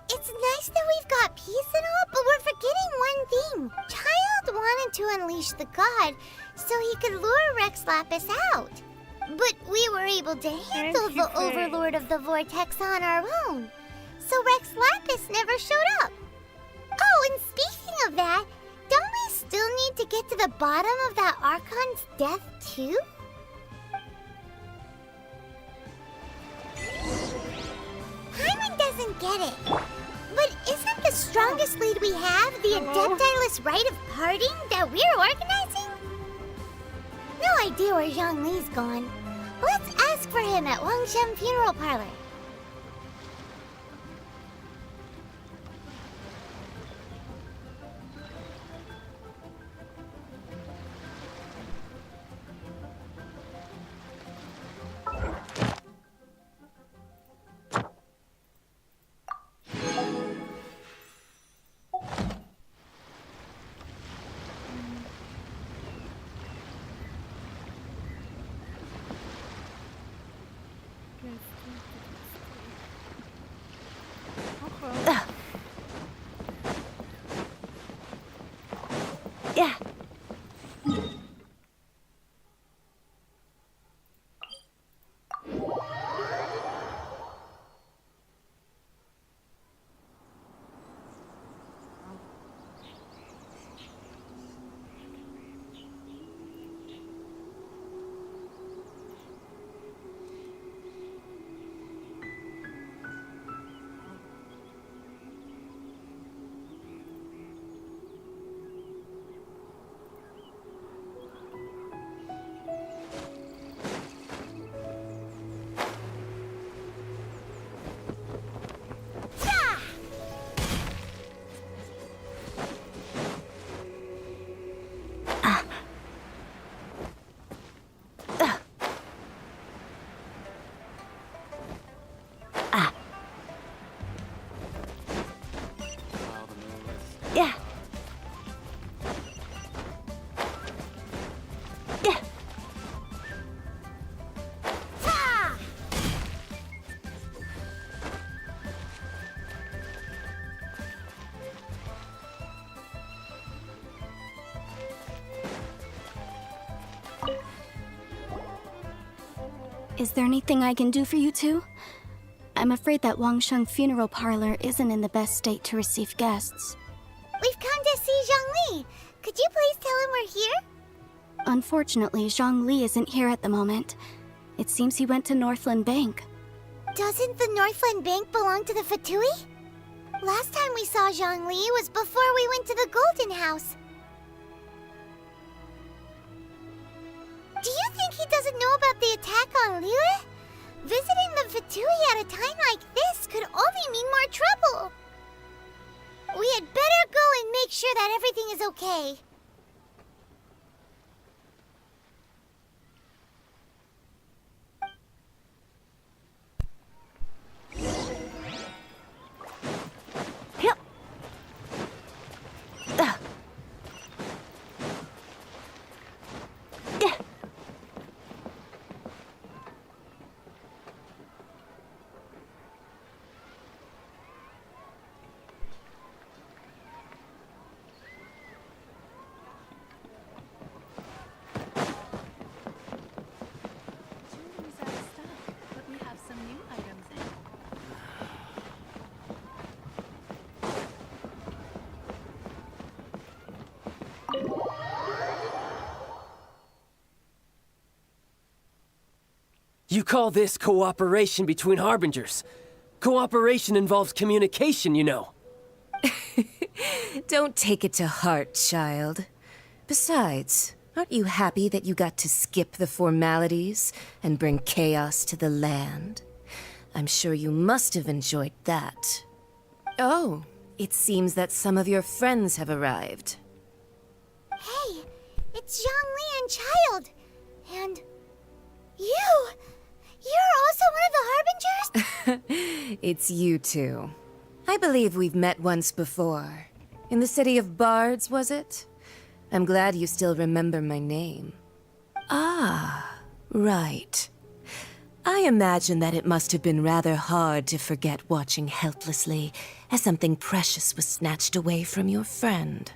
Speaker 3: It's nice that we've got peace and all, but we're forgetting one thing. Child wanted to unleash the god so he could lure Rex Lapis out. But we were able to handle the Overlord of the Vortex on our own. So Rex Lapis never showed up. Oh, and speaking of that, don't we still need to get to the bottom of that Archon's death, too? Paimon doesn't get it. But isn't the strongest lead we have the Adepti-less rite of parting that we're organizing? No idea where Zhongli's gone. Let's ask for him at Wangshen Funeral Parlor.
Speaker 12: Yeah. Yeah. Yeah.
Speaker 10: Is there anything I can do for you two? I'm afraid that Wangshen Funeral Parlor isn't in the best state to receive guests.
Speaker 3: We've come to see Zhongli. Could you please tell him we're here?
Speaker 10: Unfortunately, Zhongli isn't here at the moment. It seems he went to Northland Bank.
Speaker 3: Doesn't the Northland Bank belong to the Fatui? Last time we saw Zhongli was before we went to the Golden House. Do you think he doesn't know about the attack on Liyue? Visiting the Fatui at a time like this could only mean more trouble. We had better go and make sure that everything is okay.
Speaker 21: You call this cooperation between harbingers? Cooperation involves communication, you know.
Speaker 6: Don't take it to heart, child. Besides, aren't you happy that you got to skip the formalities and bring chaos to the land? I'm sure you must have enjoyed that. Oh, it seems that some of your friends have arrived.
Speaker 3: Hey, it's Zhongli and Child. And you! You're also one of the Harbingers?
Speaker 6: It's you two. I believe we've met once before. In the city of Bards, was it? I'm glad you still remember my name. Ah, right. I imagine that it must have been rather hard to forget watching helplessly as something precious was snatched away from your friend.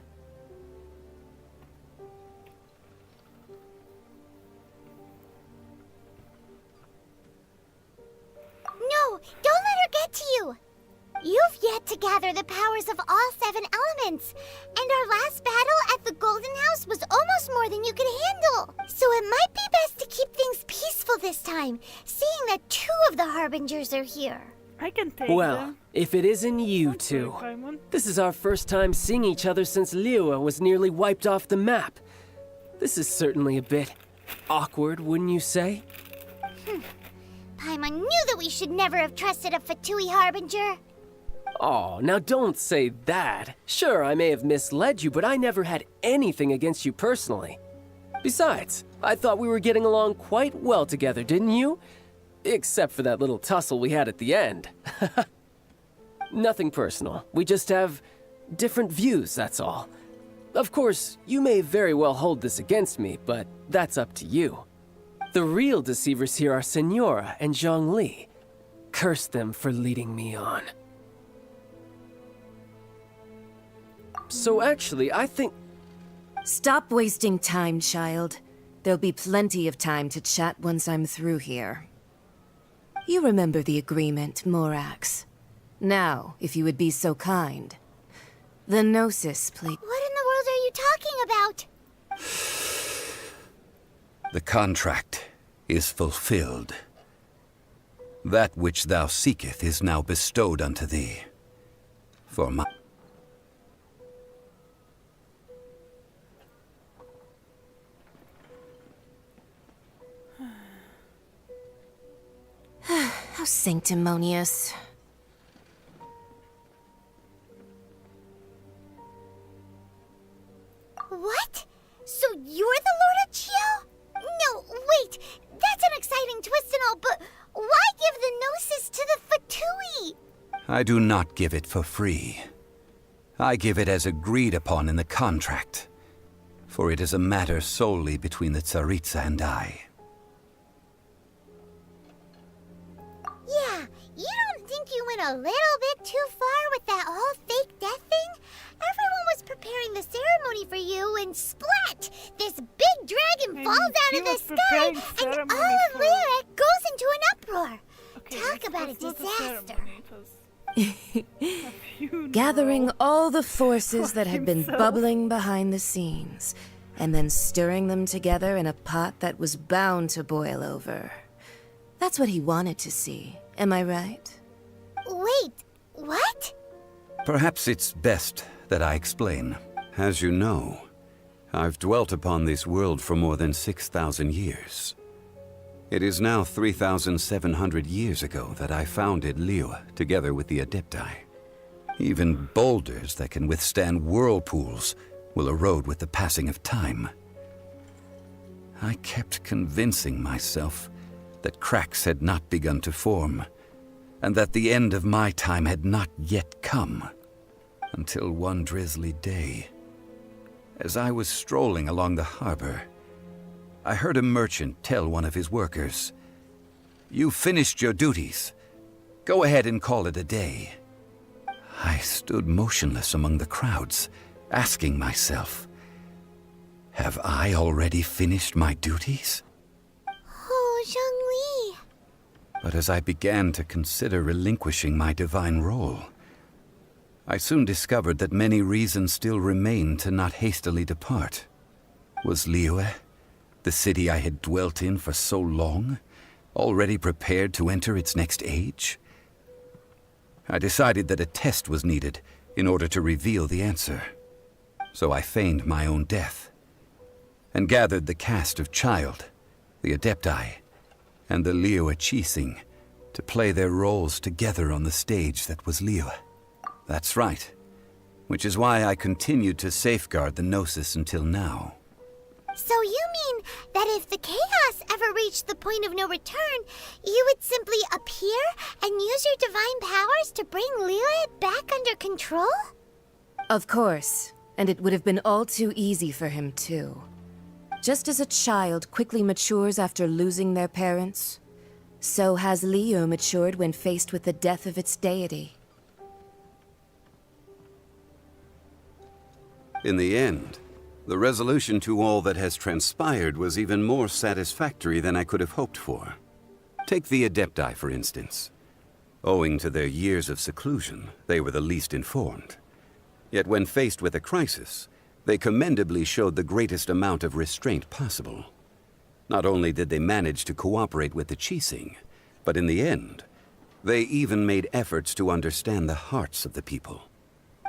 Speaker 3: No, don't let her get to you! You've yet to gather the powers of all 7 elements, and our last battle at the Golden House was almost more than you could handle. So it might be best to keep things peaceful this time, seeing that 2 of the Harbingers are here.
Speaker 2: I can take
Speaker 21: Well,
Speaker 2: them.
Speaker 21: if it isn't you two.
Speaker 2: Paimon.
Speaker 21: This is our first time seeing each other since Liyue was nearly wiped off the map. This is certainly a bit awkward, wouldn't you say?
Speaker 3: Paimon knew that we should never have trusted a Fatui Harbinger.
Speaker 21: Oh, now don't say that. Sure, I may have misled you, but I never had anything against you personally. Besides, I thought we were getting along quite well together, didn't you? Except for that little tussle we had at the end. Nothing personal. We just have different views, that's all. Of course, you may very well hold this against me, but that's up to you. The real deceivers here are Senora and Zhongli. Curse them for leading me on. So actually, I think...
Speaker 6: Stop wasting time, child. There'll be plenty of time to chat once I'm through here. You remember the agreement, Morax. Now, if you would be so kind. The Gnosis, please.
Speaker 3: What in the world are you talking about?
Speaker 5: The contract is fulfilled. That which thou seeketh is now bestowed unto thee. For my...
Speaker 6: How sanctimonious.
Speaker 3: What? So you're the Lord of Chiao? No, wait. That's an exciting twist and all, but why give the Gnosis to the Fatui?
Speaker 5: I do not give it for free. I give it as agreed upon in the contract, for it is a matter solely between the Tsaritsa and I.
Speaker 3: Yeah, you don't think you went a little bit too far with that whole fake death thing? Everyone was preparing the ceremony for you, and splat! This big dragon falls out of the sky, and all of Liyue goes into an uproar. Talk about a disaster.
Speaker 6: Gathering all the forces that had been bubbling behind the scenes, and then stirring them together in a pot that was bound to boil over. That's what he wanted to see, am I right?
Speaker 3: Wait, what?
Speaker 5: Perhaps it's best that I explain. As you know, I've dwelt upon this world for more than 6,000 years. It is now 3,700 years ago that I founded Liyue together with the Adepti. Even boulders that can withstand whirlpools will erode with the passing of time. I kept convincing myself that cracks had not begun to form, and that the end of my time had not yet come. Until one drizzly day, as I was strolling along the harbor, I heard a merchant tell one of his workers, "You finished your duties. Go ahead and call it a day." I stood motionless among the crowds, asking myself, have I already finished my duties?
Speaker 3: Oh, Zhongli.
Speaker 5: But as I began to consider relinquishing my divine role, I soon discovered that many reasons still remained to not hastily depart. Was Liyue, the city I had dwelt in for so long, Already prepared to enter its next age? I decided that a test was needed in order to reveal the answer. So I feigned my own death, and gathered the cast of Child, the Adepti, and the Liyue Qixing to play their roles together on the stage that was Liyue. That's right, which is why I continued to safeguard the Gnosis until now.
Speaker 3: So you mean that if the chaos ever reached the point of no return, you would simply appear and use your divine powers to bring Liyue back under control?
Speaker 16: Of course, and it would have been all too easy for him too. Just as a child quickly matures after losing their parents, so has Liyue matured when faced with the death of its deity.
Speaker 5: In the end, the resolution to all that has transpired was even more satisfactory than I could have hoped for. Take the Adepti, for instance. Owing to their years of seclusion, they were the least informed. Yet when faced with a crisis, they commendably showed the greatest amount of restraint possible. Not only did they manage to cooperate with the Qixing, but in the end, they even made efforts to understand the hearts of the people.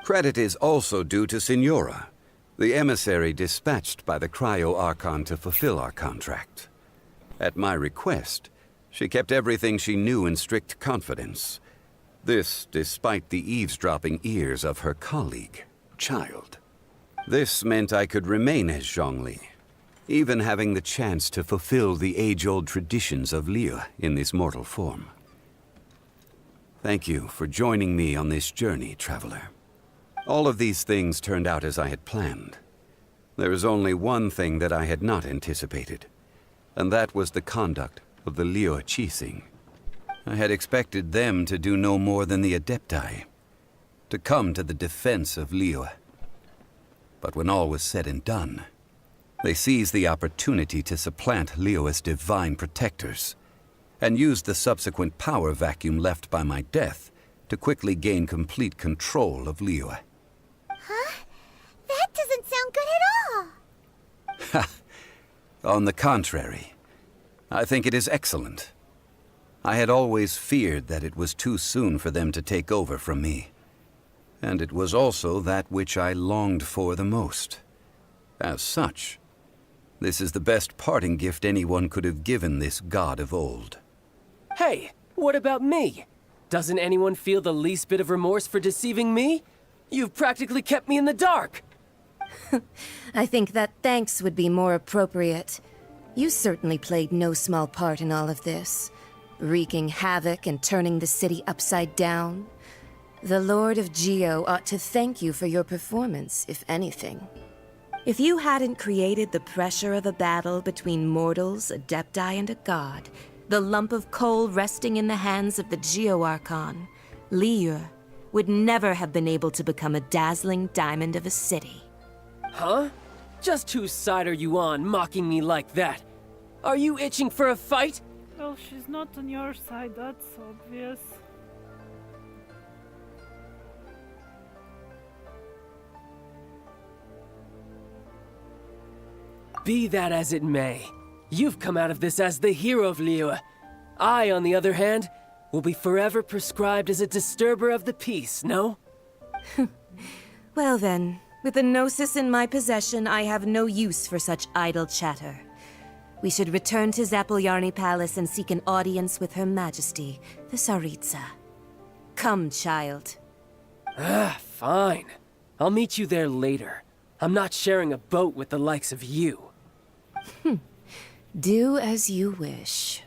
Speaker 5: Credit is also due to Signora, the emissary dispatched by the Cryo-Archon to fulfill our contract. At my request, she kept everything she knew in strict confidence. This despite the eavesdropping ears of her colleague, Child. This meant I could remain as Zhongli, even having the chance to fulfill the age-old traditions of Liyue in this mortal form. Thank you for joining me on this journey, traveler. All of these things turned out as I had planned. There is only one thing that I had not anticipated, and that was the conduct of the Liyue Qixing. I had expected them to do no more than the Adepti, to come to the defense of Liyue. But when all was said and done, they seized the opportunity to supplant Liyue's divine protectors, and used the subsequent power vacuum left by my death to quickly gain complete control of Liyue.
Speaker 3: Huh? That doesn't sound good at all.
Speaker 5: On the contrary, I think it is excellent. I had always feared that it was too soon for them to take over from me. And it was also that which I longed for the most. As such, this is the best parting gift anyone could have given this god of old.
Speaker 21: Hey, what about me? Doesn't anyone feel the least bit of remorse for deceiving me? You've practically kept me in the dark.
Speaker 16: I think that thanks would be more appropriate. You certainly played no small part in all of this, wreaking havoc and turning the city upside down. The Lord of Geo ought to thank you for your performance, if anything. If you hadn't created the pressure of a battle between mortals, Adepti, and a god, the lump of coal resting in the hands of the Geo-Archon, Liyue, would never have been able to become a dazzling diamond of a city.
Speaker 21: Huh? Just whose side are you on, mocking me like that? Are you itching for a fight?
Speaker 2: Well, she's not on your side, that's obvious.
Speaker 21: Be that as it may, you've come out of this as the hero of Liyue. I, on the other hand, will be forever prescribed as a disturber of the peace, no?
Speaker 16: Well then, with the Gnosis in my possession, I have no use for such idle chatter. We should return to Zapoljarny Palace and seek an audience with Her Majesty, the Tsaritsa. Come, child.
Speaker 21: Fine. I'll meet you there later. I'm not sharing a boat with the likes of you.
Speaker 16: Do as you wish.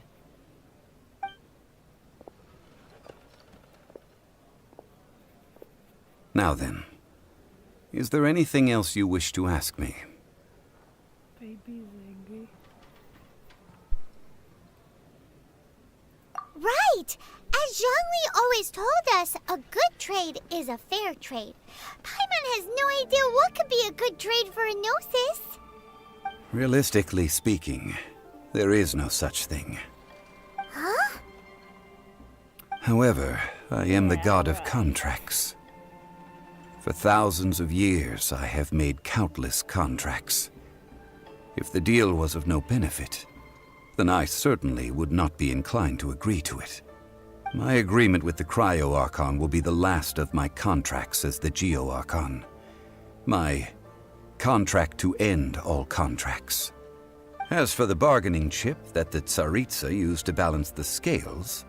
Speaker 5: Now then, is there anything else you wish to ask me?
Speaker 2: Baby Ziggy.
Speaker 3: Right! As Zhongli always told us, a good trade is a fair trade. Paimon has no idea what could be a good trade for a Gnosis.
Speaker 5: Realistically speaking, there is no such thing.
Speaker 3: Huh?
Speaker 5: However, I am the god of contracts. For thousands of years, I have made countless contracts. If the deal was of no benefit, then I certainly would not be inclined to agree to it. My agreement with the Cryo-Archon will be the last of my contracts as the Geo-Archon. My contract to end all contracts. As for the bargaining chip that the Tsaritsa used to balance the scales,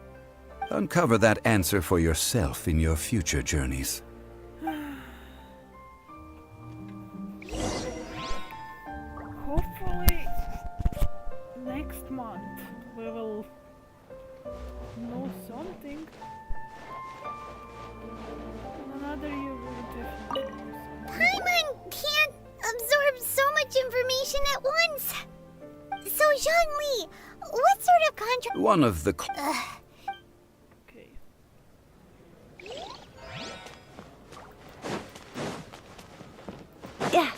Speaker 5: uncover that answer for yourself in your future journeys.
Speaker 2: Hopefully, next month we will know something. In another year we will definitely know something.
Speaker 3: Paimon can't absorb so much information at once. So, Zhongli, what sort of contract?
Speaker 5: One of the...
Speaker 2: Okay.
Speaker 3: Yeah.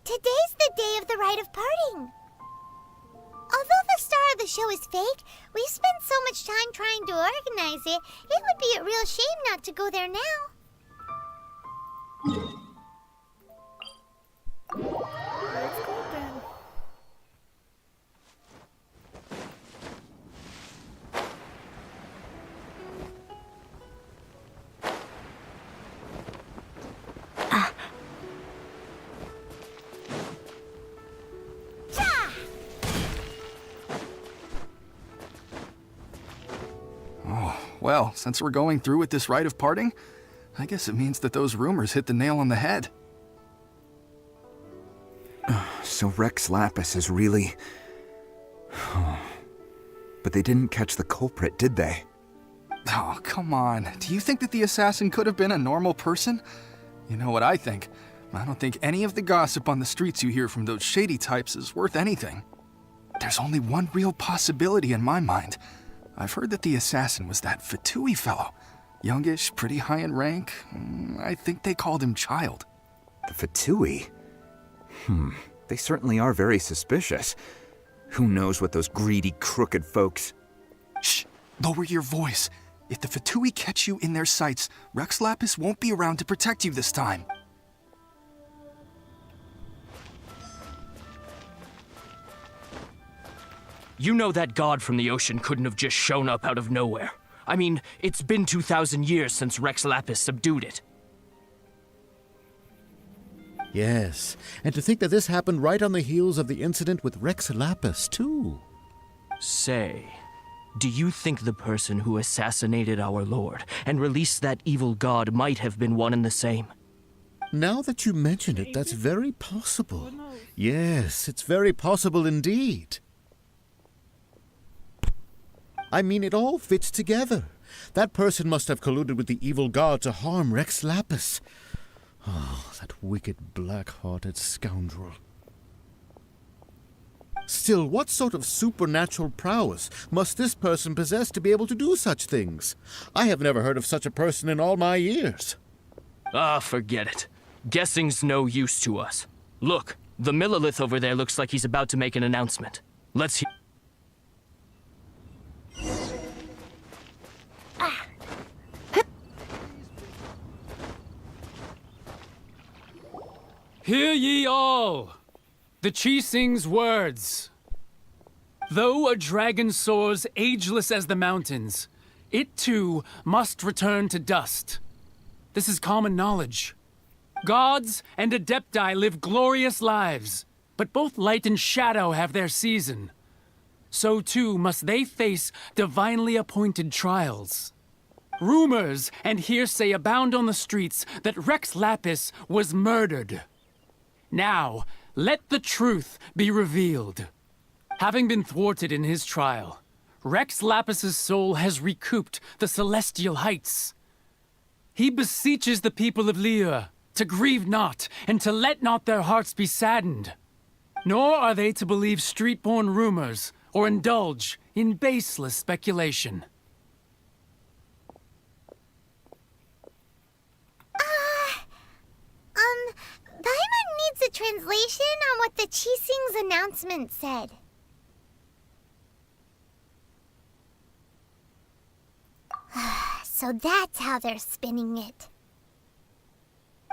Speaker 3: Today's the day of the rite of parting. Although the star of the show is fake, we've spent so much time trying to organize it, it would be a real shame not to go there now.
Speaker 2: Let's go then.
Speaker 8: Well, since we're going through with this rite of parting, I guess it means that those rumors hit the nail on the head.
Speaker 19: So Rex Lapis is really... But they didn't catch the culprit, did they?
Speaker 8: Oh, come on. Do you think that the assassin could have been a normal person? You know what I think. I don't think any of the gossip on the streets you hear from those shady types is worth anything. There's only one real possibility in my mind. I've heard that the assassin was that Fatui fellow. Youngish, pretty high in rank. I think they called him Child.
Speaker 19: The Fatui? They certainly are very suspicious. Who knows what those greedy, crooked folks...
Speaker 8: Shh! Lower your voice. If the Fatui catch you in their sights, Rex Lapis won't be around to protect you this time.
Speaker 11: You know that god from the ocean couldn't have just shown up out of nowhere. I mean, it's been 2,000 years since Rex Lapis subdued it.
Speaker 20: Yes, and to think that this happened right on the heels of the incident with Rex Lapis, too.
Speaker 11: Say, do you think the person who assassinated our lord and released that evil god might have been one and the same?
Speaker 20: Now that you mention it, that's very possible. Yes, it's very possible indeed. I mean, it all fits together. That person must have colluded with the evil god to harm Rex Lapis. Oh, that wicked, black-hearted scoundrel. Still, what sort of supernatural prowess must this person possess to be able to do such things? I have never heard of such a person in all my years.
Speaker 11: Ah, forget it. Guessing's no use to us. Look, the Millilith over there looks like he's about to make an announcement. Let's hear...
Speaker 15: Hear ye all! The Qixing's words. Though a dragon soars ageless as the mountains, it too must return to dust. This is common knowledge. Gods and Adepti live glorious lives, but both light and shadow have their season. So too must they face divinely appointed trials. Rumors and hearsay abound on the streets that Rex Lapis was murdered. Now, let the truth be revealed. Having been thwarted in his trial, Rex Lapis's soul has recouped the celestial heights. He beseeches the people of Liyue to grieve not and to let not their hearts be saddened. Nor are they to believe street-born rumors or indulge in baseless speculation.
Speaker 3: Paimon needs a translation on what the Qixing's announcement said. So that's how they're spinning it.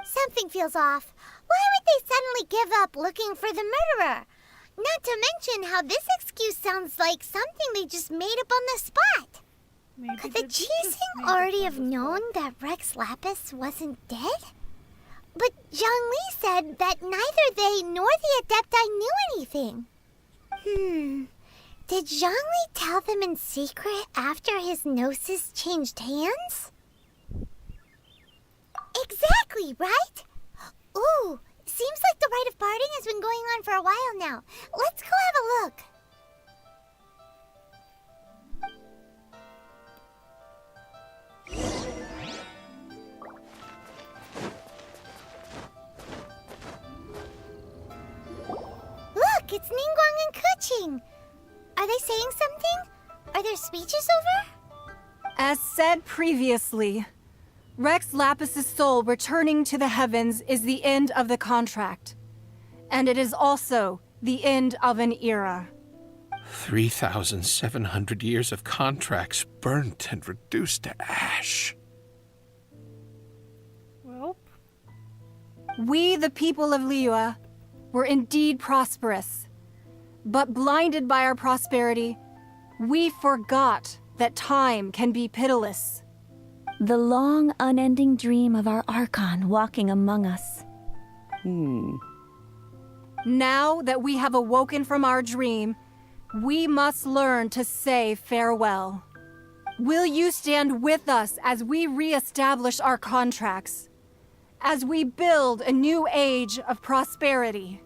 Speaker 3: Something feels off. Why would they suddenly give up looking for the murderer? Not to mention how this excuse sounds like something they just made up on the spot.
Speaker 2: Maybe
Speaker 3: Could the
Speaker 2: they just
Speaker 3: Qixing
Speaker 2: made it
Speaker 3: already
Speaker 2: on
Speaker 3: have
Speaker 2: the
Speaker 3: known that Rex Lapis wasn't dead? But Zhongli said that neither they nor the Adepti knew anything. Did Zhongli tell them in secret after his gnosis changed hands? Exactly, right? Ooh, seems like the rite of parting has been going on for a while now. Let's go have a look. Look, it's Ningguang and Keqing. Are they saying something? Are their speeches over?
Speaker 22: As said previously, Rex Lapis's soul returning to the heavens is the end of the contract. And it is also the end of an era.
Speaker 9: 3,700 years of contracts burnt and reduced to ash.
Speaker 2: Well,
Speaker 22: We, the people of Liyue, were indeed prosperous. But blinded by our prosperity, we forgot that time can be pitiless.
Speaker 6: The long, unending dream of our Archon walking among us.
Speaker 22: Now that we have awoken from our dream, we must learn to say farewell. Will you stand with us as we re-establish our contracts? As we build a new age of prosperity?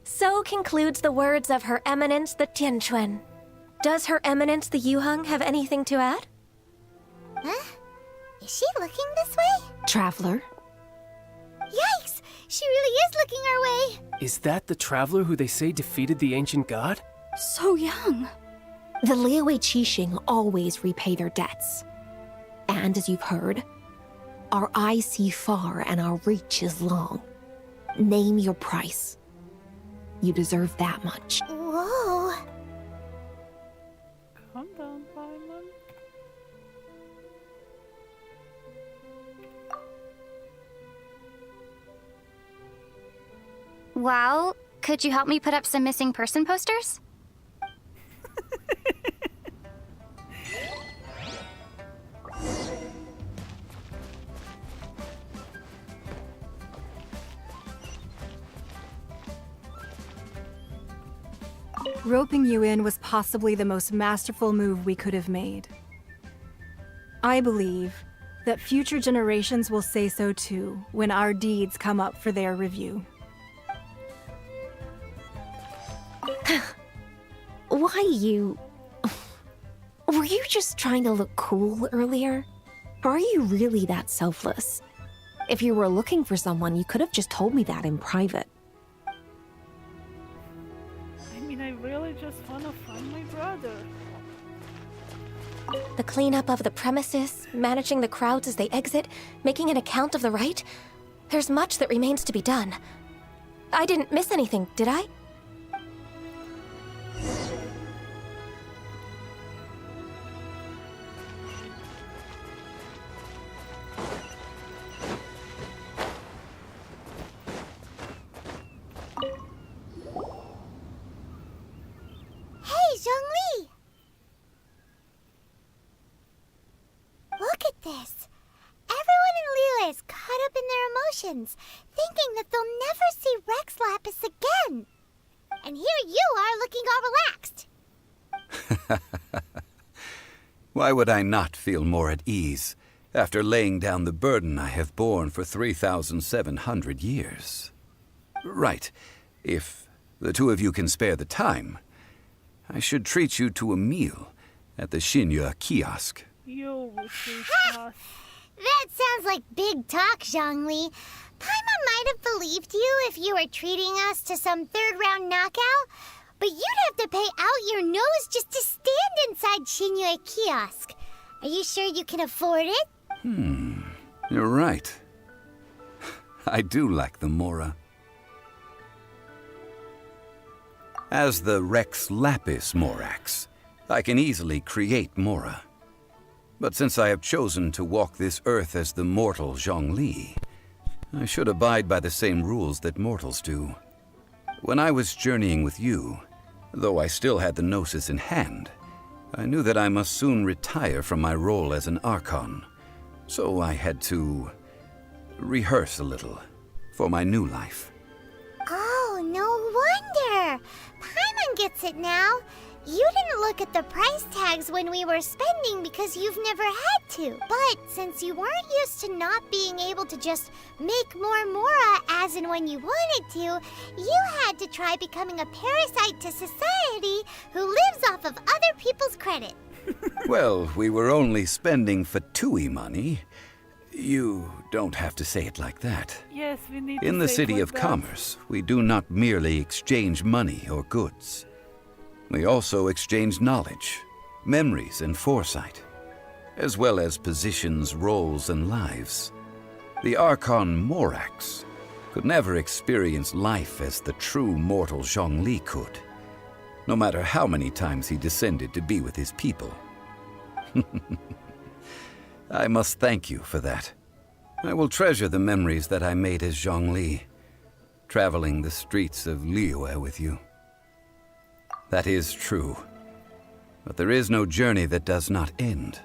Speaker 17: So concludes the words of Her Eminence the Tianquan. Does Her Eminence the Yuheng have anything to add?
Speaker 3: Huh? Is she looking this way?
Speaker 6: Traveler?
Speaker 3: Yikes! She really is looking our way!
Speaker 21: Is that the traveler who they say defeated the ancient god?
Speaker 10: So young.
Speaker 13: The Liyue Qixing always repay their debts. And as you've heard, our eyes see far and our reach is long. Name your price. You deserve that much.
Speaker 3: Whoa!
Speaker 2: calm down, Paimon.
Speaker 18: Well, could you help me put up some missing person posters?
Speaker 22: Roping you in was possibly the most masterful move we could have made. I believe that future generations will say so too when our deeds come up for their review.
Speaker 13: Why you... Were you just trying to look cool earlier? Or are you really that selfless? If you were looking for someone, you could have just told me that in private.
Speaker 2: I mean, I really just want to find my brother.
Speaker 17: The cleanup of the premises, managing the crowds as they exit, making an account of the rite. There's much that remains to be done. I didn't miss anything, did I?
Speaker 3: Hey, Zhongli! Look at this. Everyone in Liyue is caught up in their emotions, thinking that they'll never see Rex Lapis again. And here you are looking all relaxed.
Speaker 5: Why would I not feel more at ease after laying down the burden I have borne for 3,700 years? Right. If the two of you can spare the time, I should treat you to a meal at the Liyue kiosk.
Speaker 2: You will see us.
Speaker 3: That sounds like big talk, Zhongli. Paimon might have believed you if you were treating us to some third-round knockout, but you'd have to pay out your nose just to stand inside Liyue kiosk. Are you sure you can afford it?
Speaker 5: You're right. I do lack the Mora. As the Rex Lapis Morax, I can easily create Mora. But since I have chosen to walk this earth as the mortal Zhongli, I should abide by the same rules that mortals do. When I was journeying with you, though I still had the Gnosis in hand, I knew that I must soon retire from my role as an Archon, so I had to rehearse a little for my new life.
Speaker 3: Oh, no wonder! Paimon gets it now. You didn't look at the price tags when we were spending because you've never had to. But since you weren't used to not being able to just make more Mora as and when you wanted to, you had to try becoming a parasite to society who lives off of other people's credit.
Speaker 5: Well, we were only spending Fatui money. You don't have to say it like that.
Speaker 2: Yes, we need
Speaker 5: In
Speaker 2: to
Speaker 5: the
Speaker 2: say it
Speaker 5: City
Speaker 2: like
Speaker 5: of
Speaker 2: that.
Speaker 5: Commerce, we do not merely exchange money or goods. We also exchange knowledge, memories, and foresight, as well as positions, roles, and lives. The Archon Morax could never experience life as the true mortal Zhongli could, no matter how many times he descended to be with his people. I must thank you for that. I will treasure the memories that I made as Zhongli, traveling the streets of Liyue with you. That is true. But there is no journey that does not end.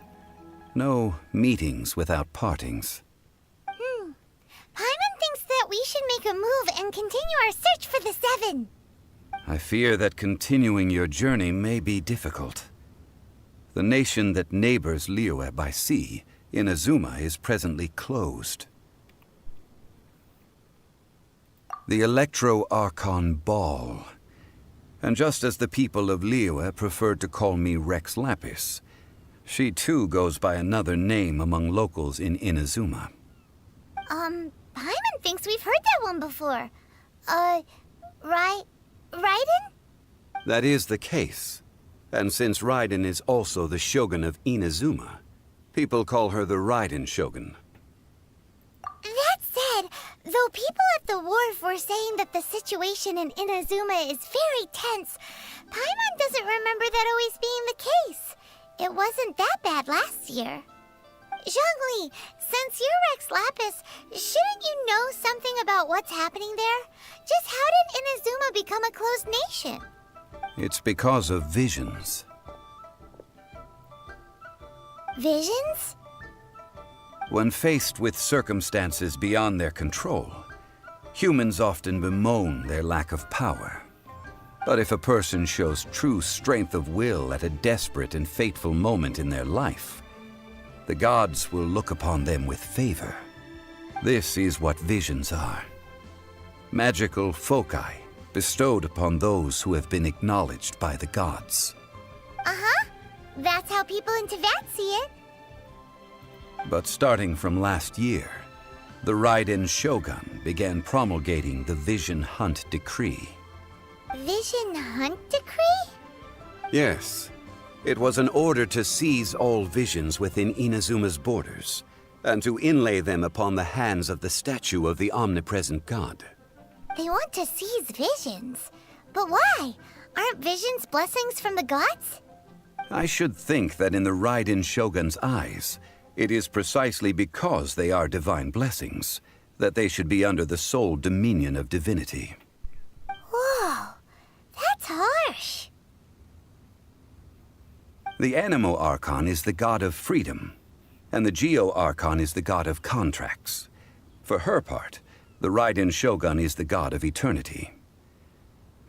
Speaker 5: No meetings without partings.
Speaker 3: Paimon thinks that we should make a move and continue our search for the Seven.
Speaker 5: I fear that continuing your journey may be difficult. The nation that neighbors Liyue by sea, Inazuma, is presently closed. The Electro-Archon Ball. And just as the people of Liyue preferred to call me Rex Lapis, she too goes by another name among locals in Inazuma.
Speaker 3: Paimon thinks we've heard that one before. Raiden?
Speaker 5: That is the case. And since Raiden is also the Shogun of Inazuma, people call her the Raiden Shogun.
Speaker 3: That said, though people at the wharf were saying that the situation in Inazuma is very tense, Paimon doesn't remember that always being the case. It wasn't that bad last year. Zhongli, since you're Rex Lapis, shouldn't you know something about what's happening there? Just how did Inazuma become a closed nation?
Speaker 5: It's because of visions.
Speaker 3: Visions?
Speaker 5: When faced with circumstances beyond their control, humans often bemoan their lack of power. But if a person shows true strength of will at a desperate and fateful moment in their life, the gods will look upon them with favor. This is what visions are. Magical foci bestowed upon those who have been acknowledged by the gods.
Speaker 3: Uh-huh. That's how people in Teyvat see it.
Speaker 5: But starting from last year, the Raiden Shogun began promulgating the Vision Hunt Decree.
Speaker 3: Vision Hunt Decree?
Speaker 5: Yes. It was an order to seize all visions within Inazuma's borders, and to inlay them upon the hands of the statue of the omnipresent god.
Speaker 3: They want to seize visions. But why? Aren't visions blessings from the gods?
Speaker 5: I should think that in the Raiden Shogun's eyes, it is precisely because they are divine blessings that they should be under the sole dominion of divinity.
Speaker 3: Whoa, that's harsh.
Speaker 5: The Animo Archon is the god of freedom, and the Geo Archon is the god of contracts. For her part, the Raiden Shogun is the god of eternity.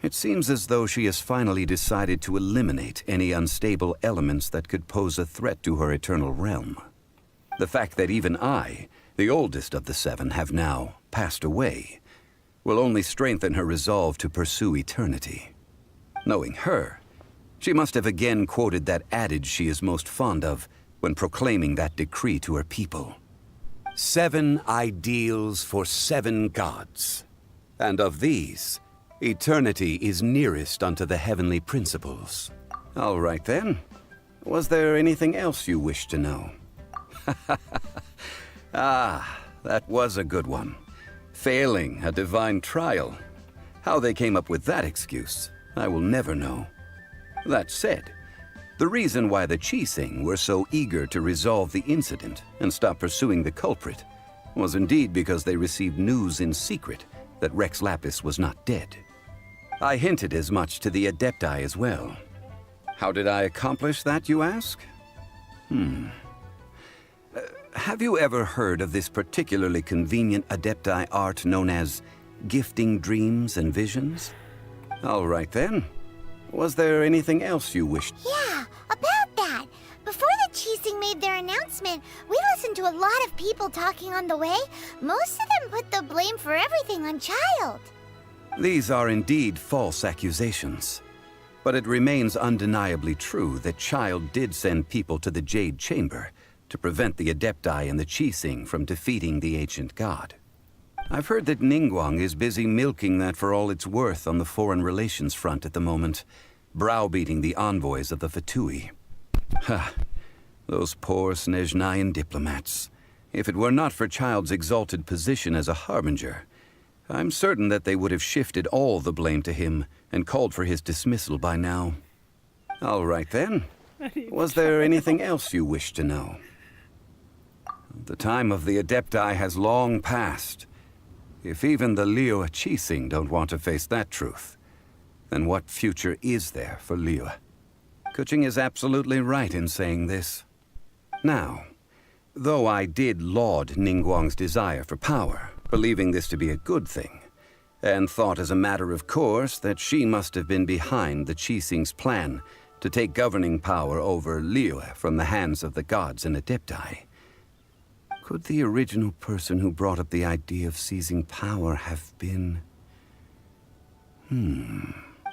Speaker 5: It seems as though she has finally decided to eliminate any unstable elements that could pose a threat to her eternal realm. The fact that even I, the oldest of the seven, have now passed away, will only strengthen her resolve to pursue eternity. Knowing her, she must have again quoted that adage she is most fond of when proclaiming that decree to her people. 7 ideals for 7 gods, and of these, eternity is nearest unto the heavenly principles. All right then. Was there anything else you wish to know? Ah, that was a good one. Failing a divine trial. How they came up with that excuse, I will never know. That said, The reason why the Qixing were so eager to resolve the incident and stop pursuing the culprit was indeed because they received news in secret that Rex Lapis was not dead. I hinted as much to the Adepti as well. How did I accomplish that, you ask? Have you ever heard of this particularly convenient Adepti art known as gifting dreams and visions? All right then. Was there anything else you wished?
Speaker 3: Yeah, about that. Before the Qixing made their announcement, we listened to a lot of people talking on the way. Most of them put the blame for everything on Child.
Speaker 5: These are indeed false accusations. But it remains undeniably true that Child did send people to the Jade Chamber to prevent the Adepti and the Qixing from defeating the ancient god. I've heard that Ningguang is busy milking that for all it's worth on the foreign relations front at the moment, browbeating the envoys of the Fatui. Ha! Those poor Snezhnayan diplomats. If it were not for Child's exalted position as a harbinger, I'm certain that they would have shifted all the blame to him and called for his dismissal by now. All right then. Was there anything else you wish to know? The time of the Adepti has long passed. If even the Liyue Qixing don't want to face that truth, then what future is there for Liyue? Kuching is absolutely right in saying this. Now, though I did laud Ningguang's desire for power, believing this to be a good thing, and thought as a matter of course that she must have been behind the Qixing's plan to take governing power over Liyue from the hands of the gods and Adepti, could the original person who brought up the idea of seizing power have been...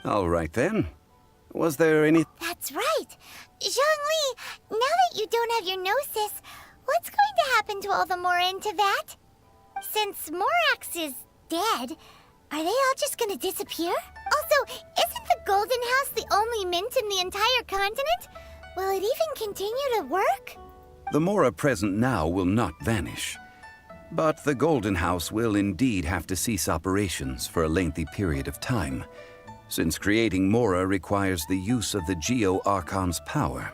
Speaker 5: All right then. Was there any...
Speaker 3: That's right. Zhongli, now that you don't have your gnosis, what's going to happen to all the Mora in Teyvat? Since Morax is dead, are they all just gonna disappear? Also, isn't the Golden House the only mint in the entire continent? Will it even continue to work?
Speaker 5: The Mora present now will not vanish. But the Golden House will indeed have to cease operations for a lengthy period of time, since creating Mora requires the use of the Geo-Archon's power.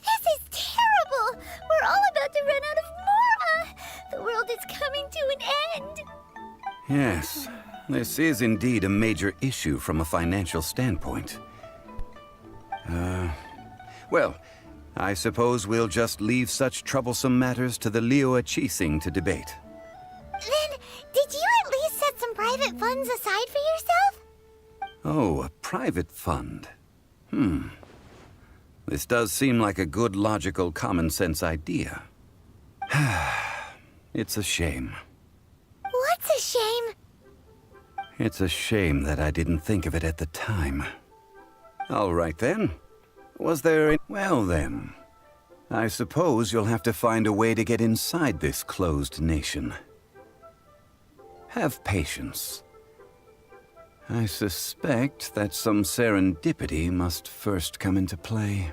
Speaker 3: This is terrible! We're all about to run out of Mora! The world is coming to an end!
Speaker 5: Yes, this is indeed a major issue from a financial standpoint. Well, I suppose we'll just leave such troublesome matters to the Liyue Qixing to debate.
Speaker 3: Then, did you at least set some private funds aside for yourself?
Speaker 5: Oh, a private fund. This does seem like a good, logical, common-sense idea. It's a shame.
Speaker 3: What's a shame?
Speaker 5: It's a shame that I didn't think of it at the time. All right then. Was there a... Well then, I suppose you'll have to find a way to get inside this closed nation. Have patience. I suspect that some serendipity must first come into play.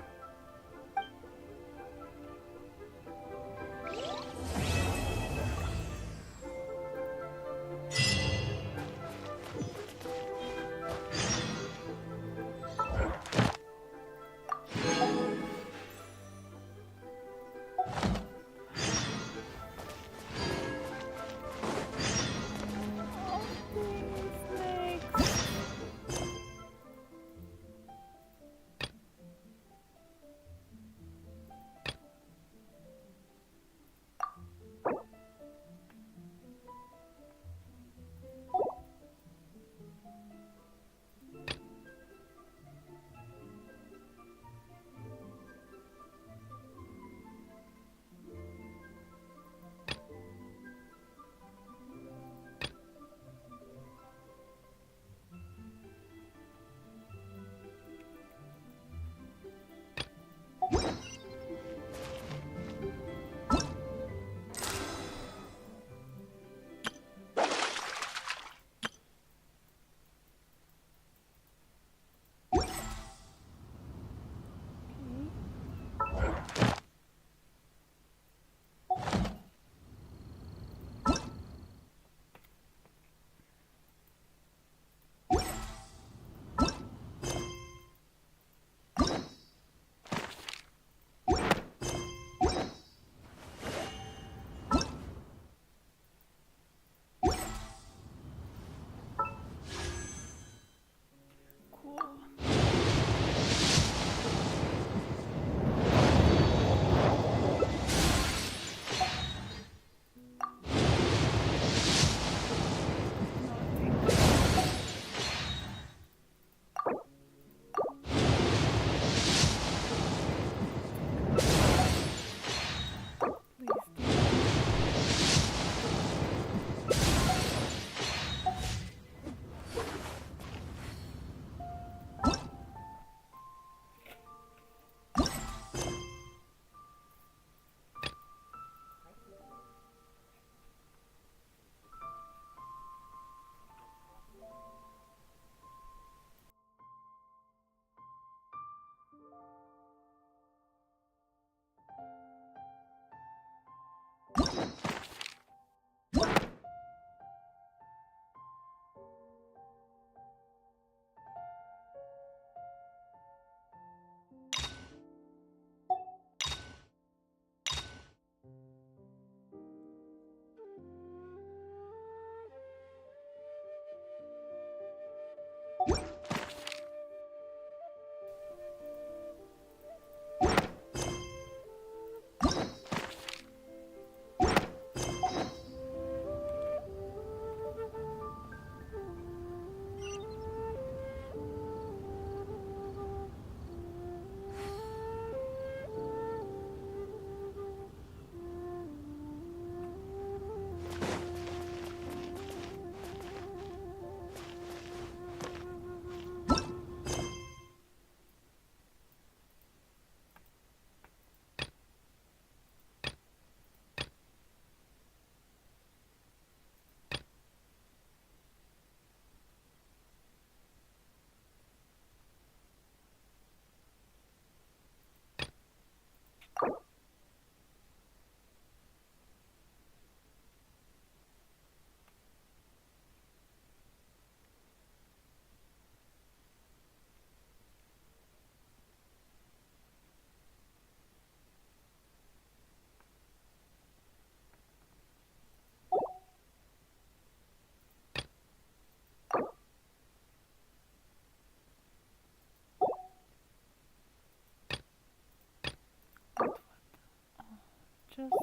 Speaker 2: just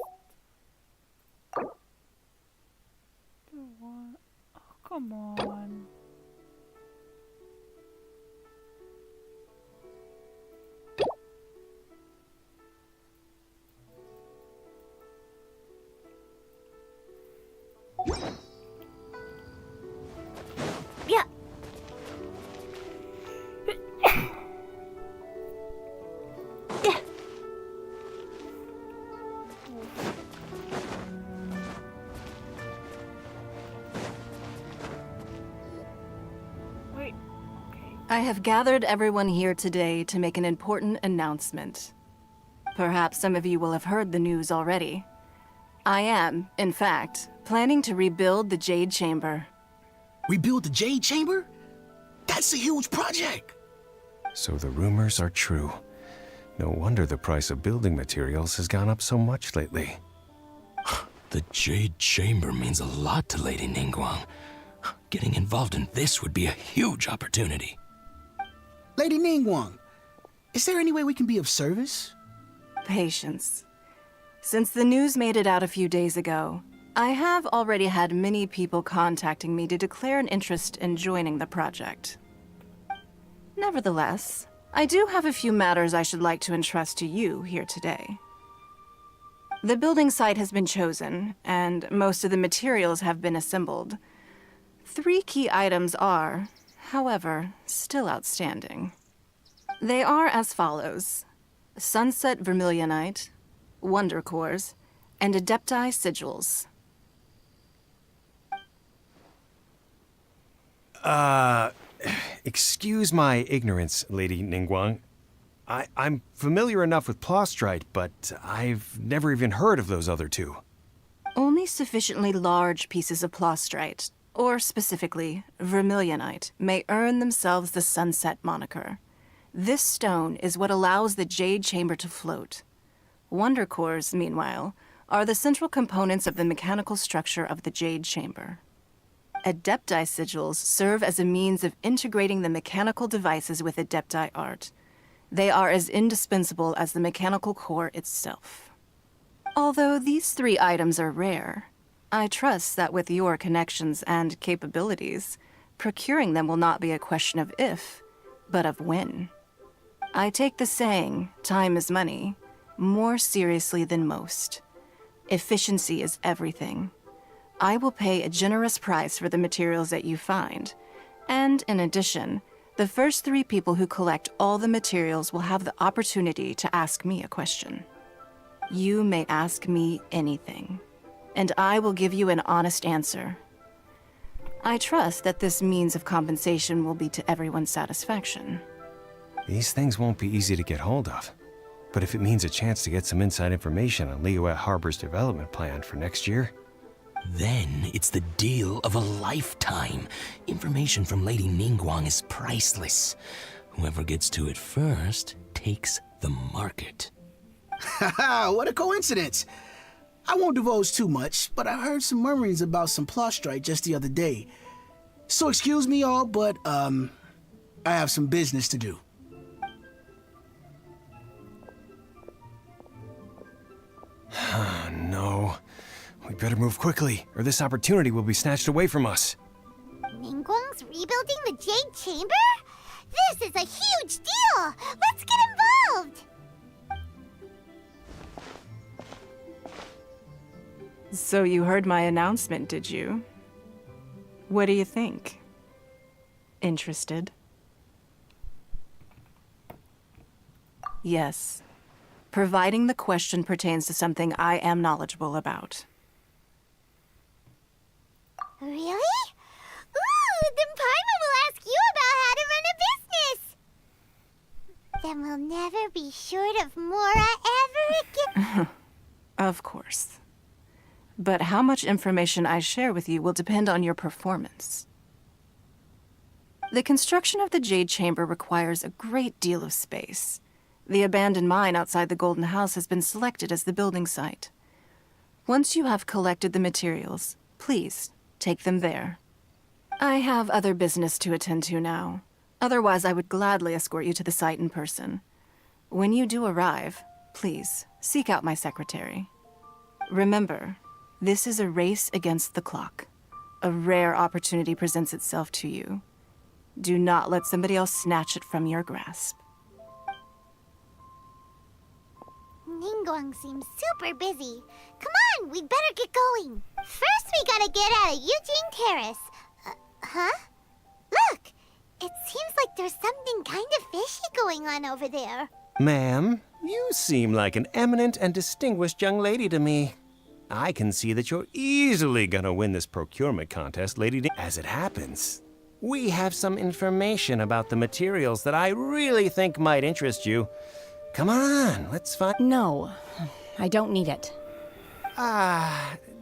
Speaker 2: do one. Oh, come on.
Speaker 3: Yeah.
Speaker 2: Wait.
Speaker 22: I have gathered everyone here today to make an important announcement. Perhaps some of you will have heard the news already. I am, in fact, planning to rebuild the Jade Chamber.
Speaker 11: Rebuild the Jade Chamber? That's a huge project!
Speaker 7: So the rumors are true. No wonder the price of building materials has gone up so much lately.
Speaker 11: The Jade Chamber means a lot to Lady Ningguang. Getting involved in this would be a huge opportunity.
Speaker 14: Lady Ningguang, is there any way we can be of service?
Speaker 22: Patience. Since the news made it out a few days ago, I have already had many people contacting me to declare an interest in joining the project. Nevertheless, I do have a few matters I should like to entrust to you here today. The building site has been chosen, and most of the materials have been assembled. 3 key items are, however, still outstanding. They are as follows: Sunset Vermilionite, Wonder Cores, and Adepti Sigils.
Speaker 7: Excuse my ignorance, Lady Ningguang. I'm familiar enough with Plostrite, but I've never even heard of those other 2.
Speaker 22: Only sufficiently large pieces of Plostrite, or specifically Vermilionite, may earn themselves the Sunset moniker. This stone is what allows the Jade Chamber to float. Wonder Cores, meanwhile, are the central components of the mechanical structure of the Jade Chamber. Adepti Sigils serve as a means of integrating the mechanical devices with Adepti art. They are as indispensable as the mechanical core itself. Although these 3 items are rare, I trust that with your connections and capabilities, procuring them will not be a question of if, but of when. I take the saying, time is money, more seriously than most. Efficiency is everything. I will pay a generous price for the materials that you find, and in addition, the first 3 people who collect all the materials will have the opportunity to ask me a question. You may ask me anything, and I will give you an honest answer. I trust that this means of compensation will be to everyone's satisfaction.
Speaker 7: These things won't be easy to get hold of. But if it means a chance to get some inside information on Liyue Harbor's development plan for next year...
Speaker 11: Then it's the deal of a lifetime. Information from Lady Ningguang is priceless. Whoever gets to it first takes the market.
Speaker 14: Haha, what a coincidence! I won't divulge too much, but I heard some murmurings about some Plostrite just the other day. So excuse me all, but, I have some business to do.
Speaker 7: No. We better move quickly, or this opportunity will be snatched away from us.
Speaker 3: Ningguang's rebuilding the Jade Chamber? This is a huge deal! Let's get involved!
Speaker 22: So you heard my announcement, did you? What do you think? Interested? Yes. Providing the question pertains to something I am knowledgeable about.
Speaker 3: Really? Ooh, then Paimon will ask you about how to run a business! Then we'll never be short of Mora ever again.
Speaker 22: Of course. But how much information I share with you will depend on your performance. The construction of the Jade Chamber requires a great deal of space. The abandoned mine outside the Golden House has been selected as the building site. Once you have collected the materials, please take them there. I have other business to attend to now. Otherwise, I would gladly escort you to the site in person. When you do arrive, please seek out my secretary. Remember, this is a race against the clock. A rare opportunity presents itself to you. Do not let somebody else snatch it from your grasp.
Speaker 3: Ningguang seems super busy. Come on, we better get going. First, we gotta get out of Eugene Terrace. Huh? Look! It seems like there's something kind of fishy going on over there.
Speaker 7: Ma'am, you seem like an eminent and distinguished young lady to me. I can see that you're easily gonna win this procurement contest, Lady D. As it happens, we have some information about the materials that I really think might interest you. Come on, let's find—
Speaker 22: No, I don't need it.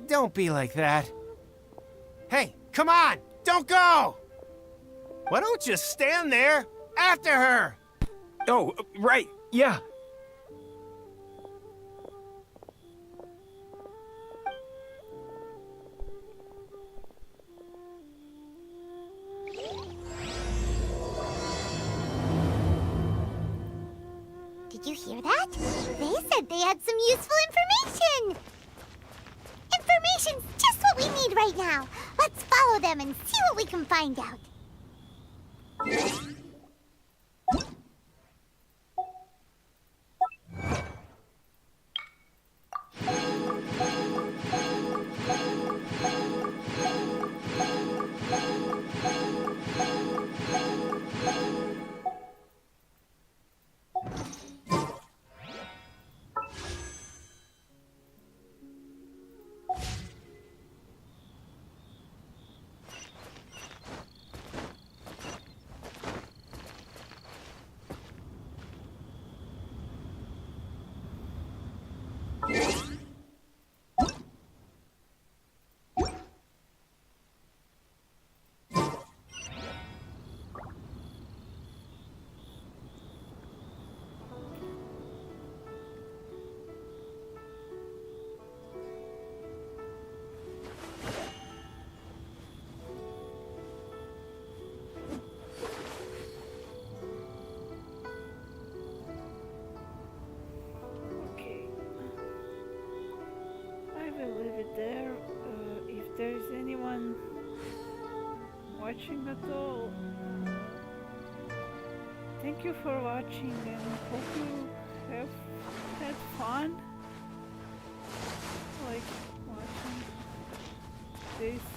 Speaker 7: Don't be like that. Hey, come on, don't go! Why don't you stand there after her?
Speaker 11: Oh, right, yeah.
Speaker 3: Did you hear that? They said they had some useful information! Information's just what we need right now. Let's follow them and see what we can find out.
Speaker 2: There, if there's anyone watching at all, thank you for watching and hope you have had fun like watching this